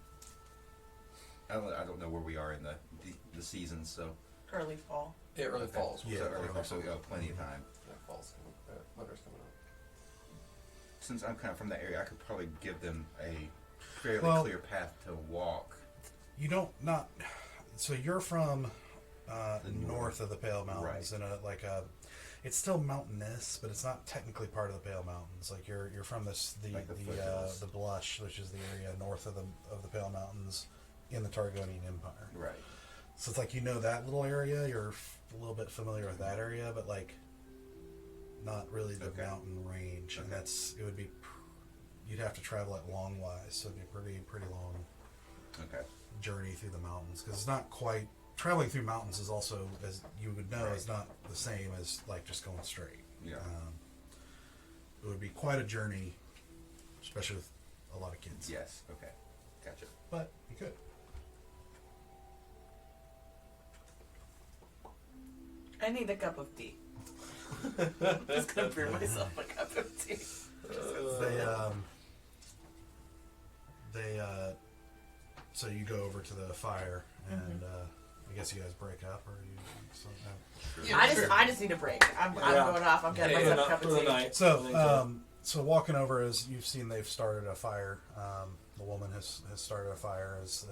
I don't know where we are in the seasons, so... Early fall. Yeah, early falls. Yeah, so early fall, so we have plenty of time. Yeah, fall's coming. Winter's coming up. Since I'm kind of from that area, I could probably give them a fairly Well- clear path to walk. You don't not. So you're from The north of the Pale Mountains, Right. and it's still mountainous, but it's not technically part of the Pale Mountains. Like you're from Like the the foothills. Blush, which is the area north of the Pale Mountains, in the Targonian Empire. Right. So it's like you know that little area, you're a little bit familiar with that area, but like not really the mountain range. And it would be, you'd have to travel it long wise, so it'd be pretty long journey through the mountains. Because it's not quite, traveling through mountains is also, as you would know, is not the same as like just going straight. Yeah. It would be quite a journey, especially with a lot of kids. Yes. Okay. Gotcha. But you could. I need a cup of tea. I'm just gonna brew myself a cup of tea. So you go over to the fire, and I guess you guys break up, or you something. Yeah, I just need a break. I'm going off. I'm getting myself a cup of tea. So walking over, as you've seen, they've started a fire. The woman has started a fire as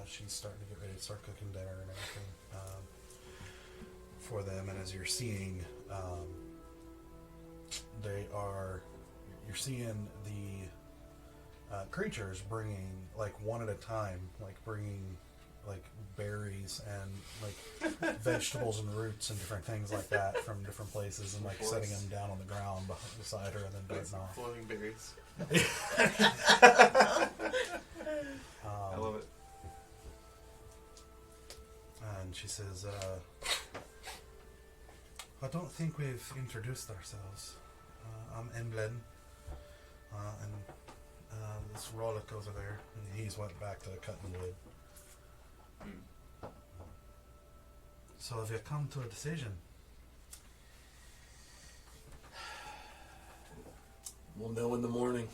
she's starting to get ready to start cooking dinner and everything for them. And as you're seeing, you're seeing the creatures bringing, like, one at a time, like bringing like berries and like vegetables and roots and different things like that from different places, and like setting them down on the ground beside her, and then biting off. Floating berries. I love it. And she says, I don't think we've introduced ourselves. I'm Emblem, and this Rollick over there, and he's went back to cutting wood. So have you come to a decision? We'll know in the morning.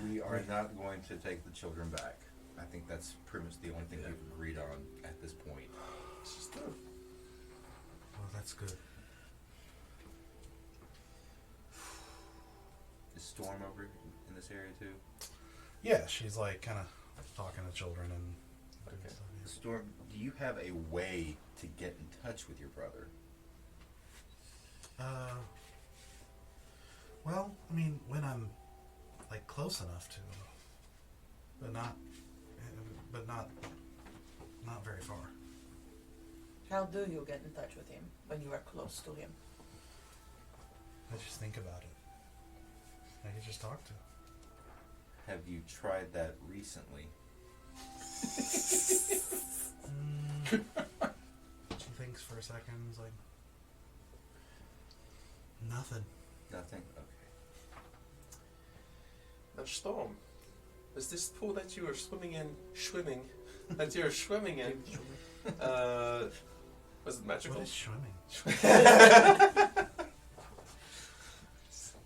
We are not going to take the children back. I think that's pretty much the only thing we've agreed on at this point. Oh, that's good. Is Storm over in this area too? Yeah, she's like kind of talking to children and doing stuff. Storm, do you have a way to get in touch with your brother? Well, I mean, when I'm like close enough to, but not very far. How do you get in touch with him when you are close to him? I just think about it. I could just talk to him. Have you tried that recently? She thinks for a second. It's like nothing. Nothing? Okay. Now, Storm, is this pool that you were swimming in, was it magical? What is swimming?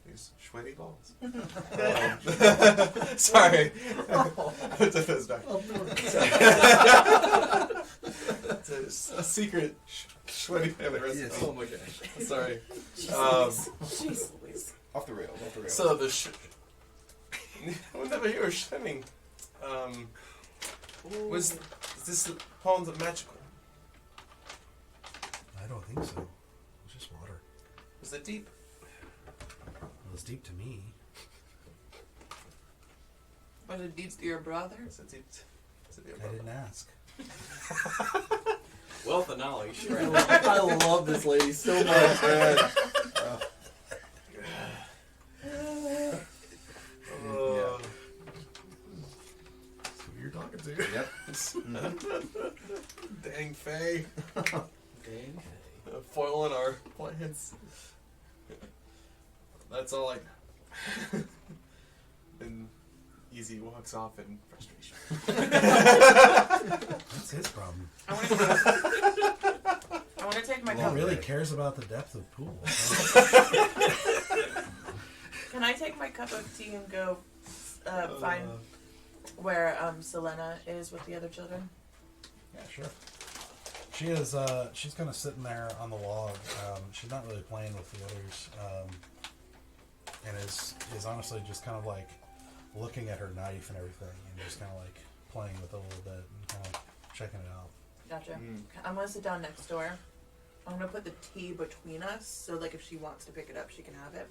These sweaty balls. Sorry. I took those back. It's a secret sweaty family recipe. Yes. Oh my gosh. Sorry. Jeez Louise. Off the rails, off the rails. So whenever you were swimming, was this pond magical? I don't think so. It's just water. Was it deep? It was deep to me. Was it deep to your brother? Was it deep? I didn't ask. Wealth of knowledge. I love this lady so much, man. Who you're talking to? Yep. Dang Faye. Dang. Foiling our plans. That's all I. And Easy walks off in frustration. That's his problem. I want to take my He cup. really cares about the depth of the pool. Can I take my cup of tea and go find where Selena is with the other children? Yeah, sure. She is. She's kind of sitting there on the log. She's not really playing with the others, and is honestly just kind of like looking at her knife and everything, and just kind of like playing with it a little bit and kind of checking it out. Gotcha. I'm gonna sit down next to her. I'm gonna put the tea between us, so like if she wants to pick it up, she can have it.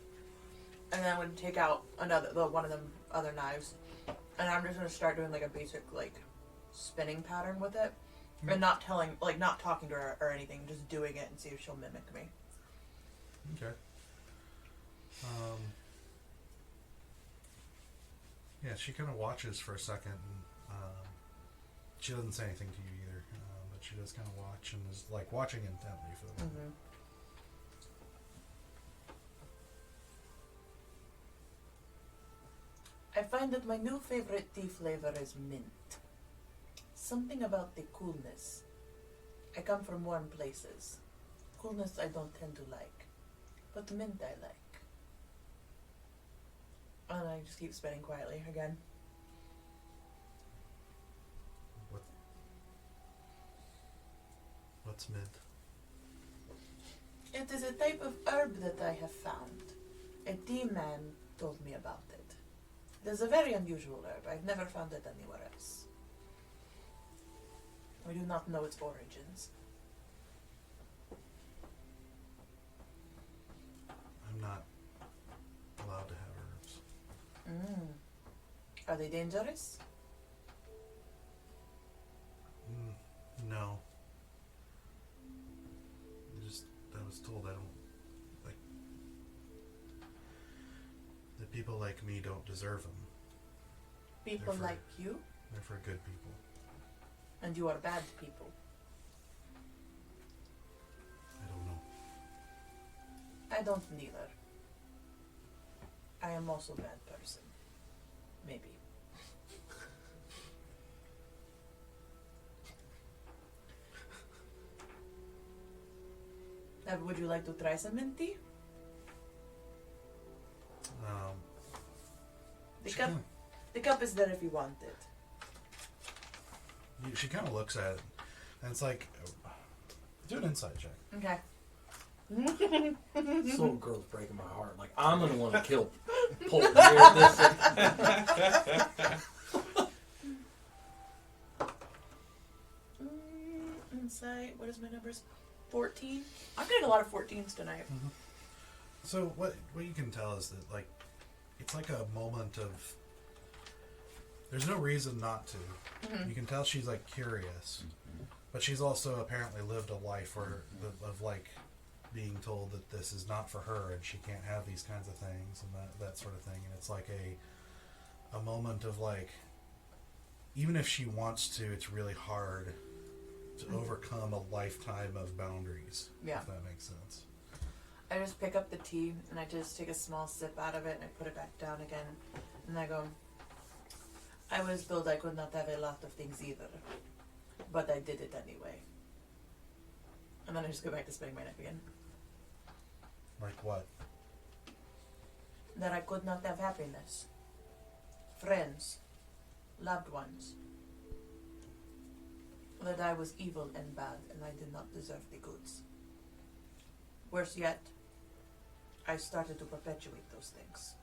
and then I'm going to take out one of them other knives, and I'm just going to start doing like a basic like spinning pattern with it, and not talking to her or anything, just doing it and see if she'll mimic me. Okay. Yeah, she kind of watches for a second, and she doesn't say anything to you either, but she does kind of watch and is like watching intently for the moment. I find that my new favorite tea flavor is mint. Something about the coolness. I come from warm places. Coolness I don't tend to like, but mint I like. And I just keep spinning quietly again. What's mint? It is a type of herb that I have found. A tea man told me about it. It is a very unusual herb. I've never found it anywhere else. I do not know its origins. I'm not allowed to have herbs. Are they dangerous? No. I was told I don't, like, that people like me don't deserve them. People They're for- like you? They're for good people. And you are bad people. I don't know. I don't neither. I am also a bad person. Maybe. Would you like to try some mint tea? The cup is there if you want it. She kind of looks at it, and it's like, do an insight check. Okay. This little girl's breaking my heart. Like, I'm gonna want to kill Polton here. This. Insight. What is my numbers? 14. I'm getting a lot of 14s tonight. So what you can tell is that, like, it's like a moment of, there's no reason not to. You can tell she's like curious, but she's also apparently lived a life of like being told that this is not for her and she can't have these kinds of things and that sort of thing. And it's like a moment of like, even if she wants to, it's really hard to overcome a lifetime of boundaries. Yeah. If that makes sense. I just pick up the tea and I just take a small sip out of it and I put it back down again. And I go, I was told I could not have a lot of things either, but I did it anyway. And then I just go back to spinning my neck again. Like what? That I could not have happiness, friends, loved ones. That I was evil and bad and I did not deserve the goods. Worse yet, I started to perpetuate those things.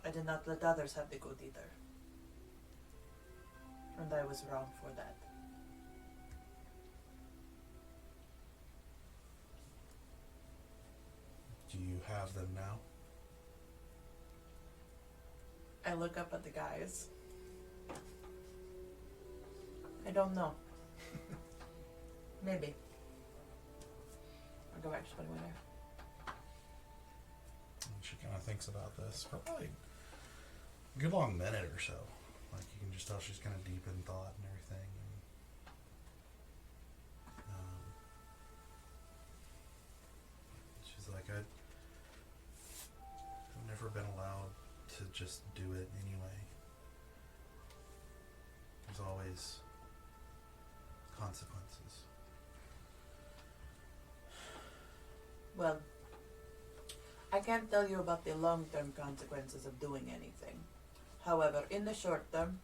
I did not let others have the good either. And I was wrong for that. Do you have them now? I look up at the guys. I don't know. Maybe. I'll go back to spinning my hair. And she kind of thinks about this for probably a good long minute or so. Like, you can just tell she's kind of deep in thought and everything. And, she's like, I've never been allowed to just do it anyway. There's always consequences. Well, I can't tell you about the long-term consequences of doing anything. However, in the short term,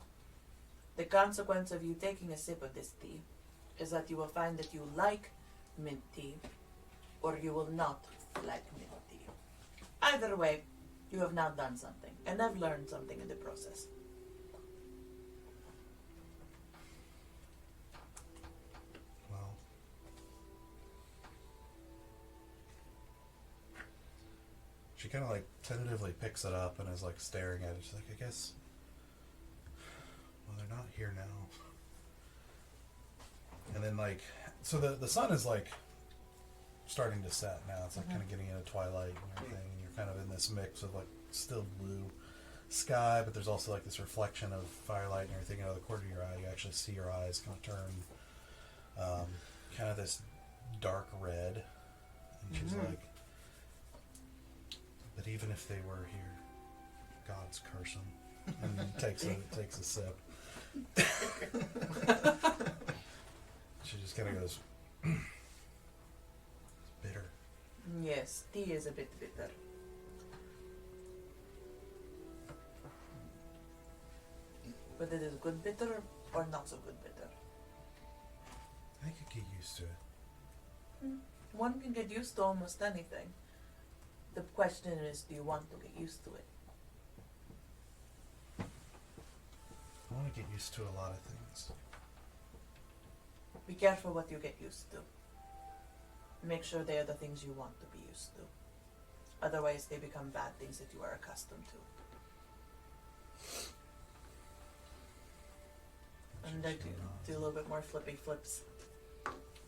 the consequence of you taking a sip of this tea is that you will find that you like mint tea, or you will not like mint tea. Either way, you have now done something, and I've learned something in the process. She kind of like tentatively picks it up and is like staring at it. She's like, I guess. Well, they're not here now. And then like, so the sun is like starting to set now. It's like kind of getting into twilight and everything, and you're kind of in this mix of like still blue sky, but there's also like this reflection of firelight and everything out of the corner of your eye. You actually see your eyes kind of turn kind of this dark red, and she's like, but even if they were here, God's curse them. And takes a sip. She just kind of goes, it's bitter. Yes, tea is a bit bitter. But it is good bitter or not so good bitter. I could get used to it. One can get used to almost anything. The question is, do you want to get used to it? I want to get used to a lot of things. Be careful what you get used to. Make sure they are the things you want to be used to. Otherwise, they become bad things that you are accustomed to. And I do a little bit more flippy flips.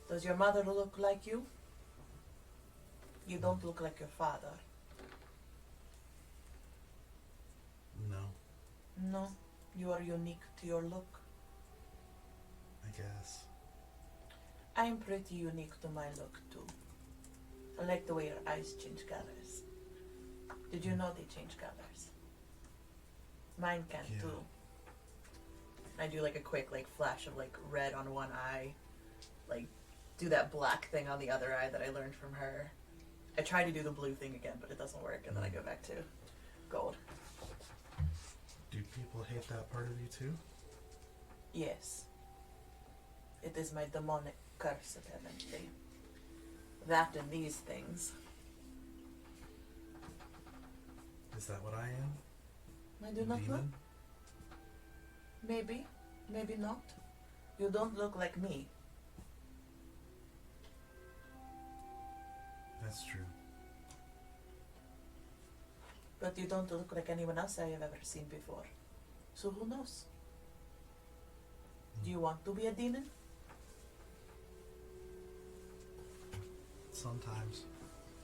Does your mother look like you? You don't look like your father. No, No, you are unique to your look. I guess. I am pretty unique to my look too. I like the way your eyes change colors. Did you know they change colors? Mine can Yeah. too. I do like a quick like flash of like red on one eye, like do that black thing on the other eye that I learned from her. I try to do the blue thing again, but it doesn't work, and then I go back to gold. Do people hate that part of you too? Yes. It is my demonic curse, apparently. That and these things. Is that what I am? I do not know. Demon? Maybe. Maybe not. You don't look like me. That's true. But you don't look like anyone else I have ever seen before. So who knows? Do you want to be a demon? Sometimes.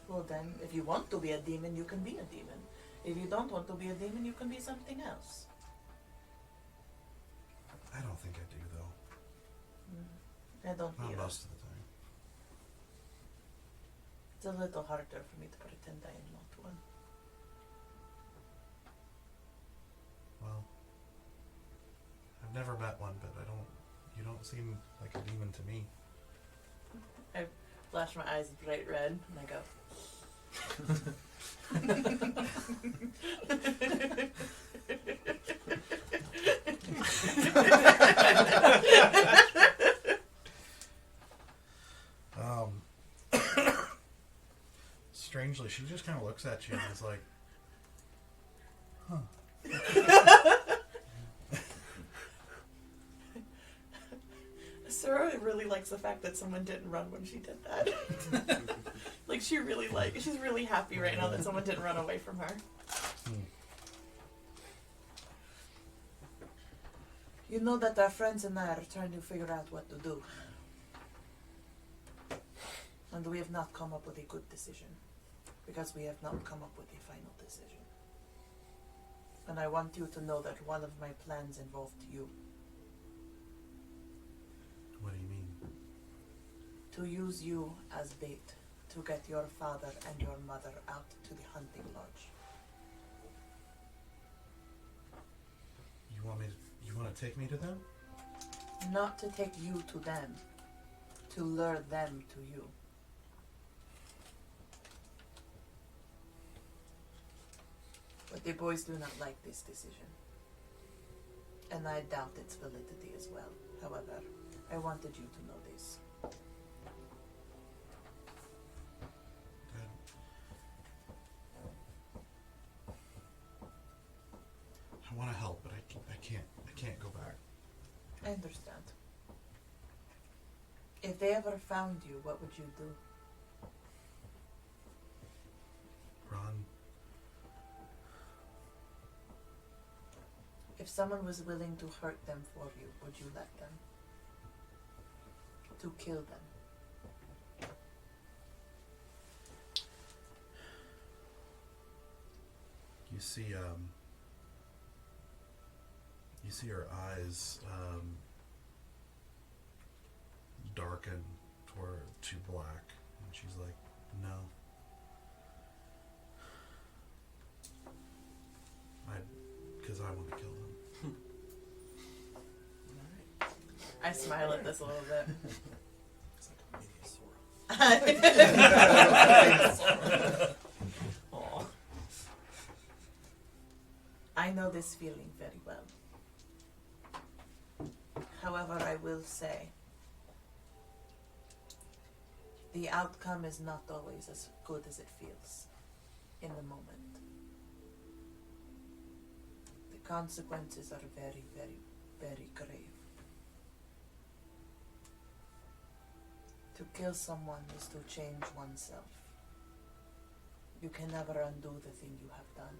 Well then, if you want to be a demon, you can be a demon. If you don't want to be a demon, you can be something else. I don't think I do though. I don't Not either. most of the time. It's a little harder for me to pretend I am not one. Well, I've never met one, but you don't seem like a demon to me. I flash my eyes bright red and I go. Strangely, she just kind of looks at you and is like, huh. Asura really likes the fact that someone didn't run when she did that. Like she's really happy right now that someone didn't run away from her. You know that our friends and I are trying to figure out what to do. And we have not come up with a good decision. Because we have not come up with a final decision. And I want you to know that one of my plans involved you. What do you mean? To use you as bait to get your father and your mother out to the hunting lodge. You want to take me to them? Not to take you to them. To lure them to you. But the boys do not like this decision. And I doubt its validity as well. However, I wanted you to know this. Good. I want to help, but I can't go back. I understand. If they ever found you, what would you do? Run. If someone was willing to hurt them for you, would you let them? To kill them? You see her eyes darken to black, and she's like, "No, because I want to kill them." I smile at this a little bit. It's like a mini Aw. I know this feeling very well. However, I will say, the outcome is not always as good as it feels in the moment. The consequences are very, very, very grave. To kill someone is to change oneself. You can never undo the thing you have done.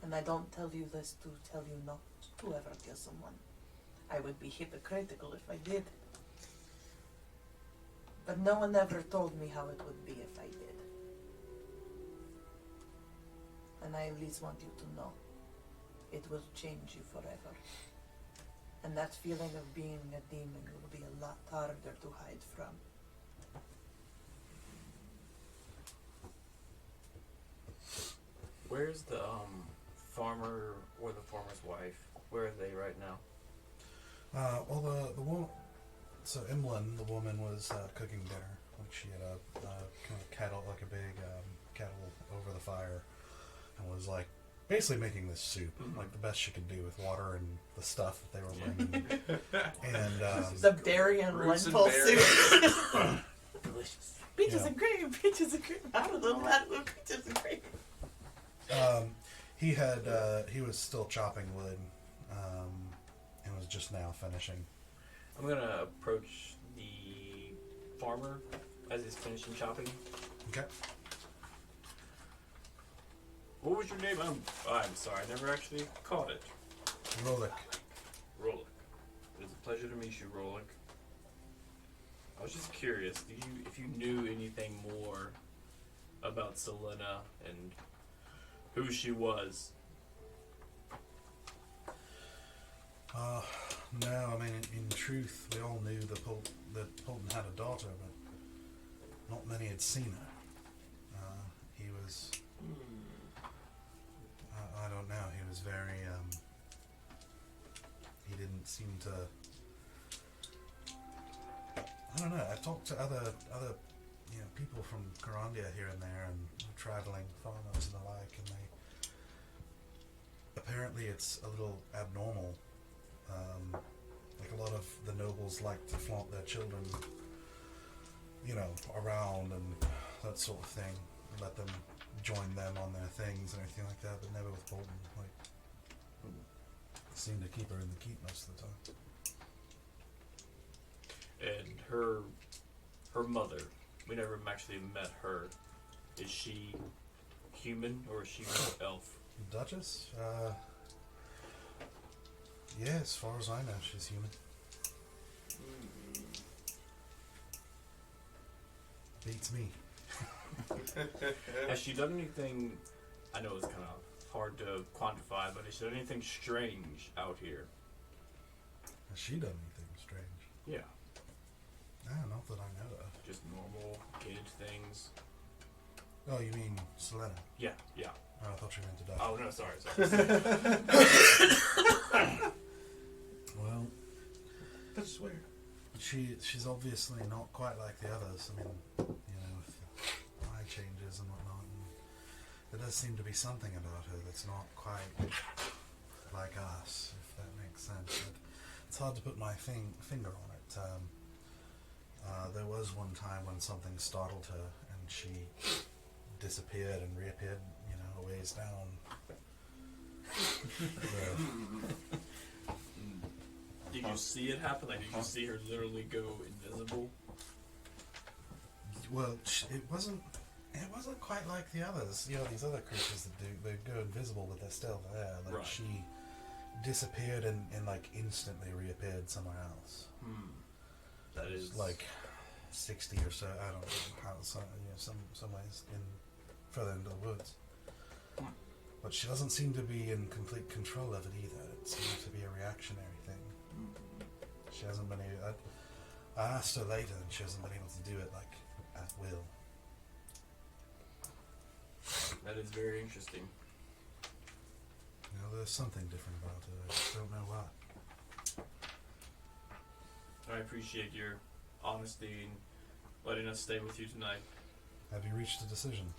And I don't tell you this to tell you not to ever kill someone. I would be hypocritical if I did. But no one ever told me how it would be if I did. And I at least want you to know it will change you forever. And that feeling of being a demon will be a lot harder to hide from. Where's the farmer or the farmer's wife? Where are they right now? Well, the woman. So Emlyn, the woman, was cooking dinner. Like she had a kind of kettle, like a big kettle over the fire, and was like basically making this soup, like the best she could do with water and the stuff that they were bringing. And The berry and Roots and lentil berries. soup. Delicious. Peaches Yeah. and cream, peaches and cream. I don't know that little peaches and cream. he was still chopping wood, and was just now finishing. I'm gonna approach the farmer as he's finishing chopping. Okay. What was your name? I'm sorry, I never actually caught it. Rolik. Rolik. It is a pleasure to meet you, Rolik. I was just curious, if you knew anything more about Selena and who she was. No, I mean, in truth, we all knew that Polton had a daughter, but not many had seen her. He was, I don't know, he was very, he didn't seem to, I don't know, I talked to other people from Carandia here and there, and traveling farmers and the like, and apparently it's a little abnormal. Like a lot of the nobles like to flaunt their children, around and that sort of thing. Let them join them on their things and everything like that, but never with Polton. Like, seemed to keep her in the keep most of the time. And her mother, we never actually met her. Is she human or is she more elf? Duchess? Yeah, as far as I know, she's human. Beats me. Has she done anything, I know it's kind of hard to quantify, but has she done anything strange out here? Has she done anything strange? Yeah. Not that I know of. Just normal kid things. Oh, you mean Selena? Yeah. Oh, I thought you meant to die. Oh, no, sorry. Well, That's swear. she's obviously not quite like the others. I mean, with the eye changes and whatnot. And there does seem to be something about her that's not quite like us, if that makes sense. But it's hard to put my finger on it. There was one time when something startled her and she disappeared and reappeared, a ways down. Did you see it happen? Like, did you see her literally go invisible? Well, it wasn't It wasn't quite like the others. You know, these other creatures that they go invisible, but they're still there. Like Right. she disappeared and like instantly reappeared somewhere else. That is Like 60 or so. I don't know how. Some ways in further into the woods. But she doesn't seem to be in complete control of it either. It seems to be a reactionary thing. She hasn't been able. I asked her later, and she hasn't been able to do it like at will. That is very interesting. You know, there's something different about her. I just don't know what. I appreciate your honesty and letting us stay with you tonight. Have you reached a decision?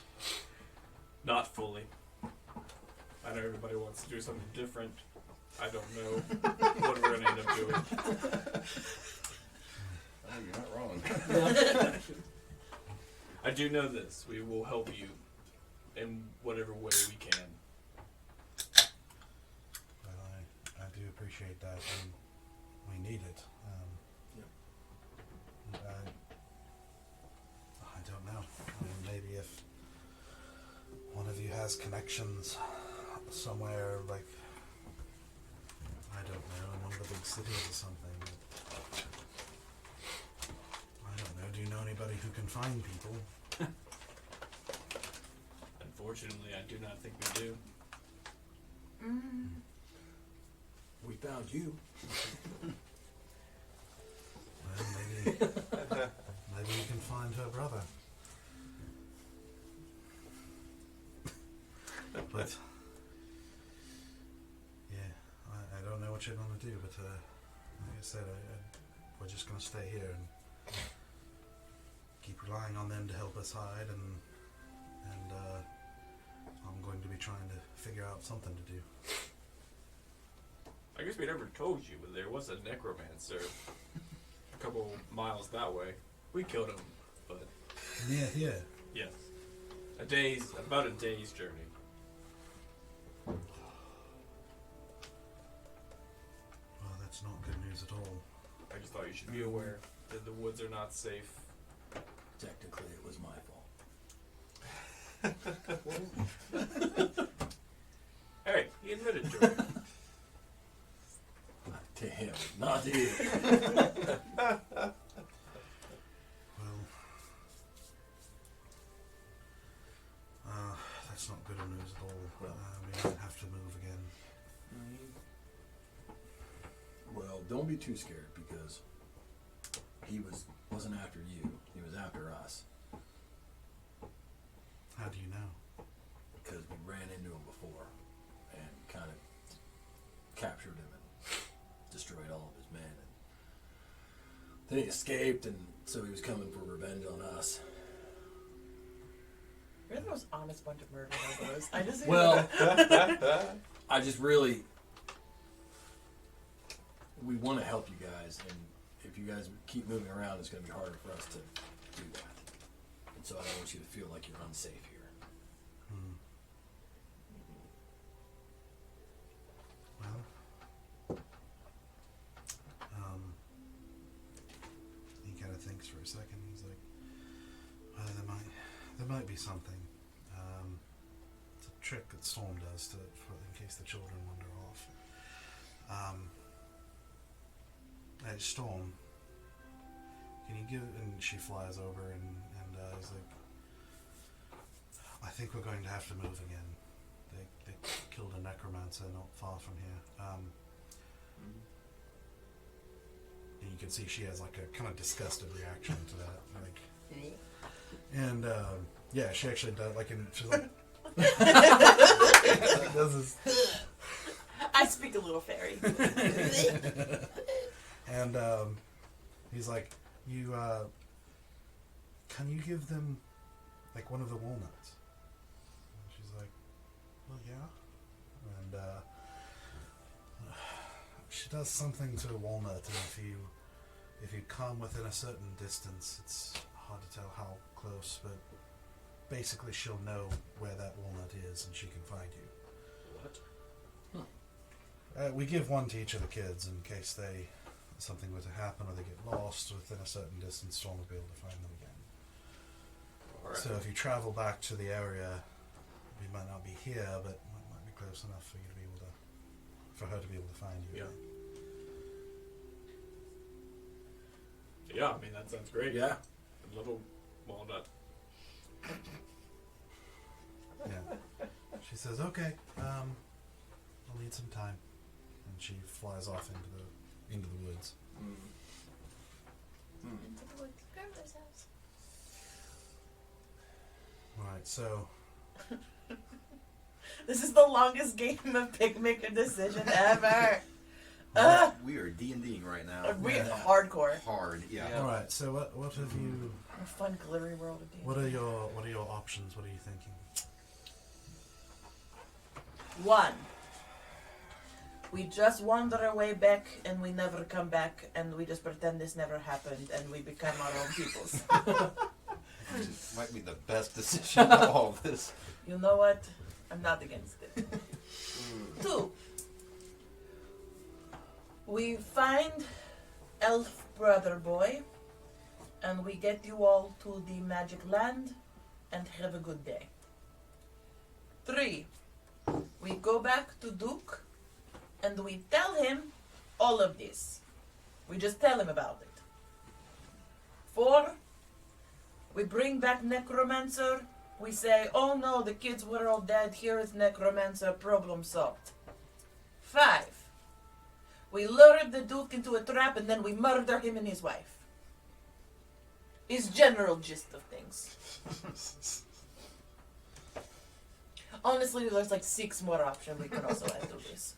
Not fully. I know everybody wants to do something different. I don't know what we're gonna end up doing. Oh, you're not wrong. I do know this. We will help you in whatever way we can. Well, I do appreciate that, and we need it. I don't know. I mean, maybe if one of you has connections somewhere, like, I don't know, in one of the big cities or something. I don't know. Do you know anybody who can find people? Unfortunately, I do not think we do. We found you. Well, maybe you can find her brother. But yeah, I don't know what you're gonna do. But like I said, we're just gonna stay here and keep relying on them to help us hide, and I'm going to be trying to figure out something to do. I guess we never told you, but there was a necromancer a couple miles that way. We killed him, but Yeah. yes, about a day's journey. Well, that's not good news at all. I just thought you should be aware that the woods are not safe. Technically, it was my fault. Hey, he admitted to it. To him, not to you. Well, that's not good news at all. We might have to move again. Well, don't be too scared because he wasn't after you. He was after us How do you know? because we ran into him before and kind of captured him and destroyed all of his men. And then he escaped, and so he was coming for revenge on us. You're the most honest bunch of murder hobos. I just Well, I just really, we want to help you guys, and if you guys keep moving around, it's going to be harder for us to do that. And so I don't want you to feel like you're unsafe here. Well, he kind of thinks for a second. He's like, well, there might be something. It's a trick that Storm does in case the children wander off. Hey, Storm, can you give? And she flies over, and he's like, I think we're going to have to move again. They killed a necromancer not far from here. And you can see she has like a kind of disgusted reaction to that. Like, and yeah, she actually does. Like, and she's like, does this. I speak a little fairy. And he's like, you can you give them like one of the walnuts? And she's like, well, yeah. And she does something to a walnut, and if you come within a certain distance, it's hard to tell how close, but basically she'll know where that walnut is, and she can find you. What? We give one to each of the kids in case something were to happen or they get lost within a certain distance. Storm will be able to find them again. Alright. So if you travel back to the area, we might not be here, but it might be close enough for you to be able to, for her to be able to find you. Yeah. Yeah, I mean, that sounds great. Yeah. I'd love a walnut. Yeah. She says, "Okay, I'll need some time," and she flies off into the woods. Into the woods. Grandma's house. Right. So This is the longest game of pick maker decision ever. We are D&Ding right now. We Yeah. hardcore. Hard, yeah. all right. So what have you? A fun glittery world of D&D. What are your options? What are you thinking? 1. We just wander our way back and we never come back and we just pretend this never happened and we become our own peoples. Which might be the best decision of all of this. You know what? I'm not against it. 2. We find elf brother boy and we get you all to the magic land and have a good day. 3. We go back to Duke and we tell him all of this. We just tell him about it. 4. We bring back necromancer. We say, oh no, the kids were all dead. Here is necromancer, problem solved. 5. We lure the Duke into a trap and then we murder him and his wife. Is general gist of things. Honestly, there's like 6 more options we can also add to this.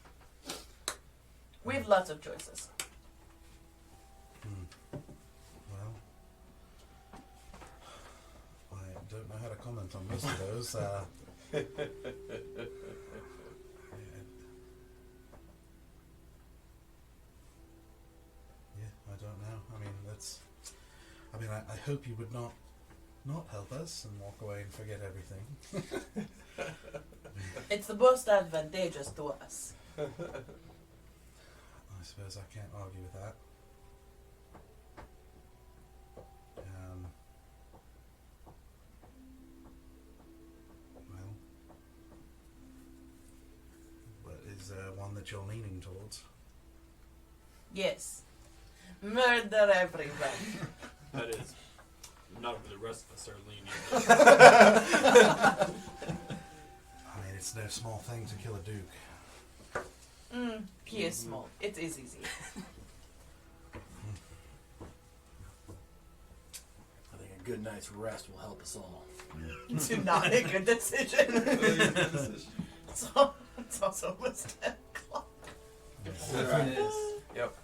We have lots of choices. Well, I don't know how to comment on most of those. Yeah, I don't know. I mean, that's. I mean, I hope you would not help us and walk away and forget everything. It's the most advantageous to us. I suppose I can't argue with that. Well, but is there one that you're leaning towards? Yes. Murder everyone. That is not what the rest of us are leaning. I mean, it's no small thing to kill a duke. He is small. It is easy. I think a good night's rest will help us all. It's not a good decision. It's also almost 10 o'clock. Yep.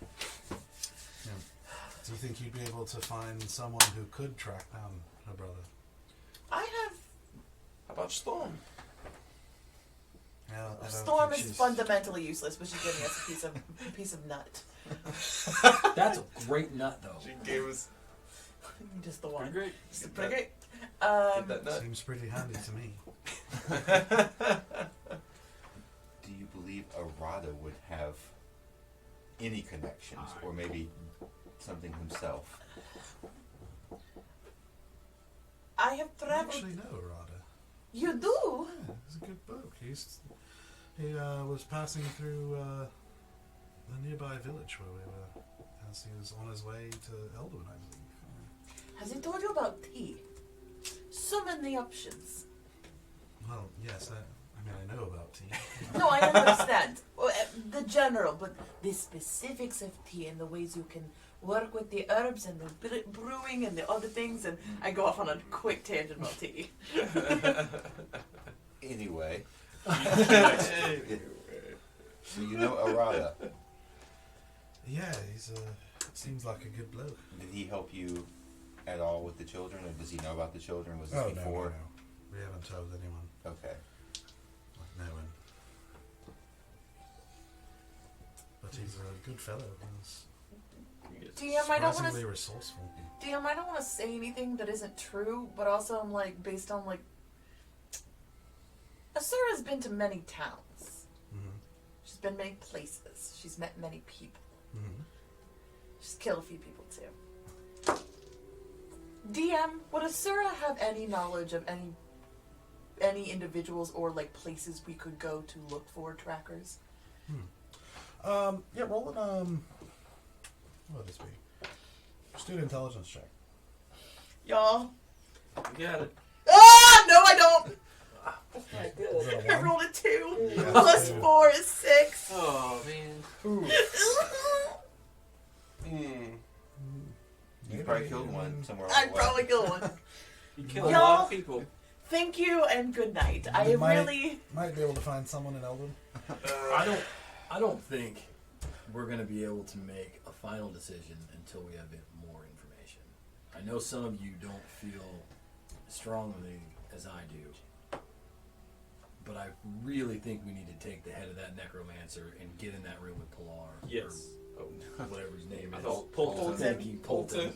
Do you think you'd be able to find someone who could track down her brother? I have. How about Storm? Yeah, I don't Storm think is she's- fundamentally useless, but she's giving us a piece of nut. That's a great nut, though. She gave us Just the one. Pretty great. It's pretty great. get that nut. Seems pretty handy to me. Do you believe Arada would have any connections, or maybe something himself? I have I traveled. actually know Arada. You do? Yeah, he's a good bloke. He was passing through the nearby village where we were, as he was on his way to Elderwood, I believe. Has he told you about tea? So many options. Well, yes, I know about tea. No, I understand. Well, the general, but the specifics of tea and the ways you can work with the herbs and the brewing and the other things, and I go off on a quick tangent about tea. Anyway, so you know Arada. Yeah, he's seems like a good bloke. Did he help you at all with the children, or does he know about the children? Was this Oh, no, before? no. We haven't told anyone. Okay. No one. But he's a good fellow. He's DM, I don't want surprisingly to. resourceful. DM, I don't want to say anything that isn't true, but also I'm like based on like. Asura's been to many towns. Mm-hmm. She's been many places. She's met many people. Mm-hmm. She's killed a few people too. DM, would Asura have any knowledge of any individuals or like places we could go to look for trackers? Yeah, roll an, what would this be? Just do an intelligence check. Y'all. You got it. Ah, no, I don't. Is it a I 1? rolled a 2. Yeah, Plus 2. 4 is 6. Oh, man. You probably killed one somewhere. I probably killed one. You killed a Y'all- lot of people. Thank you and good night. I You might- really. Might be able to find someone in Elden. I don't think we're going to be able to make a final decision until we have more information. I know some of you don't feel strongly as I do, but I really think we need to take the head of that necromancer and get in that room with Pilar. Yes. Or whatever his name I is. thought Polton. Thank you, Polton.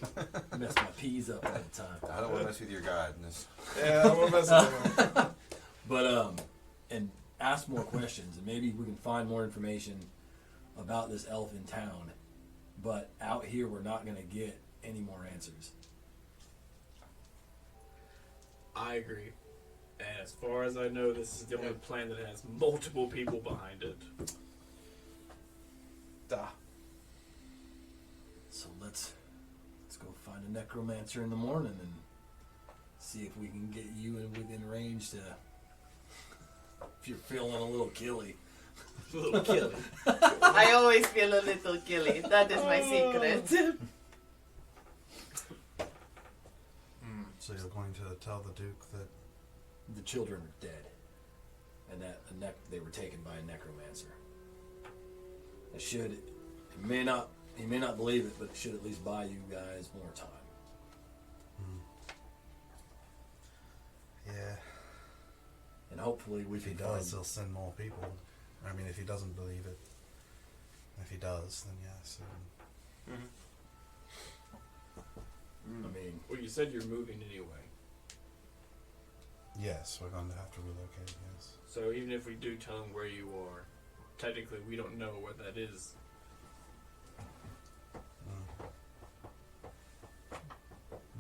Mess my peas up all the time. I don't want to mess with your god in this. Yeah, I won't mess with him. But and ask more questions, and maybe we can find more information about this elf in town. But out here, we're not going to get any more answers. I agree. And as far as I know, this is the only plan that has multiple people behind it. Duh. So let's go find a necromancer in the morning and see if we can get you within range to. If you're feeling a little killy. A little killy. I always feel a little killy. That is my secret. So you're going to tell the Duke that The children are dead, and that they were taken by a necromancer. It should. He may not believe it, but it should at least buy you guys more time. yeah, And hopefully we if he can does, find. he'll send more people. I mean, if he doesn't believe it. If he does, then yes. I mean, Well, you said you're moving anyway. Yes, we're going to have to relocate, yes. So even if we do tell him where you are, technically we don't know where that is.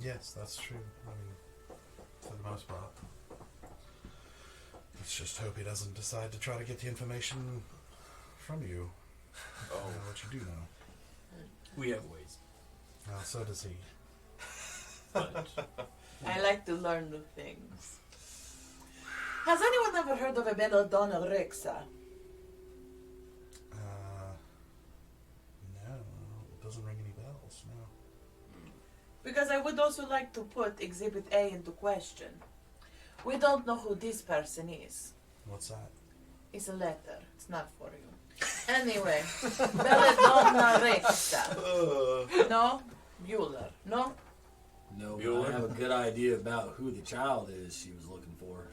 Yes, that's true. I mean, for the most part. Let's just hope he doesn't decide to try to get the information from you. Oh. I know what you do know. We have ways. Well, so does he. But I like to learn new things. Has anyone ever heard of a Belladonna Rexa? No, it doesn't ring any bells, no. Because I would also like to put Exhibit A into question. We don't know who this person is. What's that? It's a letter. It's not for you. Anyway, Belladonna Rexa. No? Bueller. No? no, but Bueller? I have a good idea about who the child is she was looking for.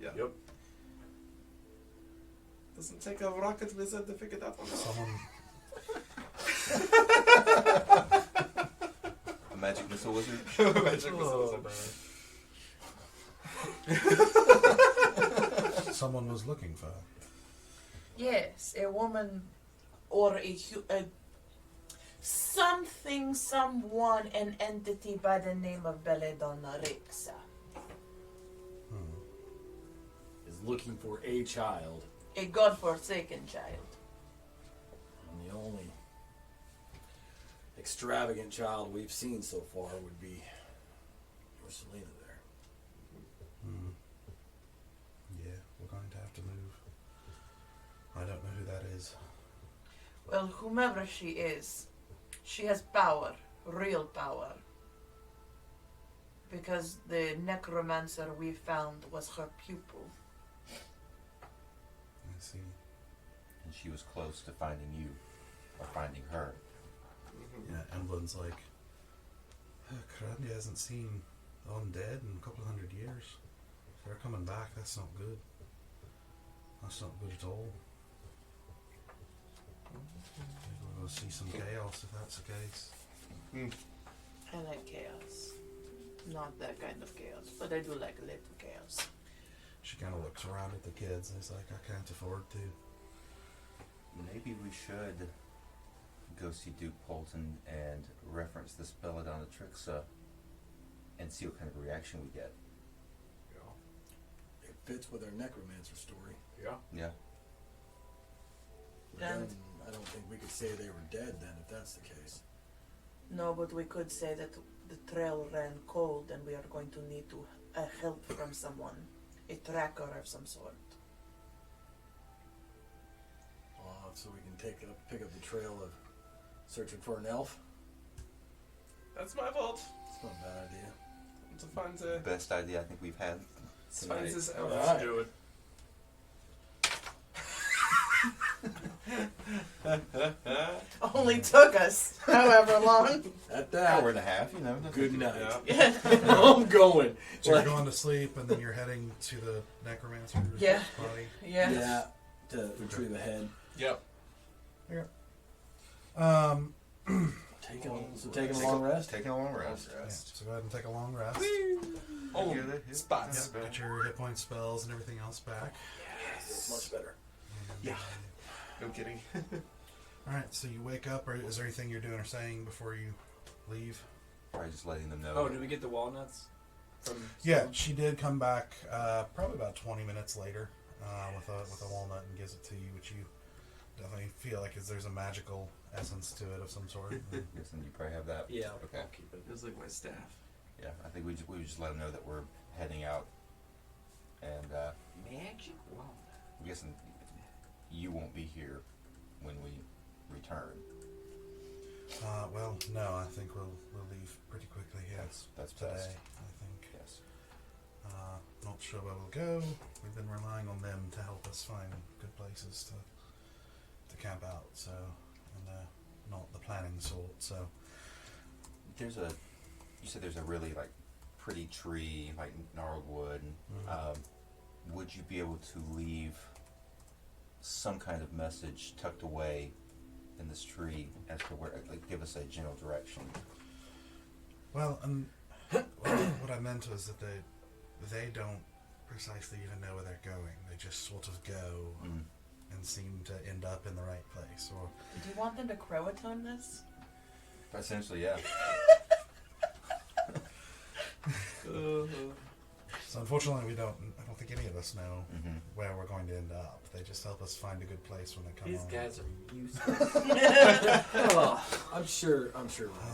Yeah. Yep. Doesn't take a rocket wizard to figure that one out. A magic missile wizard? Magic missiles are bad. Someone was looking for her. Yes, a woman or a something, someone, an entity by the name of Belladonna Rexa. Is looking for a child, A godforsaken child. and the only extravagant child we've seen so far would be your Selena there. Yeah, we're going to have to move. I don't know who that is. Well, whomever she is, she has power, real power. Because the necromancer we found was her pupil. I see. And she was close to finding you, or finding her. Yeah, Emblin's like, Karandia hasn't seen undead in a couple of 100 years. If they're coming back, that's not good. That's not good at all. Maybe we'll see some chaos if that's the case. I like chaos. Not that kind of chaos, but I do like a little chaos. She kind of looks around at the kids and is like, I can't afford to. Maybe we should go see Duke Polton and reference this Belladonna Trixa and see what kind of reaction we get. It fits with our necromancer story. Yeah. Yeah. And Then I don't think we could say they were dead then, if that's the case. No, but we could say that the trail ran cold and we are going to need to help from someone. A tracker of some sort. So we can pick up the trail of searching for an elf. That's my fault. It's not a bad idea. To find the Best idea I think we've had find tonight. this elf. Alright. Let's do it. only took us however long. At Hour that, and a half, you know. nothing good to- night. Yeah. I'm going. So you're Like- going to sleep, and then you're heading to the necromancer's Yeah. body. Yeah. Yeah, to retrieve a head. Yep. Taking a long rest. Taking a long rest. Yeah, so go ahead and take a long rest. Oh, Get it? spots. Get your hit point spells and everything else back. Much better. Yeah. No kidding. All right, so you wake up, or is there anything you're doing or saying before you leave? Probably just letting them know. Oh, did we get the walnuts? From Yeah, she did come back probably about 20 minutes later with a walnut and gives it to you, which you definitely feel like there's a magical essence to it of some sort. Yes, and you probably have that. Yeah. Okay. I'll keep it. Feels like my staff. Yeah, I think we would just let them know that we're heading out, and Magic walnut. I'm guessing you won't be here when we return. Well, no, I think we'll leave pretty quickly. Yeah, That's today. best. I think. Yes. Not sure where we'll go. We've been relying on them to help us find good places to camp out. So, and not the planning sort. So, You said there's a really like pretty tree, like gnarled wood. Would you be able to leave some kind of message tucked away in this tree as to where, like, give us a general direction? well, what I meant was that they don't precisely even know where they're going. They just sort of go and seem to end up in the right place. Or Do you want them to crowatone this? Essentially, yeah. so, unfortunately, I don't think any of us know Mm-hmm. where we're going to end up. They just help us find a good place when they come These on. guys are useless. Oh, I'm sure.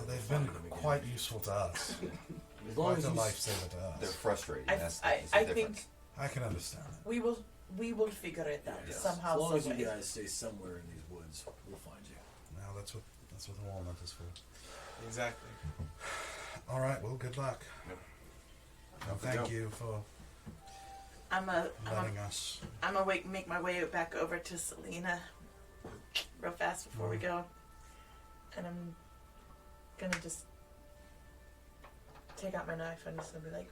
They've been quite useful to us. As long Quite as a you lifesaver to They're us. frustrating. That's the I difference. think I can understand that. we will figure it out Yes. somehow. As long as some you way. guys stay somewhere in these woods, we'll find you. Now that's what the walnut is for. Exactly. All right. Well, good luck. And thank you for I'm letting us. make my way back over to Selena real fast before we go. And I'm gonna just take out my knife and just gonna be like,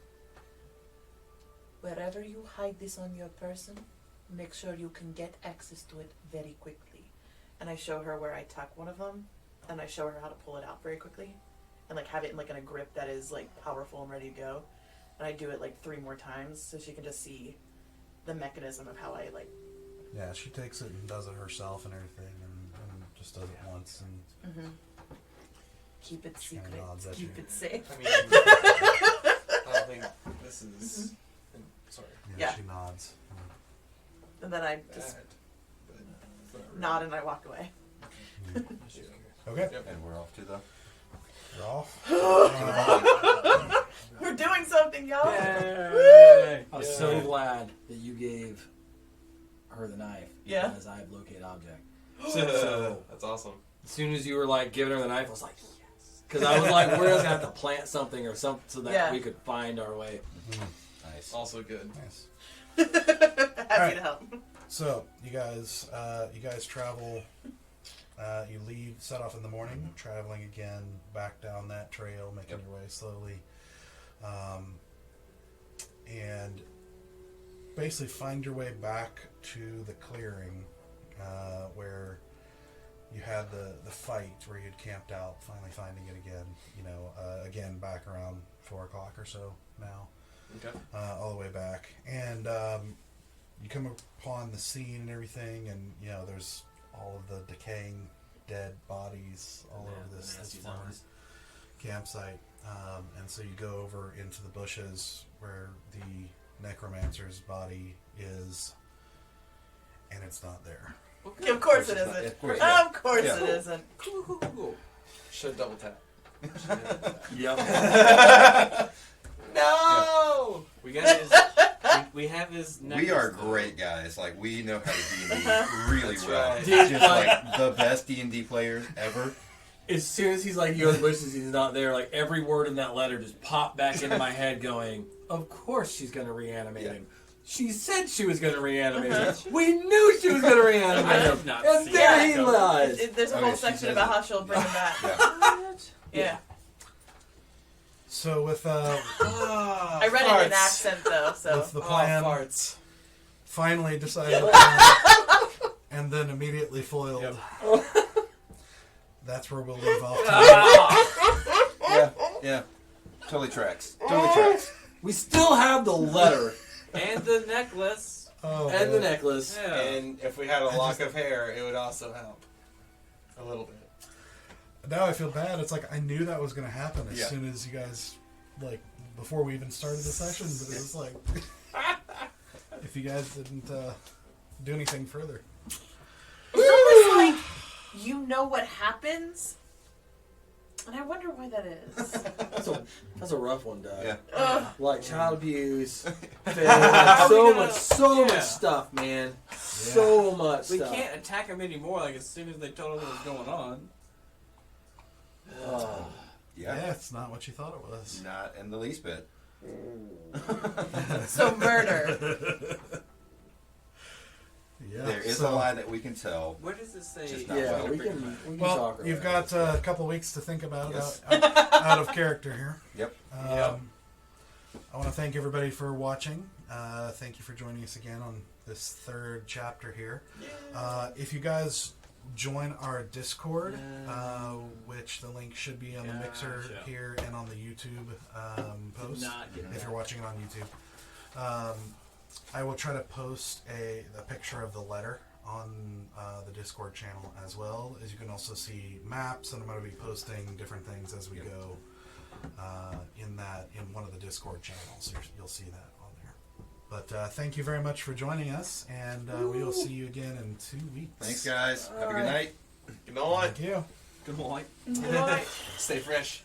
wherever you hide this on your person, make sure you can get access to it very quickly. And I show her where I tuck one of them, and I show her how to pull it out very quickly, and like have it in like in a grip that is like powerful and ready to go. And I do it like 3 more times so she can just see the mechanism of how I like. Yeah, she takes it and does it herself and everything, and just does it once. And Keep it She kinda secret. nods at Keep you. it safe. I mean, I don't think this is. Sorry. yeah, Yeah. she nods. And then I just Bad, but it's not really- nod and I walk away. Okay, And we're off to the. you're off. We're doing something, y'all. Yay! I was so glad that you gave her the knife. Yeah. Because I have located object. That's awesome. As soon as you were like giving her the knife, I was like, yes. Because I was like, we're gonna have to plant something or something so that Yeah. we could find our way. Nice. Also good. Nice. Happy Alright. to help. So you guys travel. You leave, set off in the morning, traveling again back down that trail, making your way slowly, and basically find your way back to the clearing where you had the fight, where you'd camped out. Finally finding it again. Again back around 4 o'clock or so now. Okay. All the way back, and you come upon the scene and everything, and there's all of the decaying dead bodies all over this former campsite. And so you go over into the bushes where the necromancer's body is, and it's not there. Of course it isn't. Of course, Of course it isn't. Cool. Should double tap. Yep. No! We got his. We have his. We are necklace, though. great guys. Like, we know how to D&D really That's well. right. Dude, Just like- like the best D&D players ever. As soon as he's like, you go to the bushes, he's not there. Like every word in that letter just popped back into my head, going, "Of course she's going to reanimate him. She said she was going to reanimate him. We knew she was going to I reanimate him, did not and see there that he coming. lies." There's a Oh, whole yeah, she section says about it. how she'll bring him back. Yeah. So with I read it in an accent though, so. with the plan farts. finally decided upon and then immediately foiled, that's where we'll leave off tonight. Yeah. Totally tracks. Totally tracks. We still have the letter And the necklace. Oh, and the man. necklace. Yeah. And if we had a lock of hair, it would also help. A little bit. Now I feel bad. It's like I knew that was going to happen as Yeah. soon as you guys, like, before we even started the session, but it was like, if you guys didn't do anything further. It's almost like you know what happens, and I wonder why that is. That's a rough one, Doug. Yeah. Like child abuse, How so are we gonna- much Yeah. stuff, man. So much We stuff. can't attack him anymore. Like as soon as they told us what was going on. Yeah, Yeah. it's not what you thought it was. Not in the least bit. So murder. Yeah. There is so- a lie that we can tell. Where does it say? Just not Yeah, well. we can Well, talk. you've about got it. a couple weeks to think about it Yes. out of character here. Yep. I want to thank everybody for watching. Thank you for joining us again on this third chapter here. If you guys join our Discord, which the link should be on the mixer Gotcha. here and on the YouTube post, Not get if you're watching it on YouTube. I will try to post a picture of the letter on the Discord channel as well, as you can also see maps, and I'm going to be posting different things as we go in one of the Discord channels. So you'll see that on there. But thank you very much for joining us, and we will see you again in 2 weeks. Thanks, guys. Have a good night. You know what? Thank you. Good morning. Stay fresh.